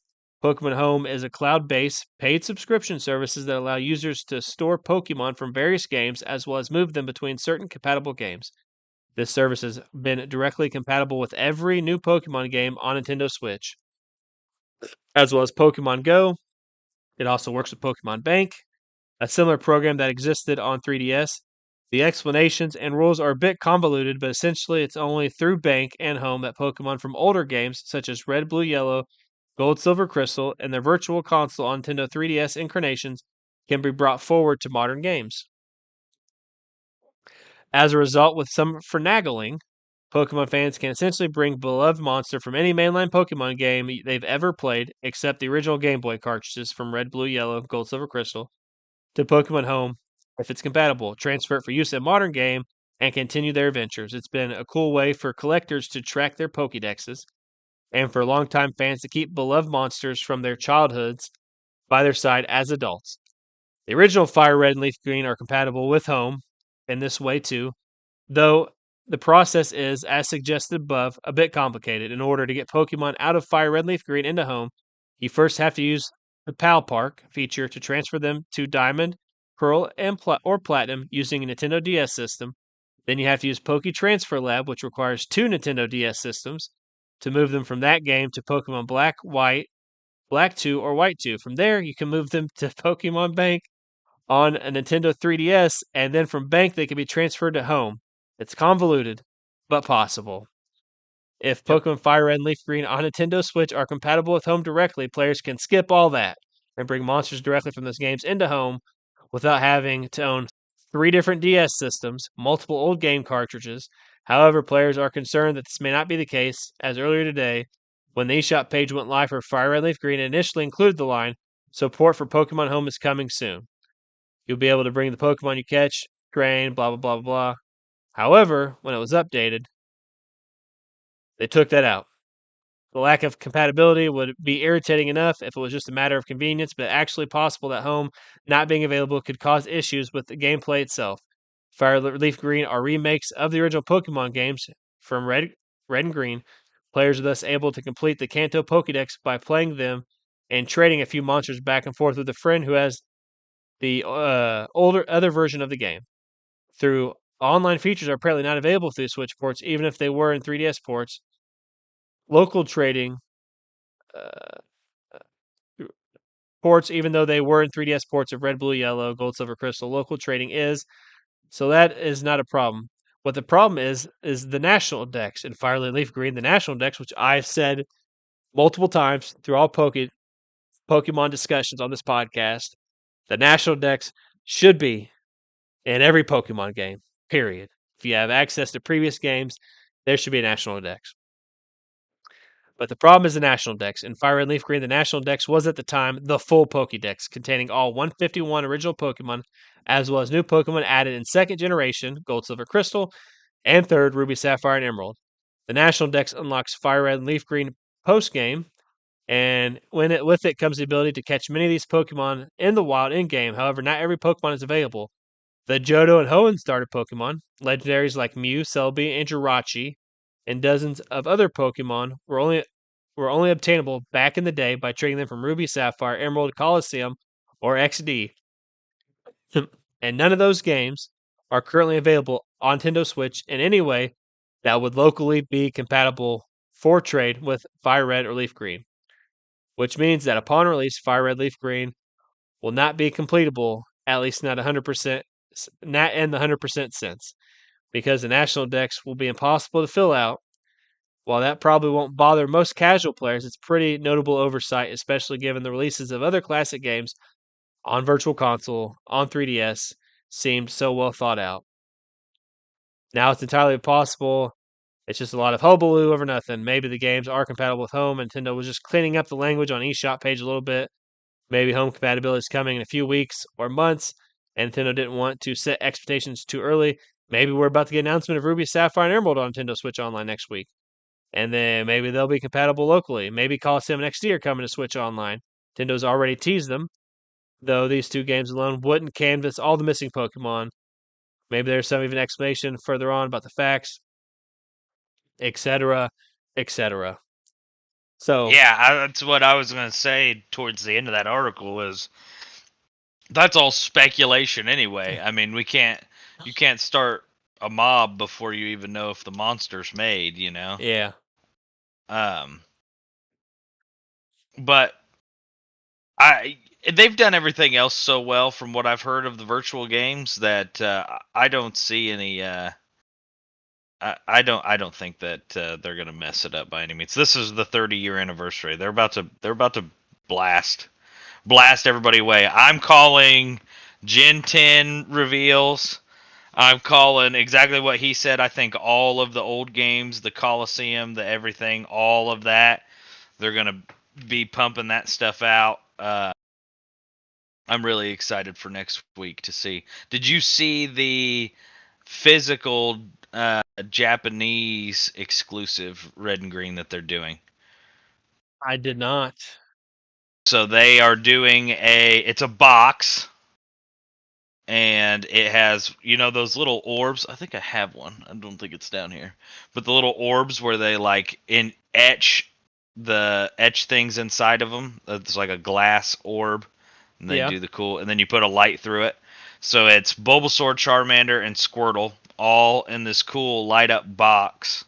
Pokemon Home is a cloud-based, paid subscription services that allow users to store Pokemon from various games as well as move them between certain compatible games. This service has been directly compatible with every new Pokemon game on Nintendo Switch, as well as Pokemon Go. It also works with Pokemon Bank, a similar program that existed on 3DS. The explanations and rules are a bit convoluted, but essentially it's only through Bank and Home that Pokemon from older games such as Red, Blue, Yellow, Gold, Silver, Crystal, and their Virtual Console on Nintendo 3DS incarnations can be brought forward to modern games. As a result, with some finagling, Pokemon fans can essentially bring beloved monster from any mainline Pokemon game they've ever played, except the original Game Boy cartridges from Red, Blue, Yellow, Gold, Silver, Crystal, to Pokemon Home if it's compatible, transfer it for use in a modern game, and continue their adventures. It's been a cool way for collectors to track their Pokédexes, and for longtime fans to keep beloved monsters from their childhoods by their side as adults. The original Fire Red and Leaf Green are compatible with Home in this way too, though the process is, as suggested above, a bit complicated. In order to get Pokemon out of Fire Red Leaf Green into Home, you first have to use the Pal Park feature to transfer them to Diamond, Pearl, and or Platinum using a Nintendo DS system. Then you have to use Poke Transfer Lab, which requires two Nintendo DS systems, to move them from that game to Pokemon Black, White, Black 2, or White 2. From there, you can move them to Pokemon Bank on a Nintendo 3DS, and then from Bank, they can be transferred to Home. It's convoluted, but possible. If Yep. Pokemon Fire Red and Leaf Green on Nintendo Switch are compatible with Home directly, players can skip all that and bring monsters directly from those games into Home without having to own three different DS systems, multiple old game cartridges. However, players are concerned that this may not be the case, as earlier today, when the eShop page went live for Fire Red Leaf Green, it initially included the line, support for Pokemon Home is coming soon. You'll be able to bring the Pokemon you catch, train, blah, blah, blah, blah. However, when it was updated, they took that out. The lack of compatibility would be irritating enough if it was just a matter of convenience, but actually possible that Home not being available could cause issues with the gameplay itself. Fire Leaf Green are remakes of the original Pokemon games from Red and Green. Players are thus able to complete the Kanto Pokédex by playing them and trading a few monsters back and forth with a friend who has the other version of the game. Through online features are apparently not available through Switch ports, even if they were in 3DS ports. Local trading uh, ports, even though they were in 3DS ports of Red, Blue, Yellow, Gold, Silver, Crystal, local trading is. So that is not a problem. What the problem is the national dex in Fire Red Leaf Green, the national dex, which I've said multiple times through all Pokemon discussions on this podcast. The national dex should be in every Pokemon game, period. If you have access to previous games, there should be a national dex. But the problem is the national dex. In Fire Red Leaf Green, the national dex was at the time the full Pokédex, containing all 151 original Pokemon, as well as new Pokemon added in second generation, Gold, Silver, Crystal, and third, Ruby, Sapphire, and Emerald. The national dex unlocks Fire Red and Leaf Green post game, and with it comes the ability to catch many of these Pokemon in the wild in game. However, not every Pokemon is available. The Johto and Hoenn starter Pokemon, legendaries like Mew, Celebi, and Jirachi, and dozens of other Pokemon were only obtainable back in the day by trading them from Ruby, Sapphire, Emerald, Coliseum, or XD. And none of those games are currently available on Nintendo Switch in any way that would locally be compatible for trade with Fire Red or Leaf Green, which means that upon release, Fire Red Leaf Green will not be completable, at least not 100%, not in the 100% sense, because the national dex will be impossible to fill out. While that probably won't bother most casual players, it's pretty notable oversight, especially given the releases of other classic games on Virtual Console, on 3DS, seemed so well thought out. Now it's entirely possible. It's just a lot of hullabaloo over nothing. Maybe the games are compatible with Home. Nintendo was just cleaning up the language on eShop page a little bit. Maybe Home compatibility is coming in a few weeks or months. and Nintendo didn't want to set expectations too early. Maybe we're about to get an announcement of Ruby, Sapphire, and Emerald on Nintendo Switch Online next week. And then maybe they'll be compatible locally. Maybe Coliseum next year coming to Switch Online. Nintendo's already teased them, though these two games alone wouldn't canvas all the missing Pokemon. Maybe there's some even explanation further on about the facts, etc., etc. So, Yeah, that's what I was going to say towards the end of that article is that's all speculation anyway. I mean, you can't start a mob before you even know if the monster's made, you know. yeah, Um, but I they've done everything else so well from what I've heard of the virtual games that I don't see any. I don't think that they're gonna mess it up by any means. This is the 30-year anniversary. They're about to blast everybody away. I'm calling Gen 10 reveals. I'm calling exactly what he said. I think all of the old games, the Coliseum, the everything, all of that, they're gonna be pumping that stuff out. I'm really excited for next week to see. Did you see the physical Japanese exclusive red and green that they're doing? I did not. So they are doing it's a box and it has, you know, those little orbs. I think I have one. I don't think it's down here. But the little orbs where they like etch things inside of them. It's like a glass orb and they Yeah. do the cool, and then you put a light through it. So it's Bulbasaur, Charmander, and Squirtle all in this cool light up box.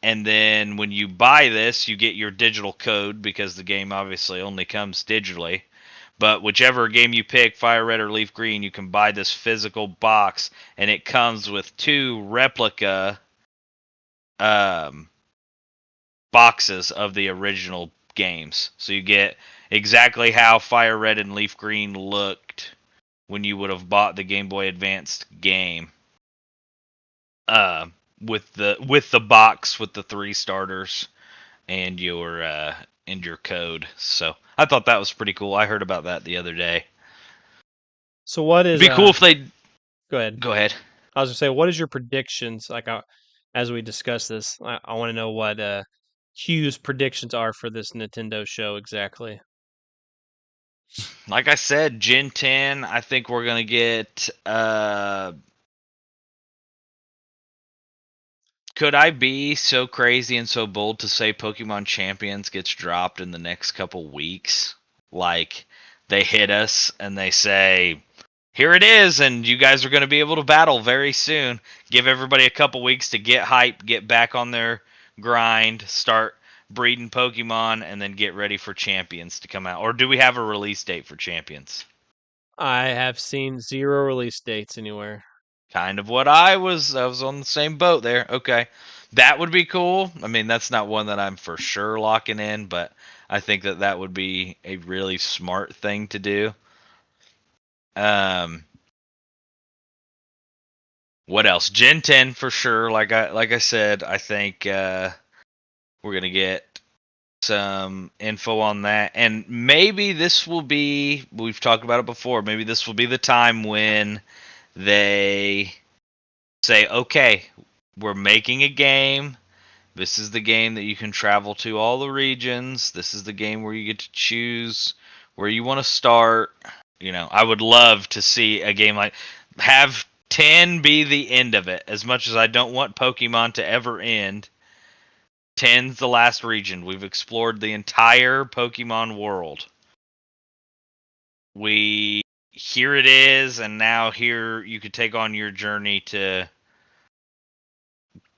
And then when you buy this, you get your digital code because the game obviously only comes digitally. But whichever game you pick, Fire Red or Leaf Green, you can buy this physical box, and it comes with two replica um, boxes of the original games. So you get exactly how Fire Red and Leaf Green looked when you would have bought the Game Boy Advanced game. Uh, with the box with the 3 starters and your code. So I thought that was pretty cool. I heard about that the other day. So what It'd is be cool if they go ahead. go ahead. I was gonna say, what is your predictions? Like, as we discuss this, I want to know what Hugh's predictions are for this Nintendo show exactly. Like I said, Gen 10. I think we're gonna get. Could I be so crazy and so bold to say Pokemon Champions gets dropped in the next couple weeks? Like they hit us and they say, "Here it is, and you guys are going to be able to battle very soon." Give everybody a couple weeks to get hype, get back on their grind, start breeding Pokemon, and then get ready for Champions to come out. Or do we have a release date for Champions? I have seen 0 release dates anywhere. Kind of what I was. I was on the same boat there. Okay. That would be cool. I mean, that's not one that I'm for sure locking in, but I think that that would be a really smart thing to do. Um, what else? Gen 10 for sure. Like I said, I think we're gonna get some info on that, and maybe this will be. We've talked about it before. Maybe this will be the time when they say, "Okay, we're making a game. This is the game that you can travel to all the regions. This is the game where you get to choose where you want to start." You know, I would love to see a game like have 10 be the end of it. As much as I don't want Pokemon to ever end, 10's the last region. We've explored the entire Pokemon world. We Here it is, and now here you could take on your journey to.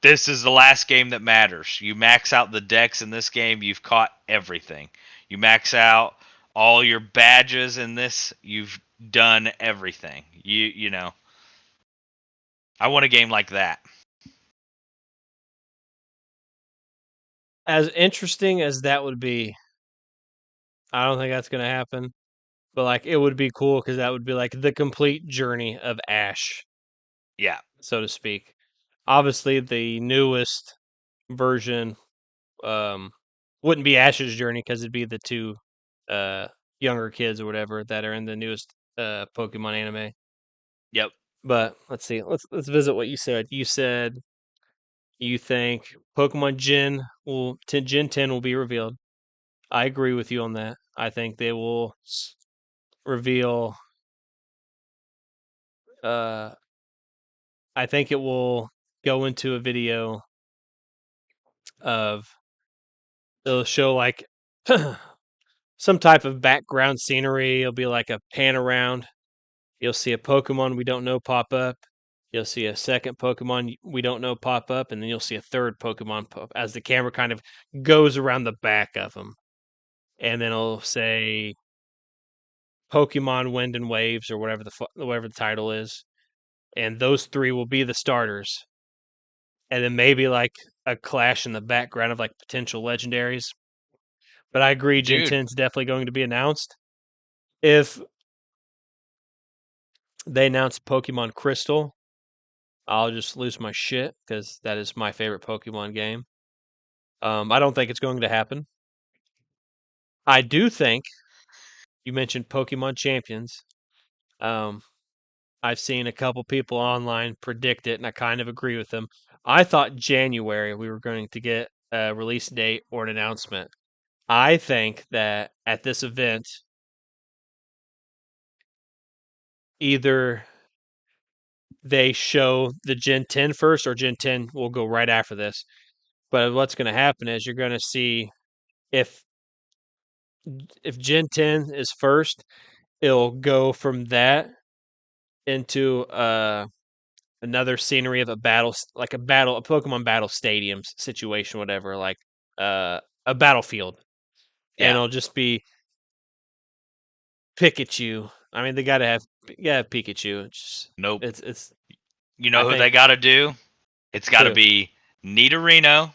This is the last game that matters. You max out the decks in this game, you've caught everything. You max out all your badges in this, you've done everything. You know. I want a game like that. As interesting as that would be, I don't think that's gonna happen. But like, it would be cool because that would be like the complete journey of Ash, Yeah. so to speak. Obviously, the newest version um, wouldn't be Ash's journey because it'd be the two uh, younger kids or whatever that are in the newest Pokemon anime. Yep. But let's see. Let's visit what you said. You said you think Pokemon Gen 10 will be revealed. I agree with you on that. I think they will reveal. Uh, I think it will go into a video of it'll show like some type of background scenery. It'll be like a pan around. You'll see a Pokemon we don't know pop up. You'll see a second Pokemon we don't know pop up, and then you'll see a third Pokemon pop as the camera kind of goes around the back of them. And then it'll say Pokemon Wind and Waves or whatever the title is, and those three will be the starters. And then maybe like a clash in the background of like potential legendaries. But I agree, Gen Dude, 10 is definitely going to be announced. If they announce Pokemon Crystal, I'll just lose my shit because that is my favorite Pokemon game. I don't think it's going to happen. I do think you mentioned Pokemon Champions. Um, I've seen a couple people online predict it, and I kind of agree with them. I thought January we were going to get a release date or an announcement. I think that at this event, either they show the Gen 10 first or Gen 10 will go right after this. But what's going to happen is you're going to see if if Gen 10 is first, it'll go from that into another scenery of a battle, like a Pokemon battle stadiums situation, whatever, like a battlefield, and yeah. it'll just be Pikachu. I mean, they gotta have Pikachu. Nope. It's. You I know who they think got to do? It's got to who be Nidorino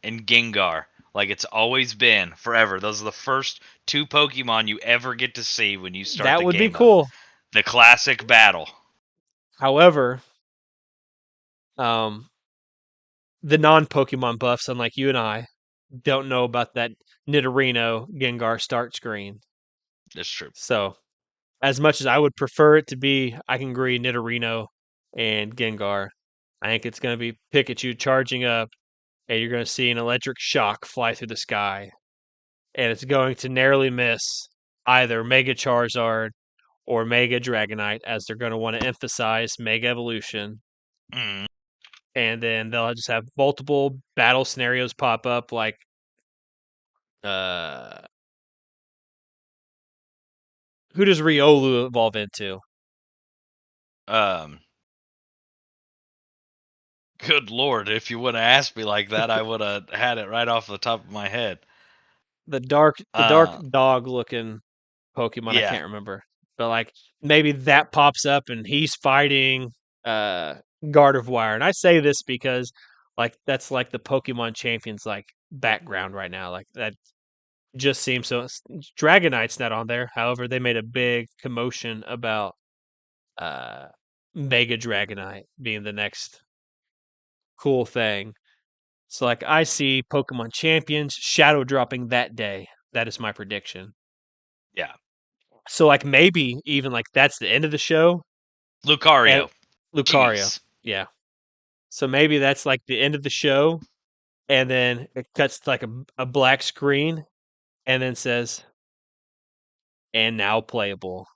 and Gengar. Like it's always been forever. Those are the first two Pokemon you ever get to see when you start that the would be game up. cool. The classic battle. However, um, the non-Pokemon buffs, unlike you and I, don't know about that Nidorino Gengar start screen. That's true. So, as much as I would prefer it to be, I can agree Nidorino and Gengar. I think it's going to be Pikachu charging up, and you're going to see an electric shock fly through the sky, and it's going to narrowly miss either Mega Charizard or Mega Dragonite, as they're going to want to emphasize Mega Evolution. Mm. And then they'll just have multiple battle scenarios pop up, like uh, who does Riolu evolve into? Um, Good lord, if you would have asked me like that, I would have had it right off the top of my head. The dark Uh, dog looking Pokemon. I yeah. can't remember, but like maybe that pops up and he's fighting uh Gardevoir. And I say this because like that's like the Pokemon Champions like background right now. Like that just seems so. Dragonite's not on there. However, they made a big commotion about uh Mega Dragonite being the next cool thing. So like I see Pokemon Champions shadow dropping that day. That is my prediction. Yeah. So like maybe even like that's the end of the show and Lucario. Lucario. Jeez. Yeah. So maybe that's like the end of the show and then it cuts to like a black screen and then says and now playable.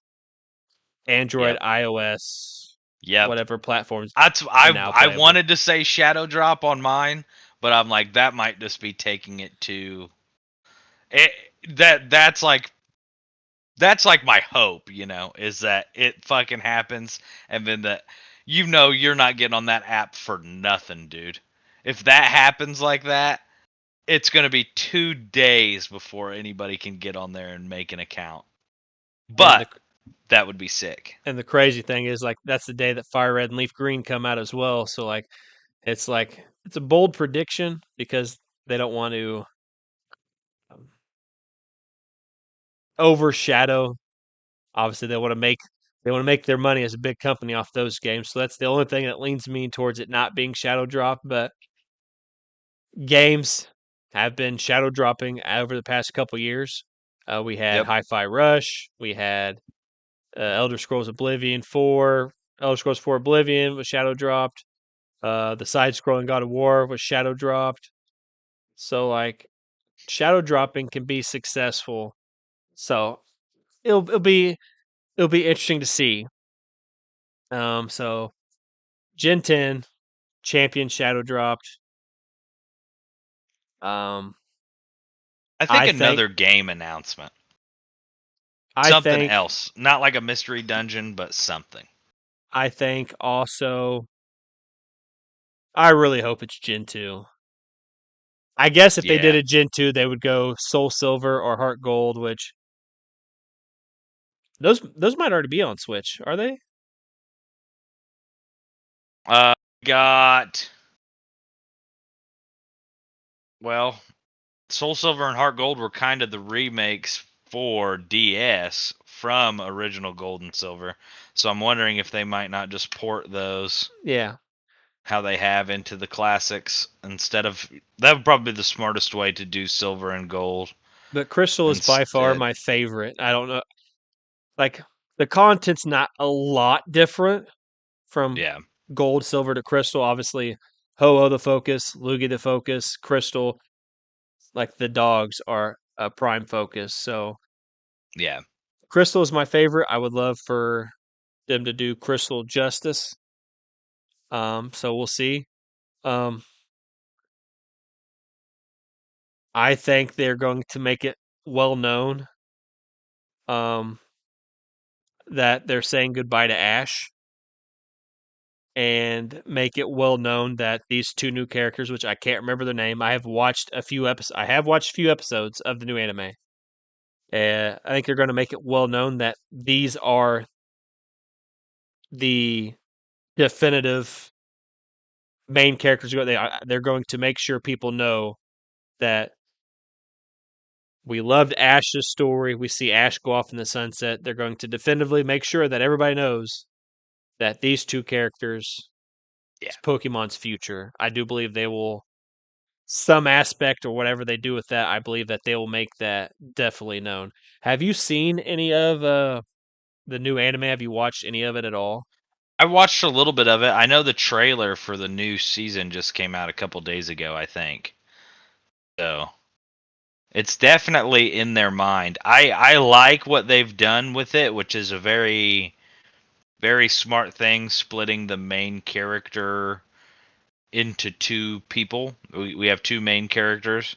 Android, Yep. iOS, Yep. whatever platforms That's and now I playable. wanted to say Shadow Drop on mine, but I'm like that might just be taking it to it, that's like my hope, is that it fucking happens and then that you're not getting on that app for nothing, dude. If that happens like that, it's going to be 2 days before anybody can get on there and make an account. And But that would be sick. the crazy thing is like that's the day that Fire Red and Leaf Green come out as well. So like it's a bold prediction because they don't want to um, overshadow. Obviously, they want to make their money as a big company off those games. So that's the only thing that leans me towards it not being shadow drop. But games have been shadow dropping over the past couple years. We had Yep. Hi-Fi Rush. We had Elder Scrolls Oblivion 4. Elder Scrolls 4 Oblivion was shadow dropped. The side-scrolling God of War was shadow dropped. So like shadow dropping can be successful. So it'll be interesting to see. So Gen 10 champion shadow dropped. Um, I think I think another game announcement. I Something think else. Not like a mystery dungeon, but something. I think also I really hope it's Gen 2. I guess if they did Yeah. a Gen 2, they would go Soul Silver or Heart Gold, which those might already be on Switch, are they? Uh, got, well, Soul Silver and Heart Gold were kind of the remakes for DS from original Gold and Silver. So I'm wondering if they might not just port those Yeah. how they have into the classics instead of, that would probably be the smartest way to do Silver and Gold But Crystal is by far instead. my favorite. I don't know. Like the content's not a lot different from Yeah. Gold, Silver to Crystal. Obviously, Ho-Oh the focus, Lugia the focus, Crystal, like the dogs are a prime focus. So Yeah. Crystal is my favorite. I would love for them to do Crystal justice. So we'll see. Um, I think they're going to make it well known um, that they're saying goodbye to Ash and make it well known that these two new characters, which I can't remember their name, I have watched a few episodes. I have watched a few episodes of the new anime. I think they're going to make it well known that these are the definitive main characters. They're going to make sure people know that we loved Ash's story. We see Ash go off in the sunset. They're going to definitively make sure that everybody knows that these two characters Yeah. is Pokemon's future. I do believe they will some aspect or whatever they do with that. I believe that they will make that definitely known. Have you seen any of the new anime? Have you watched any of it at all? I watched a little bit of it. I know the trailer for the new season just came out a couple days ago, I think. So it's definitely in their mind. I like what they've done with it, which is a very very smart thing, splitting the main character into two people. We have two main characters,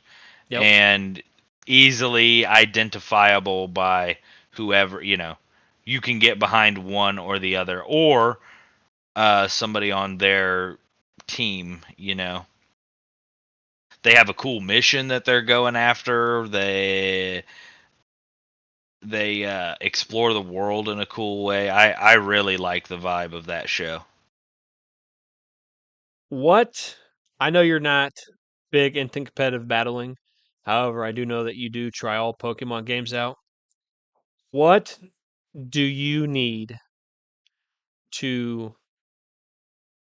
Yep. and easily identifiable by whoever, you can get behind one or the other, or somebody on their team. They have a cool mission that they're going after. They explore the world in a cool way. I really like the vibe of that show. What I know you're not big into competitive battling. However, I do know that you do try all Pokemon games out. What do you need to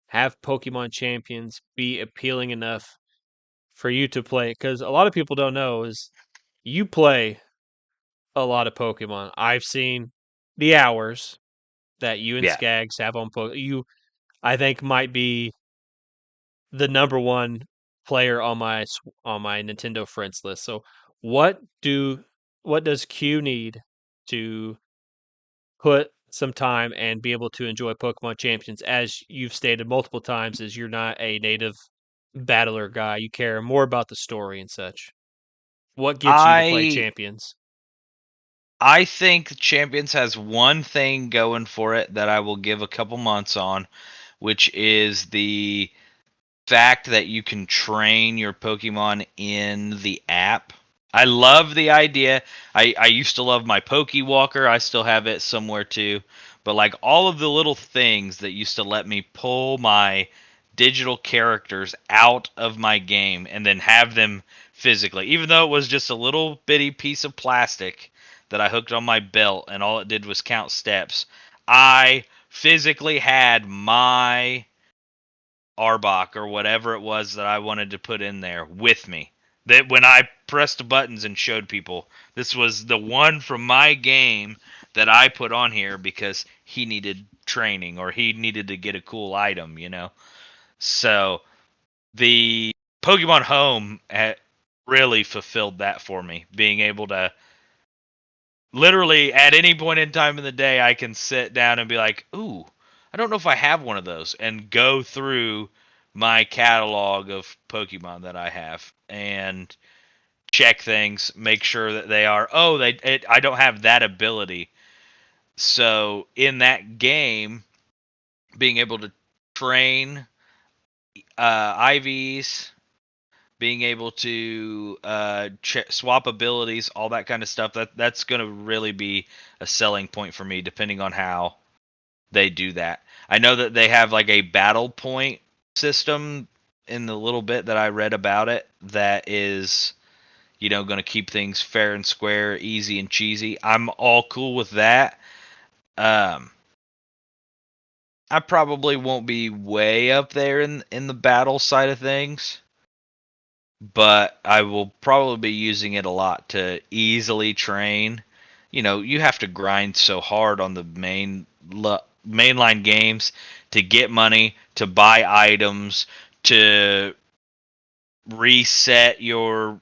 have Pokemon champions be appealing enough for you to play? Because a lot of people don't know is you play a lot of Pokemon. I've seen the hours that you and Yeah. Skags have on You, I think, might be the number one player on my Nintendo friends list. So, what do what does Q need to put some time and be able to enjoy Pokemon Champions? As you've stated multiple times, is you're not a native battler guy. You care more about the story and such. What gets you to play I Champions? I think Champions has one thing going for it that I will give a couple months on, which is the fact that you can train your Pokemon in the app. I love the idea. I used to love my Pokewalker. I still have it somewhere too. But like all of the little things that used to let me pull my digital characters out of my game and then have them physically, even though it was just a little bitty piece of plastic that I hooked on my belt and all it did was count steps. I physically had my Arbok or whatever it was that I wanted to put in there with me. That when I pressed the buttons and showed people, this was the one from my game that I put on here because he needed training, or he needed to get a cool item, So the Pokemon Home really fulfilled that for me, being able to literally at any point in time in the day, I can sit down and be like, ooh, I don't know if I have one of those, and go through my catalog of Pokemon that I have and check things, make sure that they are, I don't have that ability. So in that game, being able to train IVs, being able to swap abilities, all that kind of stuff, that's going to really be a selling point for me, depending on how they do that. I know that they have like a battle point system in the little bit that I read about it that is, going to keep things fair and square, easy and cheesy. I'm all cool with that. Um, I probably won't be way up there in the battle side of things, but I will probably be using it a lot to easily train. You have to grind so hard on the mainline games to get money, to buy items, to reset your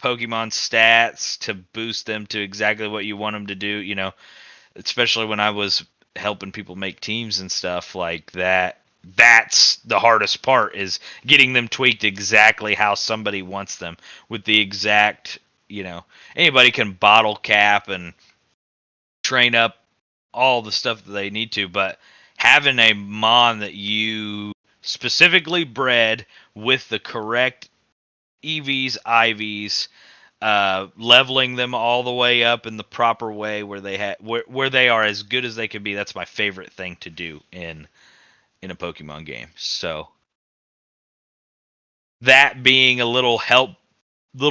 Pokemon stats to boost them to exactly what you want them to do, especially when I was helping people make teams and stuff like that. That's the hardest part, is getting them tweaked exactly how somebody wants them, with the exact, anybody can bottle cap and train up all the stuff that they need to, but having a mon that you specifically bred with the correct EVs, IVs, leveling them all the way up in the proper way where where they are as good as they can be. That's my favorite thing to do in a Pokemon game. So that being a little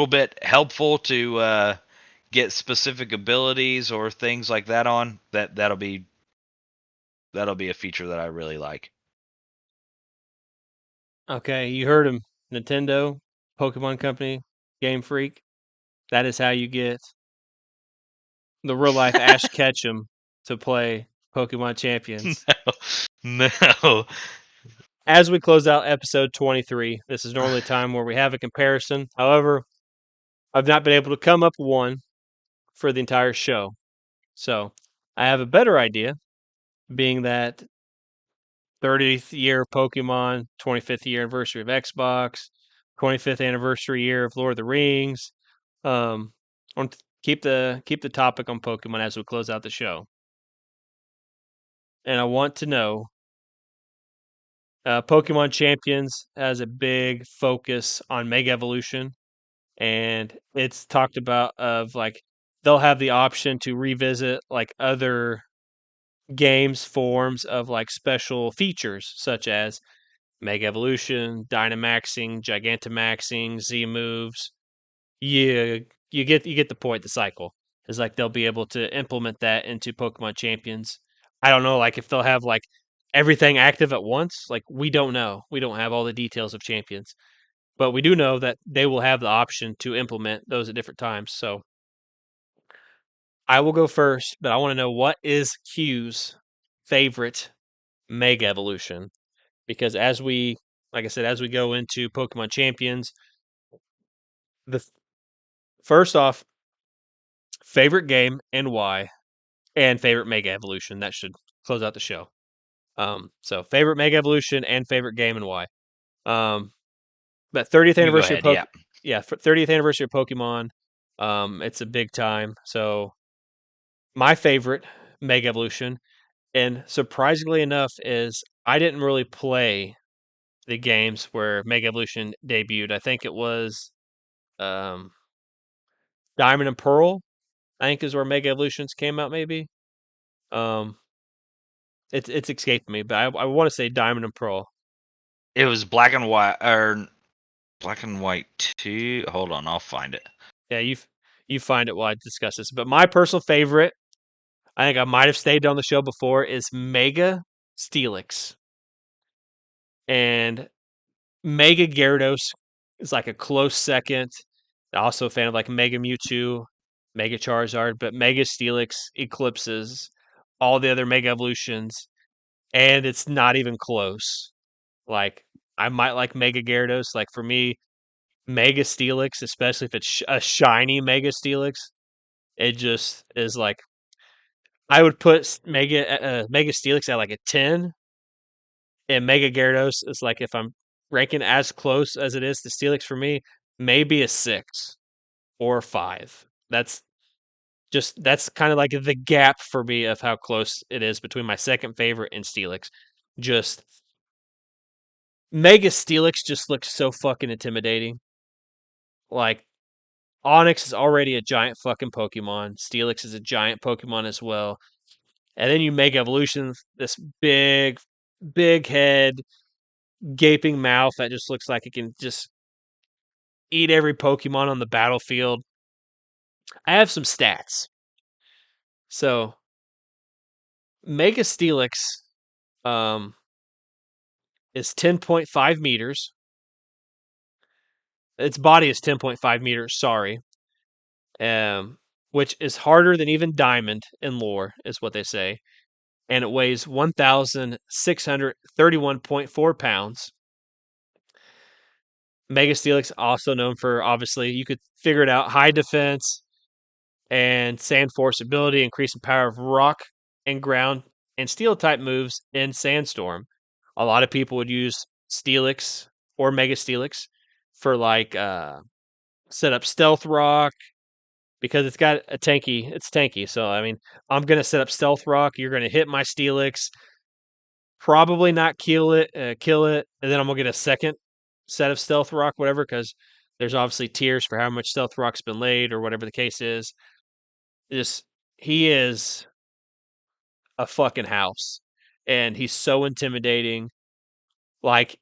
bit helpful to get specific abilities or things like that on, that'll be a feature that I really like. Okay, you heard him. Nintendo, Pokemon Company, Game Freak. That is how you get the real life Ash Ketchum to play Pokemon Champions. No. As we close out episode 23, this is normally a time where we have a comparison. However, I've not been able to come up with one for the entire show. So I have a better idea, being that 30th year of Pokemon, 25th year anniversary of Xbox, 25th anniversary year of Lord of the Rings. I want to keep the topic on Pokemon as we close out the show. And I want to know, Pokemon Champions has a big focus on Mega Evolution, and it's talked about of like they'll have the option to revisit like other games forms of like special features such as Mega Evolution, Dynamaxing, Gigantamaxing, Z moves. You get the point. The cycle is like they'll be able to implement that into Pokemon Champions. I don't know, like if they'll have like everything active at once. Like we don't know. We don't have all the details of Champions, but we do know that they will have the option to implement those at different times. So I will go first, but I want to know what is Q's favorite Mega Evolution, because like I said, as we go into Pokemon Champions, the first off, favorite game and why, and favorite Mega Evolution. That should close out the show. So favorite Mega Evolution and favorite game and why. Um, but 30th You go anniversary of ahead. Yeah. yeah, 30th anniversary of Pokemon. It's a big time. So my favorite Mega Evolution, and surprisingly enough, is I didn't really play the games where Mega Evolution debuted. I think it was um, Diamond and Pearl. I think is where Mega Evolutions came out. Maybe um, it's escaped me, but I want to say Diamond and Pearl. It was Black and White, or Black and White 2. Hold on, I'll find it. Yeah, you find it while I discuss this. But my personal favorite, I think I might have stayed on the show before, is Mega Steelix. And Mega Gyarados is like a close second. Also a fan of like Mega Mewtwo, Mega Charizard, but Mega Steelix eclipses all the other Mega Evolutions, and it's not even close. Like, I might like Mega Gyarados. Like, for me, Mega Steelix, especially if it's a shiny Mega Steelix, it just is like, I would put Mega Steelix at like a 10, and Mega Gyarados is like, if I'm ranking as close as it is to Steelix for me, maybe a 6 or a 5. That's kind of like the gap for me of how close it is between my second favorite and Steelix. Just Mega Steelix just looks so fucking intimidating. Like, Onyx is already a giant fucking Pokemon. Steelix is a giant Pokemon as well. And then you Mega Evolution, this big head, gaping mouth that just looks like it can just eat every Pokemon on the battlefield. I have some stats. So Mega Steelix um, is 10.5 meters. Its body is 10.5 meters, sorry. Which is harder than even Diamond in lore, is what they say. And it weighs 1,631.4 pounds. Mega Steelix, also known for, obviously, you could figure it out, high defense and sand force ability, increasing power of rock and ground and steel type moves in Sandstorm. A lot of people would use Steelix or Mega Steelix for like set up Stealth Rock because it's tanky. So I mean, I'm gonna set up Stealth Rock. You're gonna hit my Steelix, probably not kill it, and then I'm gonna get a second set of Stealth Rock, whatever, because there's obviously tiers for how much Stealth Rock's been laid or whatever the case is. Just he is a fucking house, and he's so intimidating. Like,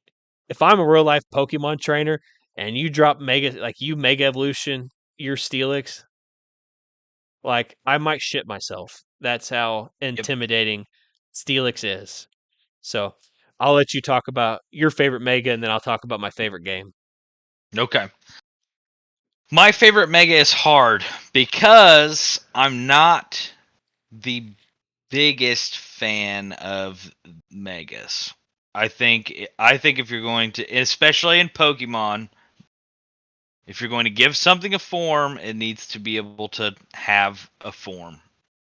if I'm a real life Pokemon trainer and you drop Mega Evolution your Steelix, like, I might shit myself. That's how Yep. intimidating Steelix is. So I'll let you talk about your favorite Mega, and then I'll talk about my favorite game. Okay. My favorite Mega is hard because I'm not the biggest fan of Megas. I think if you're going to, especially in Pokemon, if you're going to give something a form, it needs to be able to have a form.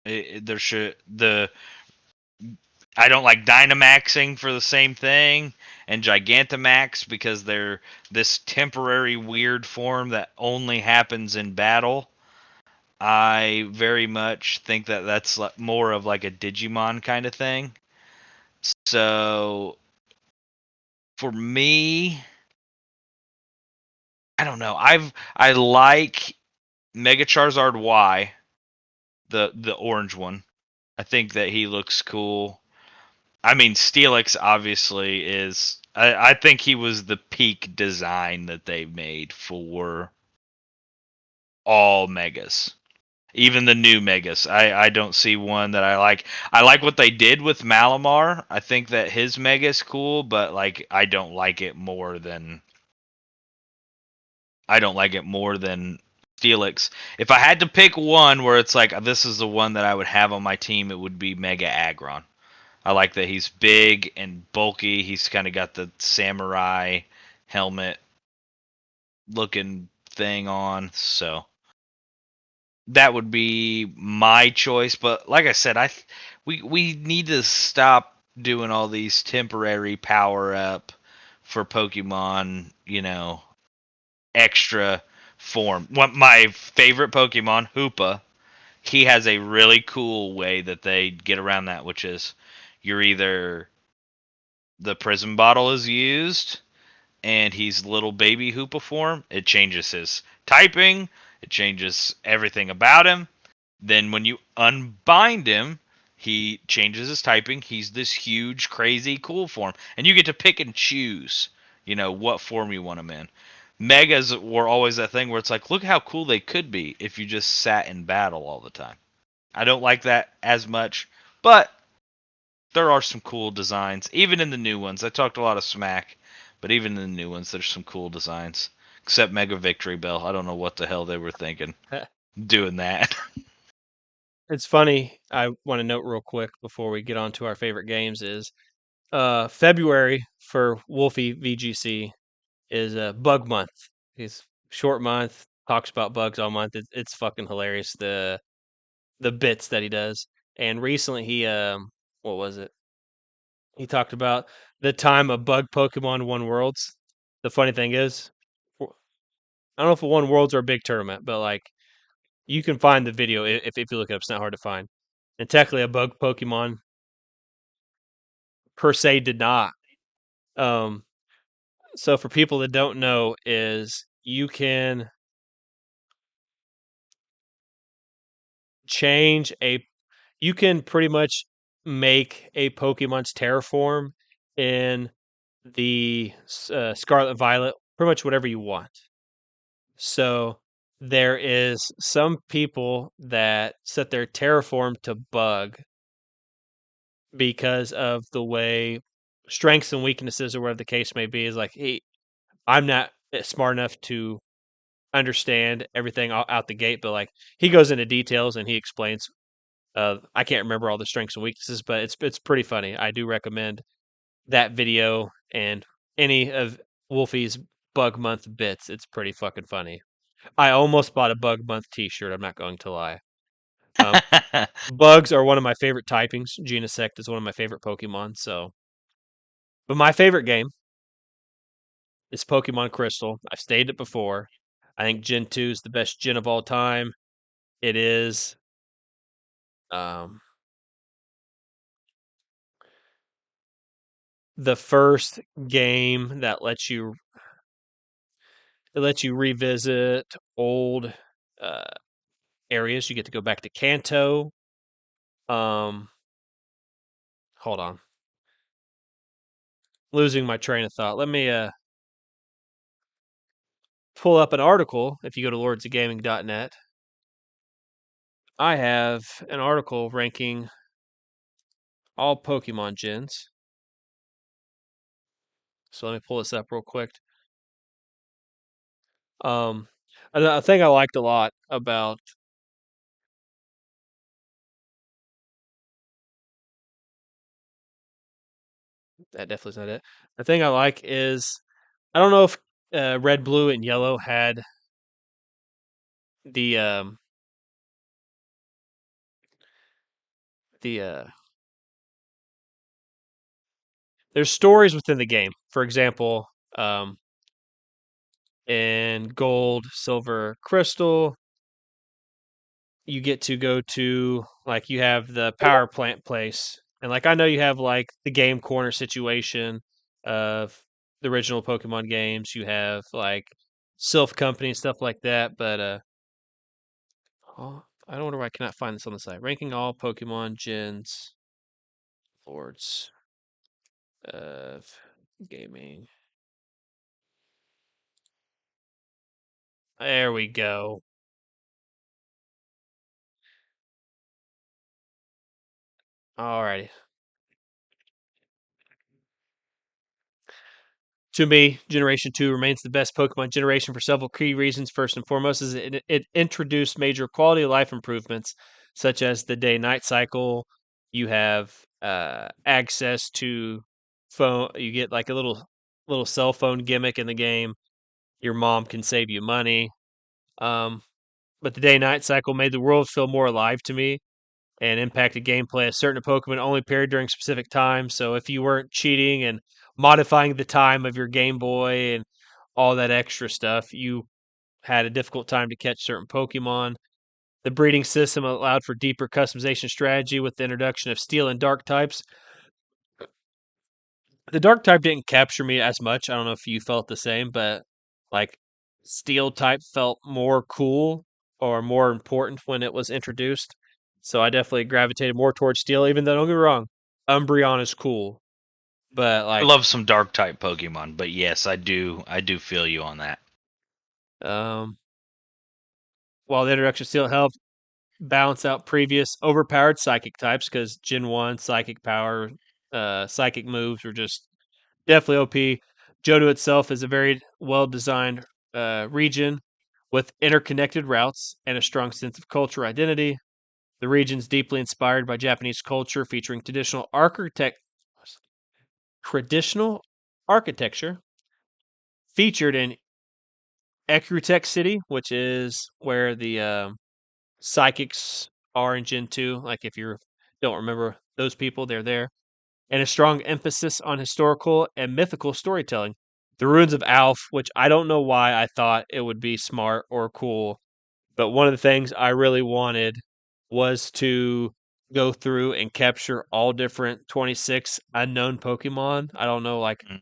There should the I don't like Dynamaxing for the same thing and Gigantamax because they're this temporary weird form that only happens in battle. I very much think that that's more of like a Digimon kind of thing. So for me, I don't know. I like Mega Charizard Y, the orange one. I think that he looks cool. I mean, Steelix obviously is. I think he was the peak design that they made for all megas. Even the new megas. I don't see one that I like. I like what they did with Malamar. I think that his mega is cool, but like I don't like it more than Steelix. If I had to pick one where it's like this is the one that I would have on my team, it would be Mega Aggron. I like that he's big and bulky. He's kind of got the samurai helmet looking thing on. So that would be my choice. But like I said, we need to stop doing all these temporary power up for Pokemon. Extra form. My favorite Pokemon, Hoopa, he has a really cool way that they get around that, which is you're either the prism bottle is used and he's little baby Hoopa form, it changes his typing, it changes everything about him. Then when you unbind him, he changes his typing. He's this huge, crazy, cool form, and you get to pick and choose, what form you want him in. Megas were always that thing where it's like, look how cool they could be if you just sat in battle all the time. I don't like that as much, but there are some cool designs, even in the new ones. I talked a lot of smack, but even in the new ones, there's some cool designs. Except Mega Victory Bell. I don't know what the hell they were thinking doing that. it's funny. I want to note real quick before we get on to our favorite games is February for Wolfie VGC is a bug month. He's short month, talks about bugs all month. It's fucking hilarious the bits that he does. And recently he what was it? He talked about the time a bug Pokemon won worlds. The funny thing is, I don't know if it won worlds or a big tournament, but like you can find the video if you look it up. It's not hard to find. And technically, a bug Pokemon per se did not. Um, so for people that don't know, is you can change a, you can pretty much make a Pokemon's terraform in the Scarlet Violet, pretty much whatever you want. So there is some people that set their terraform to bug because of the way strengths and weaknesses or whatever the case may be is like, hey, I'm not smart enough to understand everything out the gate, but like he goes into details and he explains. I can't remember all the strengths and weaknesses, but it's pretty funny. I do recommend that video and any of Wolfie's Bug Month bits. It's pretty fucking funny. I almost bought a Bug Month T-shirt. I'm not going to lie. Um, Bugs are one of my favorite typings. Genesect is one of my favorite Pokemon. So, but my favorite game is Pokemon Crystal. I've stated it before. I think Gen 2 is the best gen of all time. It is um, the first game that lets you revisit old uh, areas. You get to go back to Kanto. Um, hold on, losing my train of thought. Let me pull up an article. If you go to lordsofgaming.net, I have an article ranking all Pokemon gens. So let me pull this up real quick. Um, a thing I liked a lot about that definitely is not it. The thing I like is I don't know if red, blue, and yellow had the the there's stories within the game. For example, um, in gold, silver, crystal, you get to go to like you have the power plant place, and like I know you have like the game corner situation of the original Pokemon games. You have like Sylph Company and stuff like that, but I don't know why I cannot find this on the site. Ranking all Pokemon gens, Lords of Gaming. There we go. Alrighty. To me, Generation 2 remains the best Pokemon generation for several key reasons. First and foremost, is it introduced major quality of life improvements, such as the day-night cycle. You have access to phone. You get like a little cell phone gimmick in the game. Your mom can save you money. Um, but the day-night cycle made the world feel more alive to me and impacted gameplay. A certain Pokemon only appeared during specific times. So if you weren't cheating and modifying the time of your Game Boy and all that extra stuff, you had a difficult time to catch certain Pokemon. The breeding system allowed for deeper customization strategy with the introduction of Steel and Dark types. The Dark type didn't capture me as much. I don't know if you felt the same, but like Steel type felt more cool or more important when it was introduced. So I definitely gravitated more towards Steel, even though don't get me wrong, Umbreon is cool. But I like love some dark type Pokemon, but yes, I do feel you on that. um while the introduction of Steel helped balance out previous overpowered psychic types, because Gen 1 psychic power, psychic moves were just definitely OP. Johto itself is a very well designed region with interconnected routes and a strong sense of culture identity. The region's deeply inspired by Japanese culture, featuring traditional architecture featured in Ecrutech City, which is where the psychics are in Gen 2. Like, if you don't remember those people, they're there. And a strong emphasis on historical and mythical storytelling. The ruins of Alf, which I don't know why I thought it would be smart or cool, but one of the things I really wanted was to go through and capture all different 26 unknown Pokemon. I don't know, like, Mm.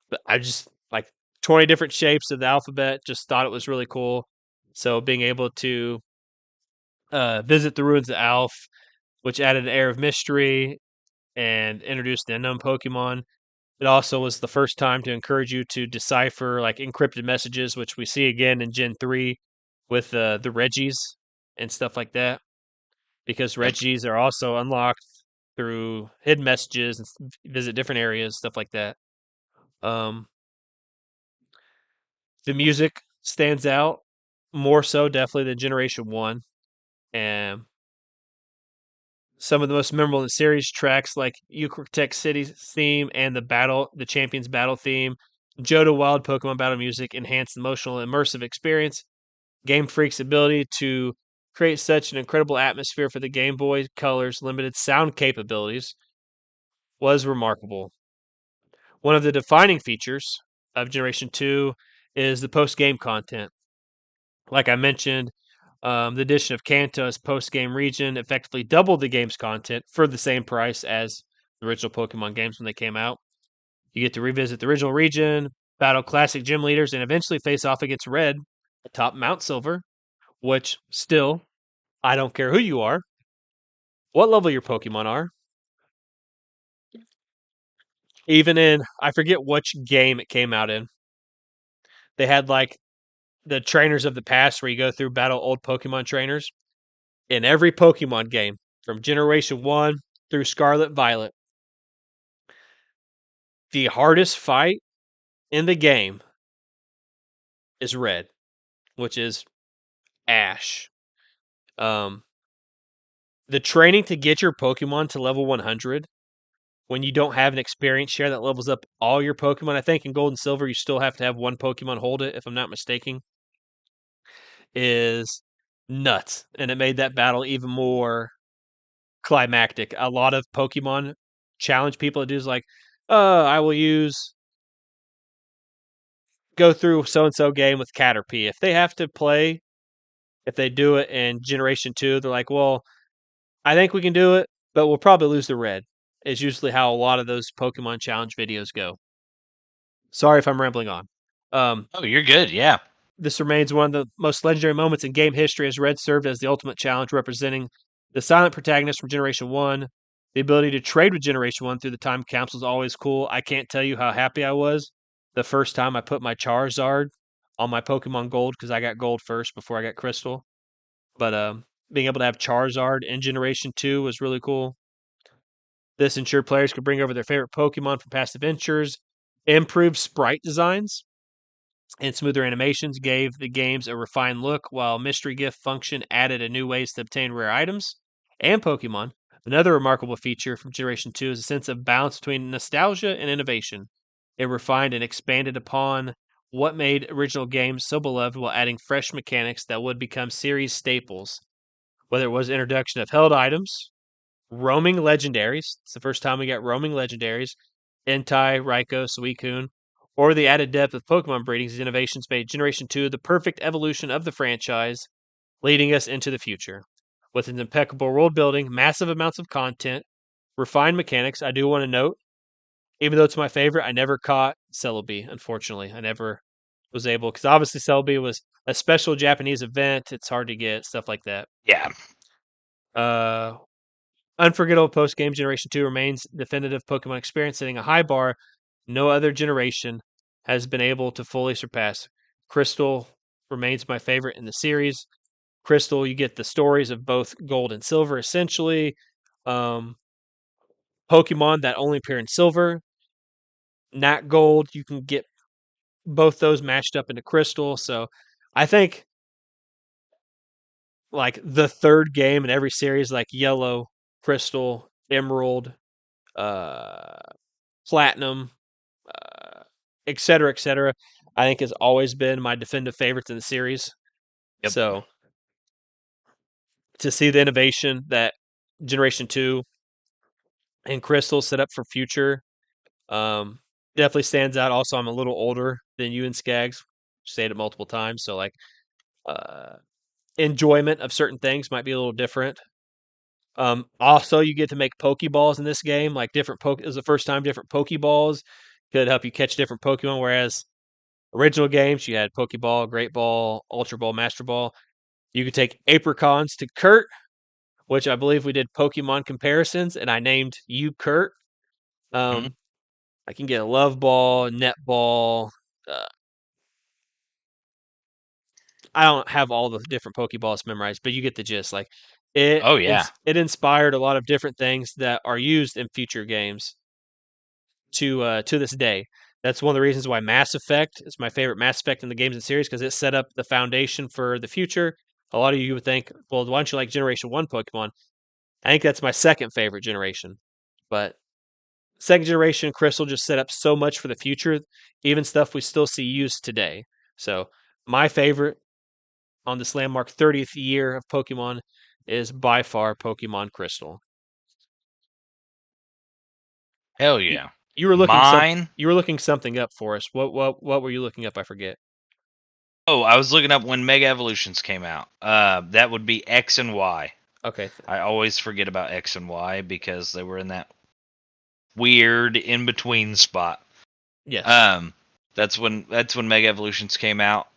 but I just like 20 different shapes of the alphabet, just thought it was really cool. So being able to visit the ruins of Alf, which added an air of mystery and introduced the unknown Pokemon. It also was the first time to encourage you to decipher like encrypted messages, which we see again in Gen 3 with the Reggies and stuff like that, because Yep. Reggies are also unlocked through hidden messages and visit different areas, stuff like that. Um, the music stands out more so definitely than Generation 1. And some of the most memorable in the series tracks like Tech City's theme and the Champions Battle theme, Johto Wild Pokemon Battle music enhanced the emotional and immersive experience. Game Freak's ability to create such an incredible atmosphere for the Game Boy Color's limited sound capabilities was remarkable. One of the defining features of Generation 2 is the post game content. Like I mentioned, the addition of Kanto as post-game region effectively doubled the game's content for the same price as the original Pokemon games when they came out. You get to revisit the original region, battle classic gym leaders, and eventually face off against Red atop Mount Silver, which still, I don't care who you are, what level your Pokemon are. Even in, I forget which game it came out in, they had like the trainers of the past where you go through battle old Pokemon trainers. In every Pokemon game, from Generation 1 through Scarlet Violet, the hardest fight in the game is Red, which is Ash. Um, the training to get your Pokemon to level 100 when you don't have an experience share that levels up all your Pokemon. I think in Gold and Silver, you still have to have one Pokemon hold it, if I'm not mistaken, is nuts. And it made that battle even more climactic. A lot of Pokemon challenge people to do is like, I will go through so and so game with Caterpie. If they have to play, if they do it in Generation 2, they're like, well, I think we can do it, but we'll probably lose the red, is usually how a lot of those Pokemon challenge videos go. Sorry if I'm rambling on. Um, Oh, you're good. Yeah. this remains one of the most legendary moments in game history as Red served as the ultimate challenge, representing the silent protagonist from Generation 1. The ability to trade with Generation 1 through the time capsule is always cool. I can't tell you how happy I was the first time I put my Charizard on my Pokemon Gold, because I got Gold first before I got Crystal. But being able to have Charizard in Generation 2 was really cool. This ensured players could bring over their favorite Pokemon from past adventures. Improved sprite designs and smoother animations gave the games a refined look, while Mystery Gift function added a new ways to obtain rare items and Pokemon. Another remarkable feature from Generation 2 is a sense of balance between nostalgia and innovation. It refined and expanded upon what made original games so beloved while adding fresh mechanics that would become series staples. Whether it was introduction of held items, roaming legendaries, it's the first time we got roaming legendaries, Entei, Raikou, Suicune, or the added depth of Pokemon breedings, these innovations made Generation 2 the perfect evolution of the franchise, leading us into the future. With its impeccable world building, massive amounts of content, refined mechanics, I do want to note, even though it's my favorite, I never caught Celebi, unfortunately. I never was able, because obviously Celebi was a special Japanese event. It's hard to get, stuff like that. Yeah. Uh, Unforgettable post game Generation 2 remains definitive Pokemon experience, setting a high bar no other generation has been able to fully surpass. Crystal remains my favorite in the series. Crystal, you get the stories of both Gold and Silver, essentially. Um, Pokemon that only appear in Silver, not Gold. You can get both those matched up into Crystal. So I think like the third game in every series, like Yellow, Crystal, Emerald, uh, Platinum, uh, et cetera, I think has always been my definitive favorites in the series. Yep. So to see the innovation that Generation 2 and Crystal set up for future, um, definitely stands out. Also, I'm a little older than you and Skaggs. Said it multiple times, so like uh, enjoyment of certain things might be a little different. Also, you get to make Pokeballs in this game. Like different poke is the first time different Pokeballs could help you catch different Pokemon. Whereas original games, you had Pokeball, Great Ball, Ultra Ball, Master Ball. You could take Apricons to Kurt, which I believe we did Pokemon comparisons, and I named you Kurt. Mhm. Um, I can get a Love Ball, Net Ball. Uh, I don't have all the different Pokeballs memorized, but you get the gist. Like Oh yeah. it inspired a lot of different things that are used in future games to this day. That's one of the reasons why Mass Effect is my favorite Mass Effect in the games and series because it set up the foundation for the future. A lot of you would think, well, why don't you like Generation One Pokemon? I think that's my second favorite generation, but second generation Crystal just set up so much for the future, even stuff we still see used today. So my favorite on this landmark 30th year of Pokemon is by far Pokemon Crystal. Hell You, yeah. you were looking some Mine. you were looking something up for us. What were you looking up? I forget. Oh, I was looking up when Mega Evolutions came out. That would be X and Y. Okay. I always forget about X and Y because they were in that weird in between spot. Yes. Um, that's when Mega Evolutions came out.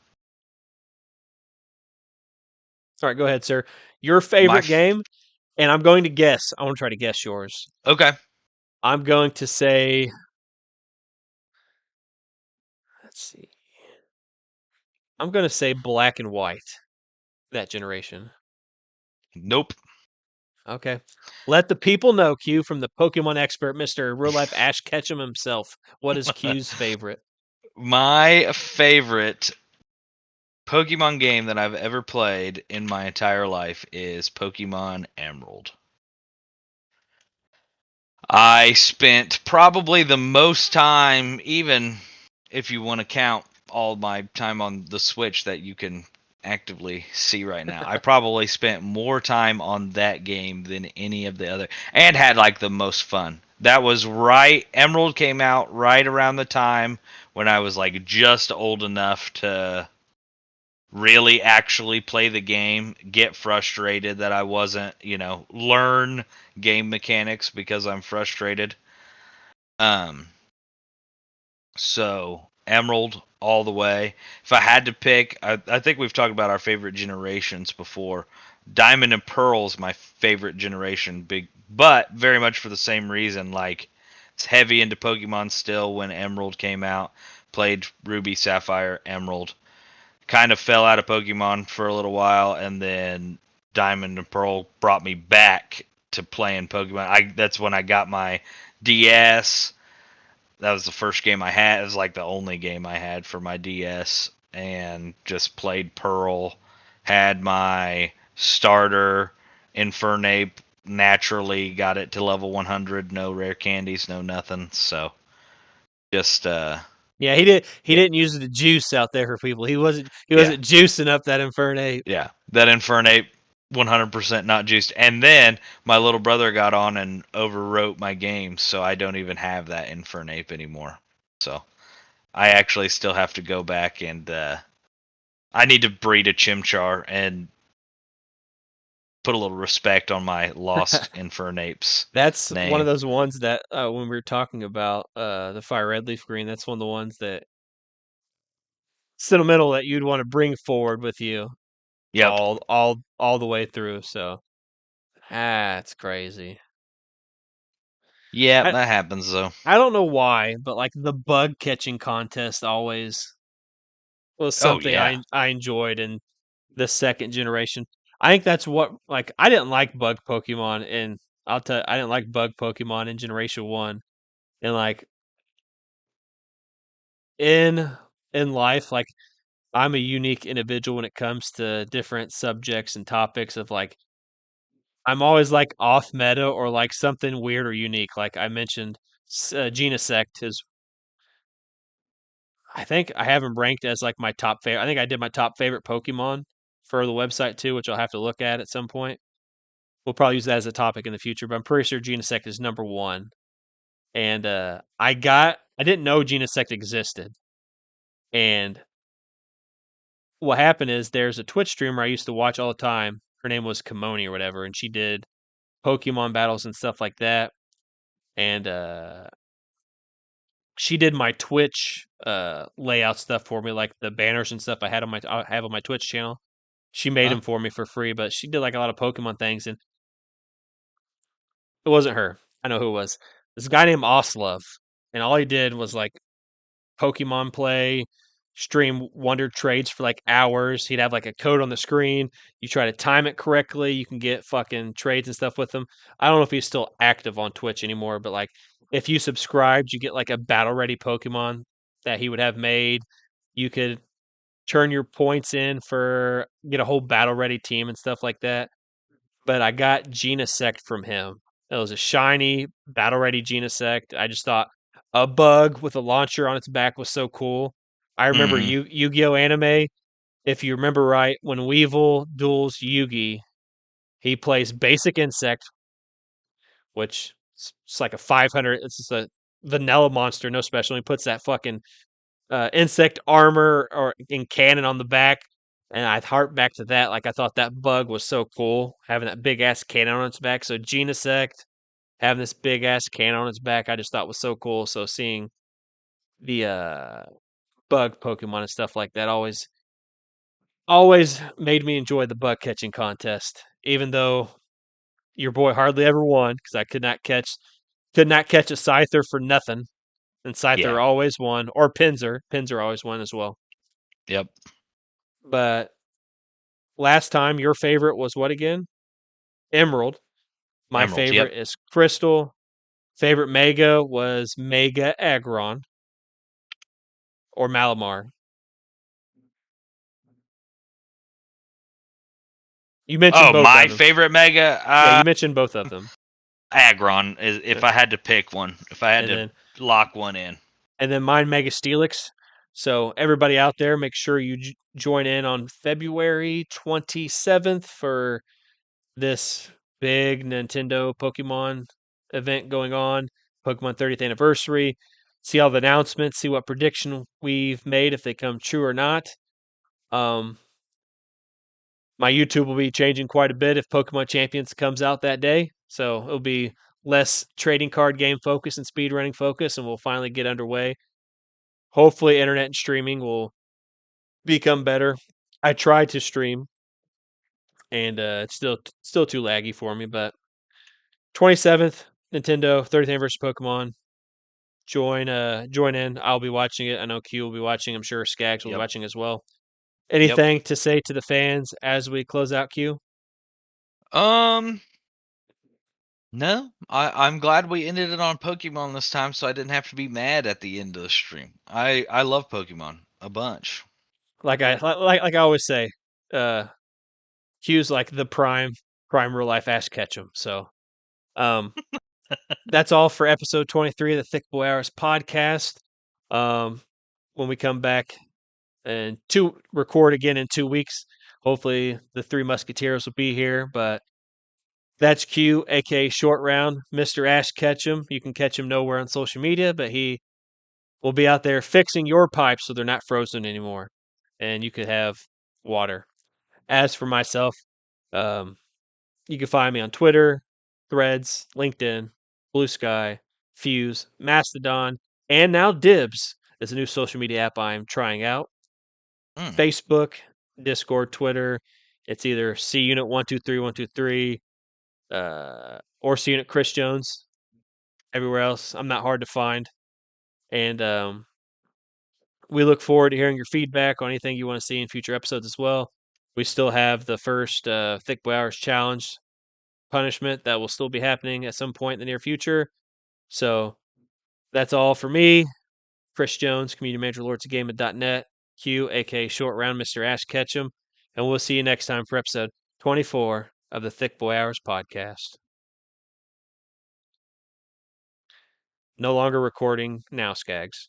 All right, go ahead, sir. Your My favorite game, and I'm going to guess. I want to try to guess yours. okay. I'm going to say, let's see. I'm going to say Black and White, that generation. Nope. Okay. Let the people know, Q, from the Pokemon expert, Mr. Real Life Ash Ketchum himself. What is Q's favorite? My favorite Pokemon game that I've ever played in my entire life is Pokemon Emerald. I spent probably the most time, even if you want to count all my time on the Switch that you can actively see right now. I probably spent more time on that game than any of the other and had like the most fun. That was right Emerald came out right around the time when I was like just old enough to really actually play the game, get frustrated that I wasn't, learn game mechanics because I'm frustrated. Um, so Emerald all the way. If I had to pick, I think we've talked about our favorite generations before. Diamond and Pearl is my favorite generation, big, but very much for the same reason. Like it's heavy into Pokemon still when Emerald came out. Played Ruby, Sapphire, Emerald. Kind of fell out of Pokemon for a little while, and then Diamond and Pearl brought me back to playing Pokemon. That's when I got my DS. That was the first game I had. It was like the only game I had for my DS, and just played Pearl. Had my starter Infernape. Naturally got it to level 100. No rare candies, no nothing. So just Yeah, he yeah, didn't use the juice out there for people. He yeah. wasn't juicing up that Infernape. Yeah, that Infernape 100% not juiced. And then my little brother got on and overwrote my game, so I don't even have that Infernape anymore. So I actually still have to go back and I need to breed a Chimchar and put a little respect on my lost Infernape's That's one of name. those ones that when we were talking about the Fire Red Leaf Green, that's one of the ones that sentimental that you'd want to bring forward with you Yep. all the way through. So that's crazy. Yep, I that happens though. I don't know why, but like the bug catching contest always was Oh something yeah. I enjoyed in the second generation. I think that's what like I didn't like bug Pokemon and I'll tell you, I didn't like bug Pokemon in Generation One. And like in in life, like I'm a unique individual when it comes to different subjects and topics of like I'm always like off meta or like something weird or unique. Like I mentioned, Genesect is. I think I have him ranked as like my top favorite. I think I did my top favorite Pokemon for the website too, which I'll have to look at some point. We'll probably use that as a topic in the future, but I'm pretty sure Genesect is number one. And I didn't know Genesect existed. And what happened is there's a Twitch streamer I used to watch all the time. Her name was Kimoni or whatever, and she did Pokemon battles and stuff like that. And she did my Twitch layout stuff for me, like the banners and stuff I have on my Twitch channel. She made Huh? them for me for free, but she did like a lot of Pokemon things, and it wasn't her. I know who it was. This guy named Oslov, and all he did was like Pokemon play, stream Wonder Trades for like hours. He'd have like a code on the screen. You try to time it correctly, you can get fucking trades and stuff with him. I don't know if he's still active on Twitch anymore, but like if you subscribed, you get like a battle ready Pokemon that he would have made. You could turn your points in for get a whole battle ready team and stuff like that. But I got Genesect from him. It was a shiny battle ready Genesect. I just thought a bug with a launcher on its back was so cool. I remember Mm-hmm. Yu-Gi-Oh anime. If you remember right, when Weevil duels Yugi, he plays basic insect, which it's like a 500. It's just a vanilla monster, no special. He puts that fucking insect armor or in cannon on the back. And I harp back to that. Like I thought that bug was so cool, having that big ass cannon on its back. So Genesect having this big ass cannon on its back, I just thought was so cool. So seeing the bug Pokemon and stuff like that always made me enjoy the bug catching contest. Even though your boy hardly ever won because I could not catch a Scyther for nothing. And Scyther Yeah. always won, or Pinsir. Pinsir always won as well. Yep. But last time, your favorite was what again? Emerald. My Emerald. Yep. favorite is Crystal. Favorite Mega was Mega Aggron or Malamar. You mentioned Oh, both of my them. favorite Mega, Yeah, you mentioned both of them. Aggron. Is if Uh, I had to pick one, if I had And to then lock one in. mine Mega Steelix. So everybody out there, make sure you join in on February 27th for this big Nintendo Pokemon event going on, Pokemon 30th anniversary. See all the announcements, see what prediction we've made, if they come true or not. Um, my YouTube will be changing quite a bit if Pokemon Champions comes out that day. So it'll be less trading card game focus and speedrunning focus, and we'll finally get underway. Hopefully, internet and streaming will become better. I tried to stream, and it's still too laggy for me, but 27th, Nintendo 30th anniversary Pokemon. Join in. I'll be watching it. I know Q will be watching. I'm sure Skags will be Yep. watching as well. Yep. Anything to say to the fans as we close out, Q? Um. No, I'm glad we ended it on Pokemon this time, so I didn't have to be mad at the end of the stream. I love Pokemon a bunch. Like I always say, uh Q's like the prime real life Ash Ketchum. So um that's all for episode 23 of the Thicc Boi Hours podcast. Um when we come back and to record again in 2 weeks, hopefully the Three Musketeers will be here, but that's Q, aka Short Round, Mr. Ash Ketchum. You can catch him nowhere on social media, but he will be out there fixing your pipes so they're not frozen anymore. And you could have water. As for myself, um, you can find me on Twitter, Threads, LinkedIn, Blue Sky, Fuse, Mastodon, and now Dibs is a new social media app I'm trying out. Mm. Facebook, Discord, Twitter. It's either C Unit 123123 or C Unit Chris Jones. Everywhere else, I'm not hard to find. And we look forward to hearing your feedback on anything you want to see in future episodes as well. We still have the first Thicc Boi Hours challenge punishment that will still be happening at some point in the near future. So that's all for me, Chris Jones, community manager, lordsofgaming.net. Q, aka Short Round Mr. Ash Ketchum, and we'll see you next time for episode 24 of the Thicc Boi Hours podcast. No longer recording now, Skags.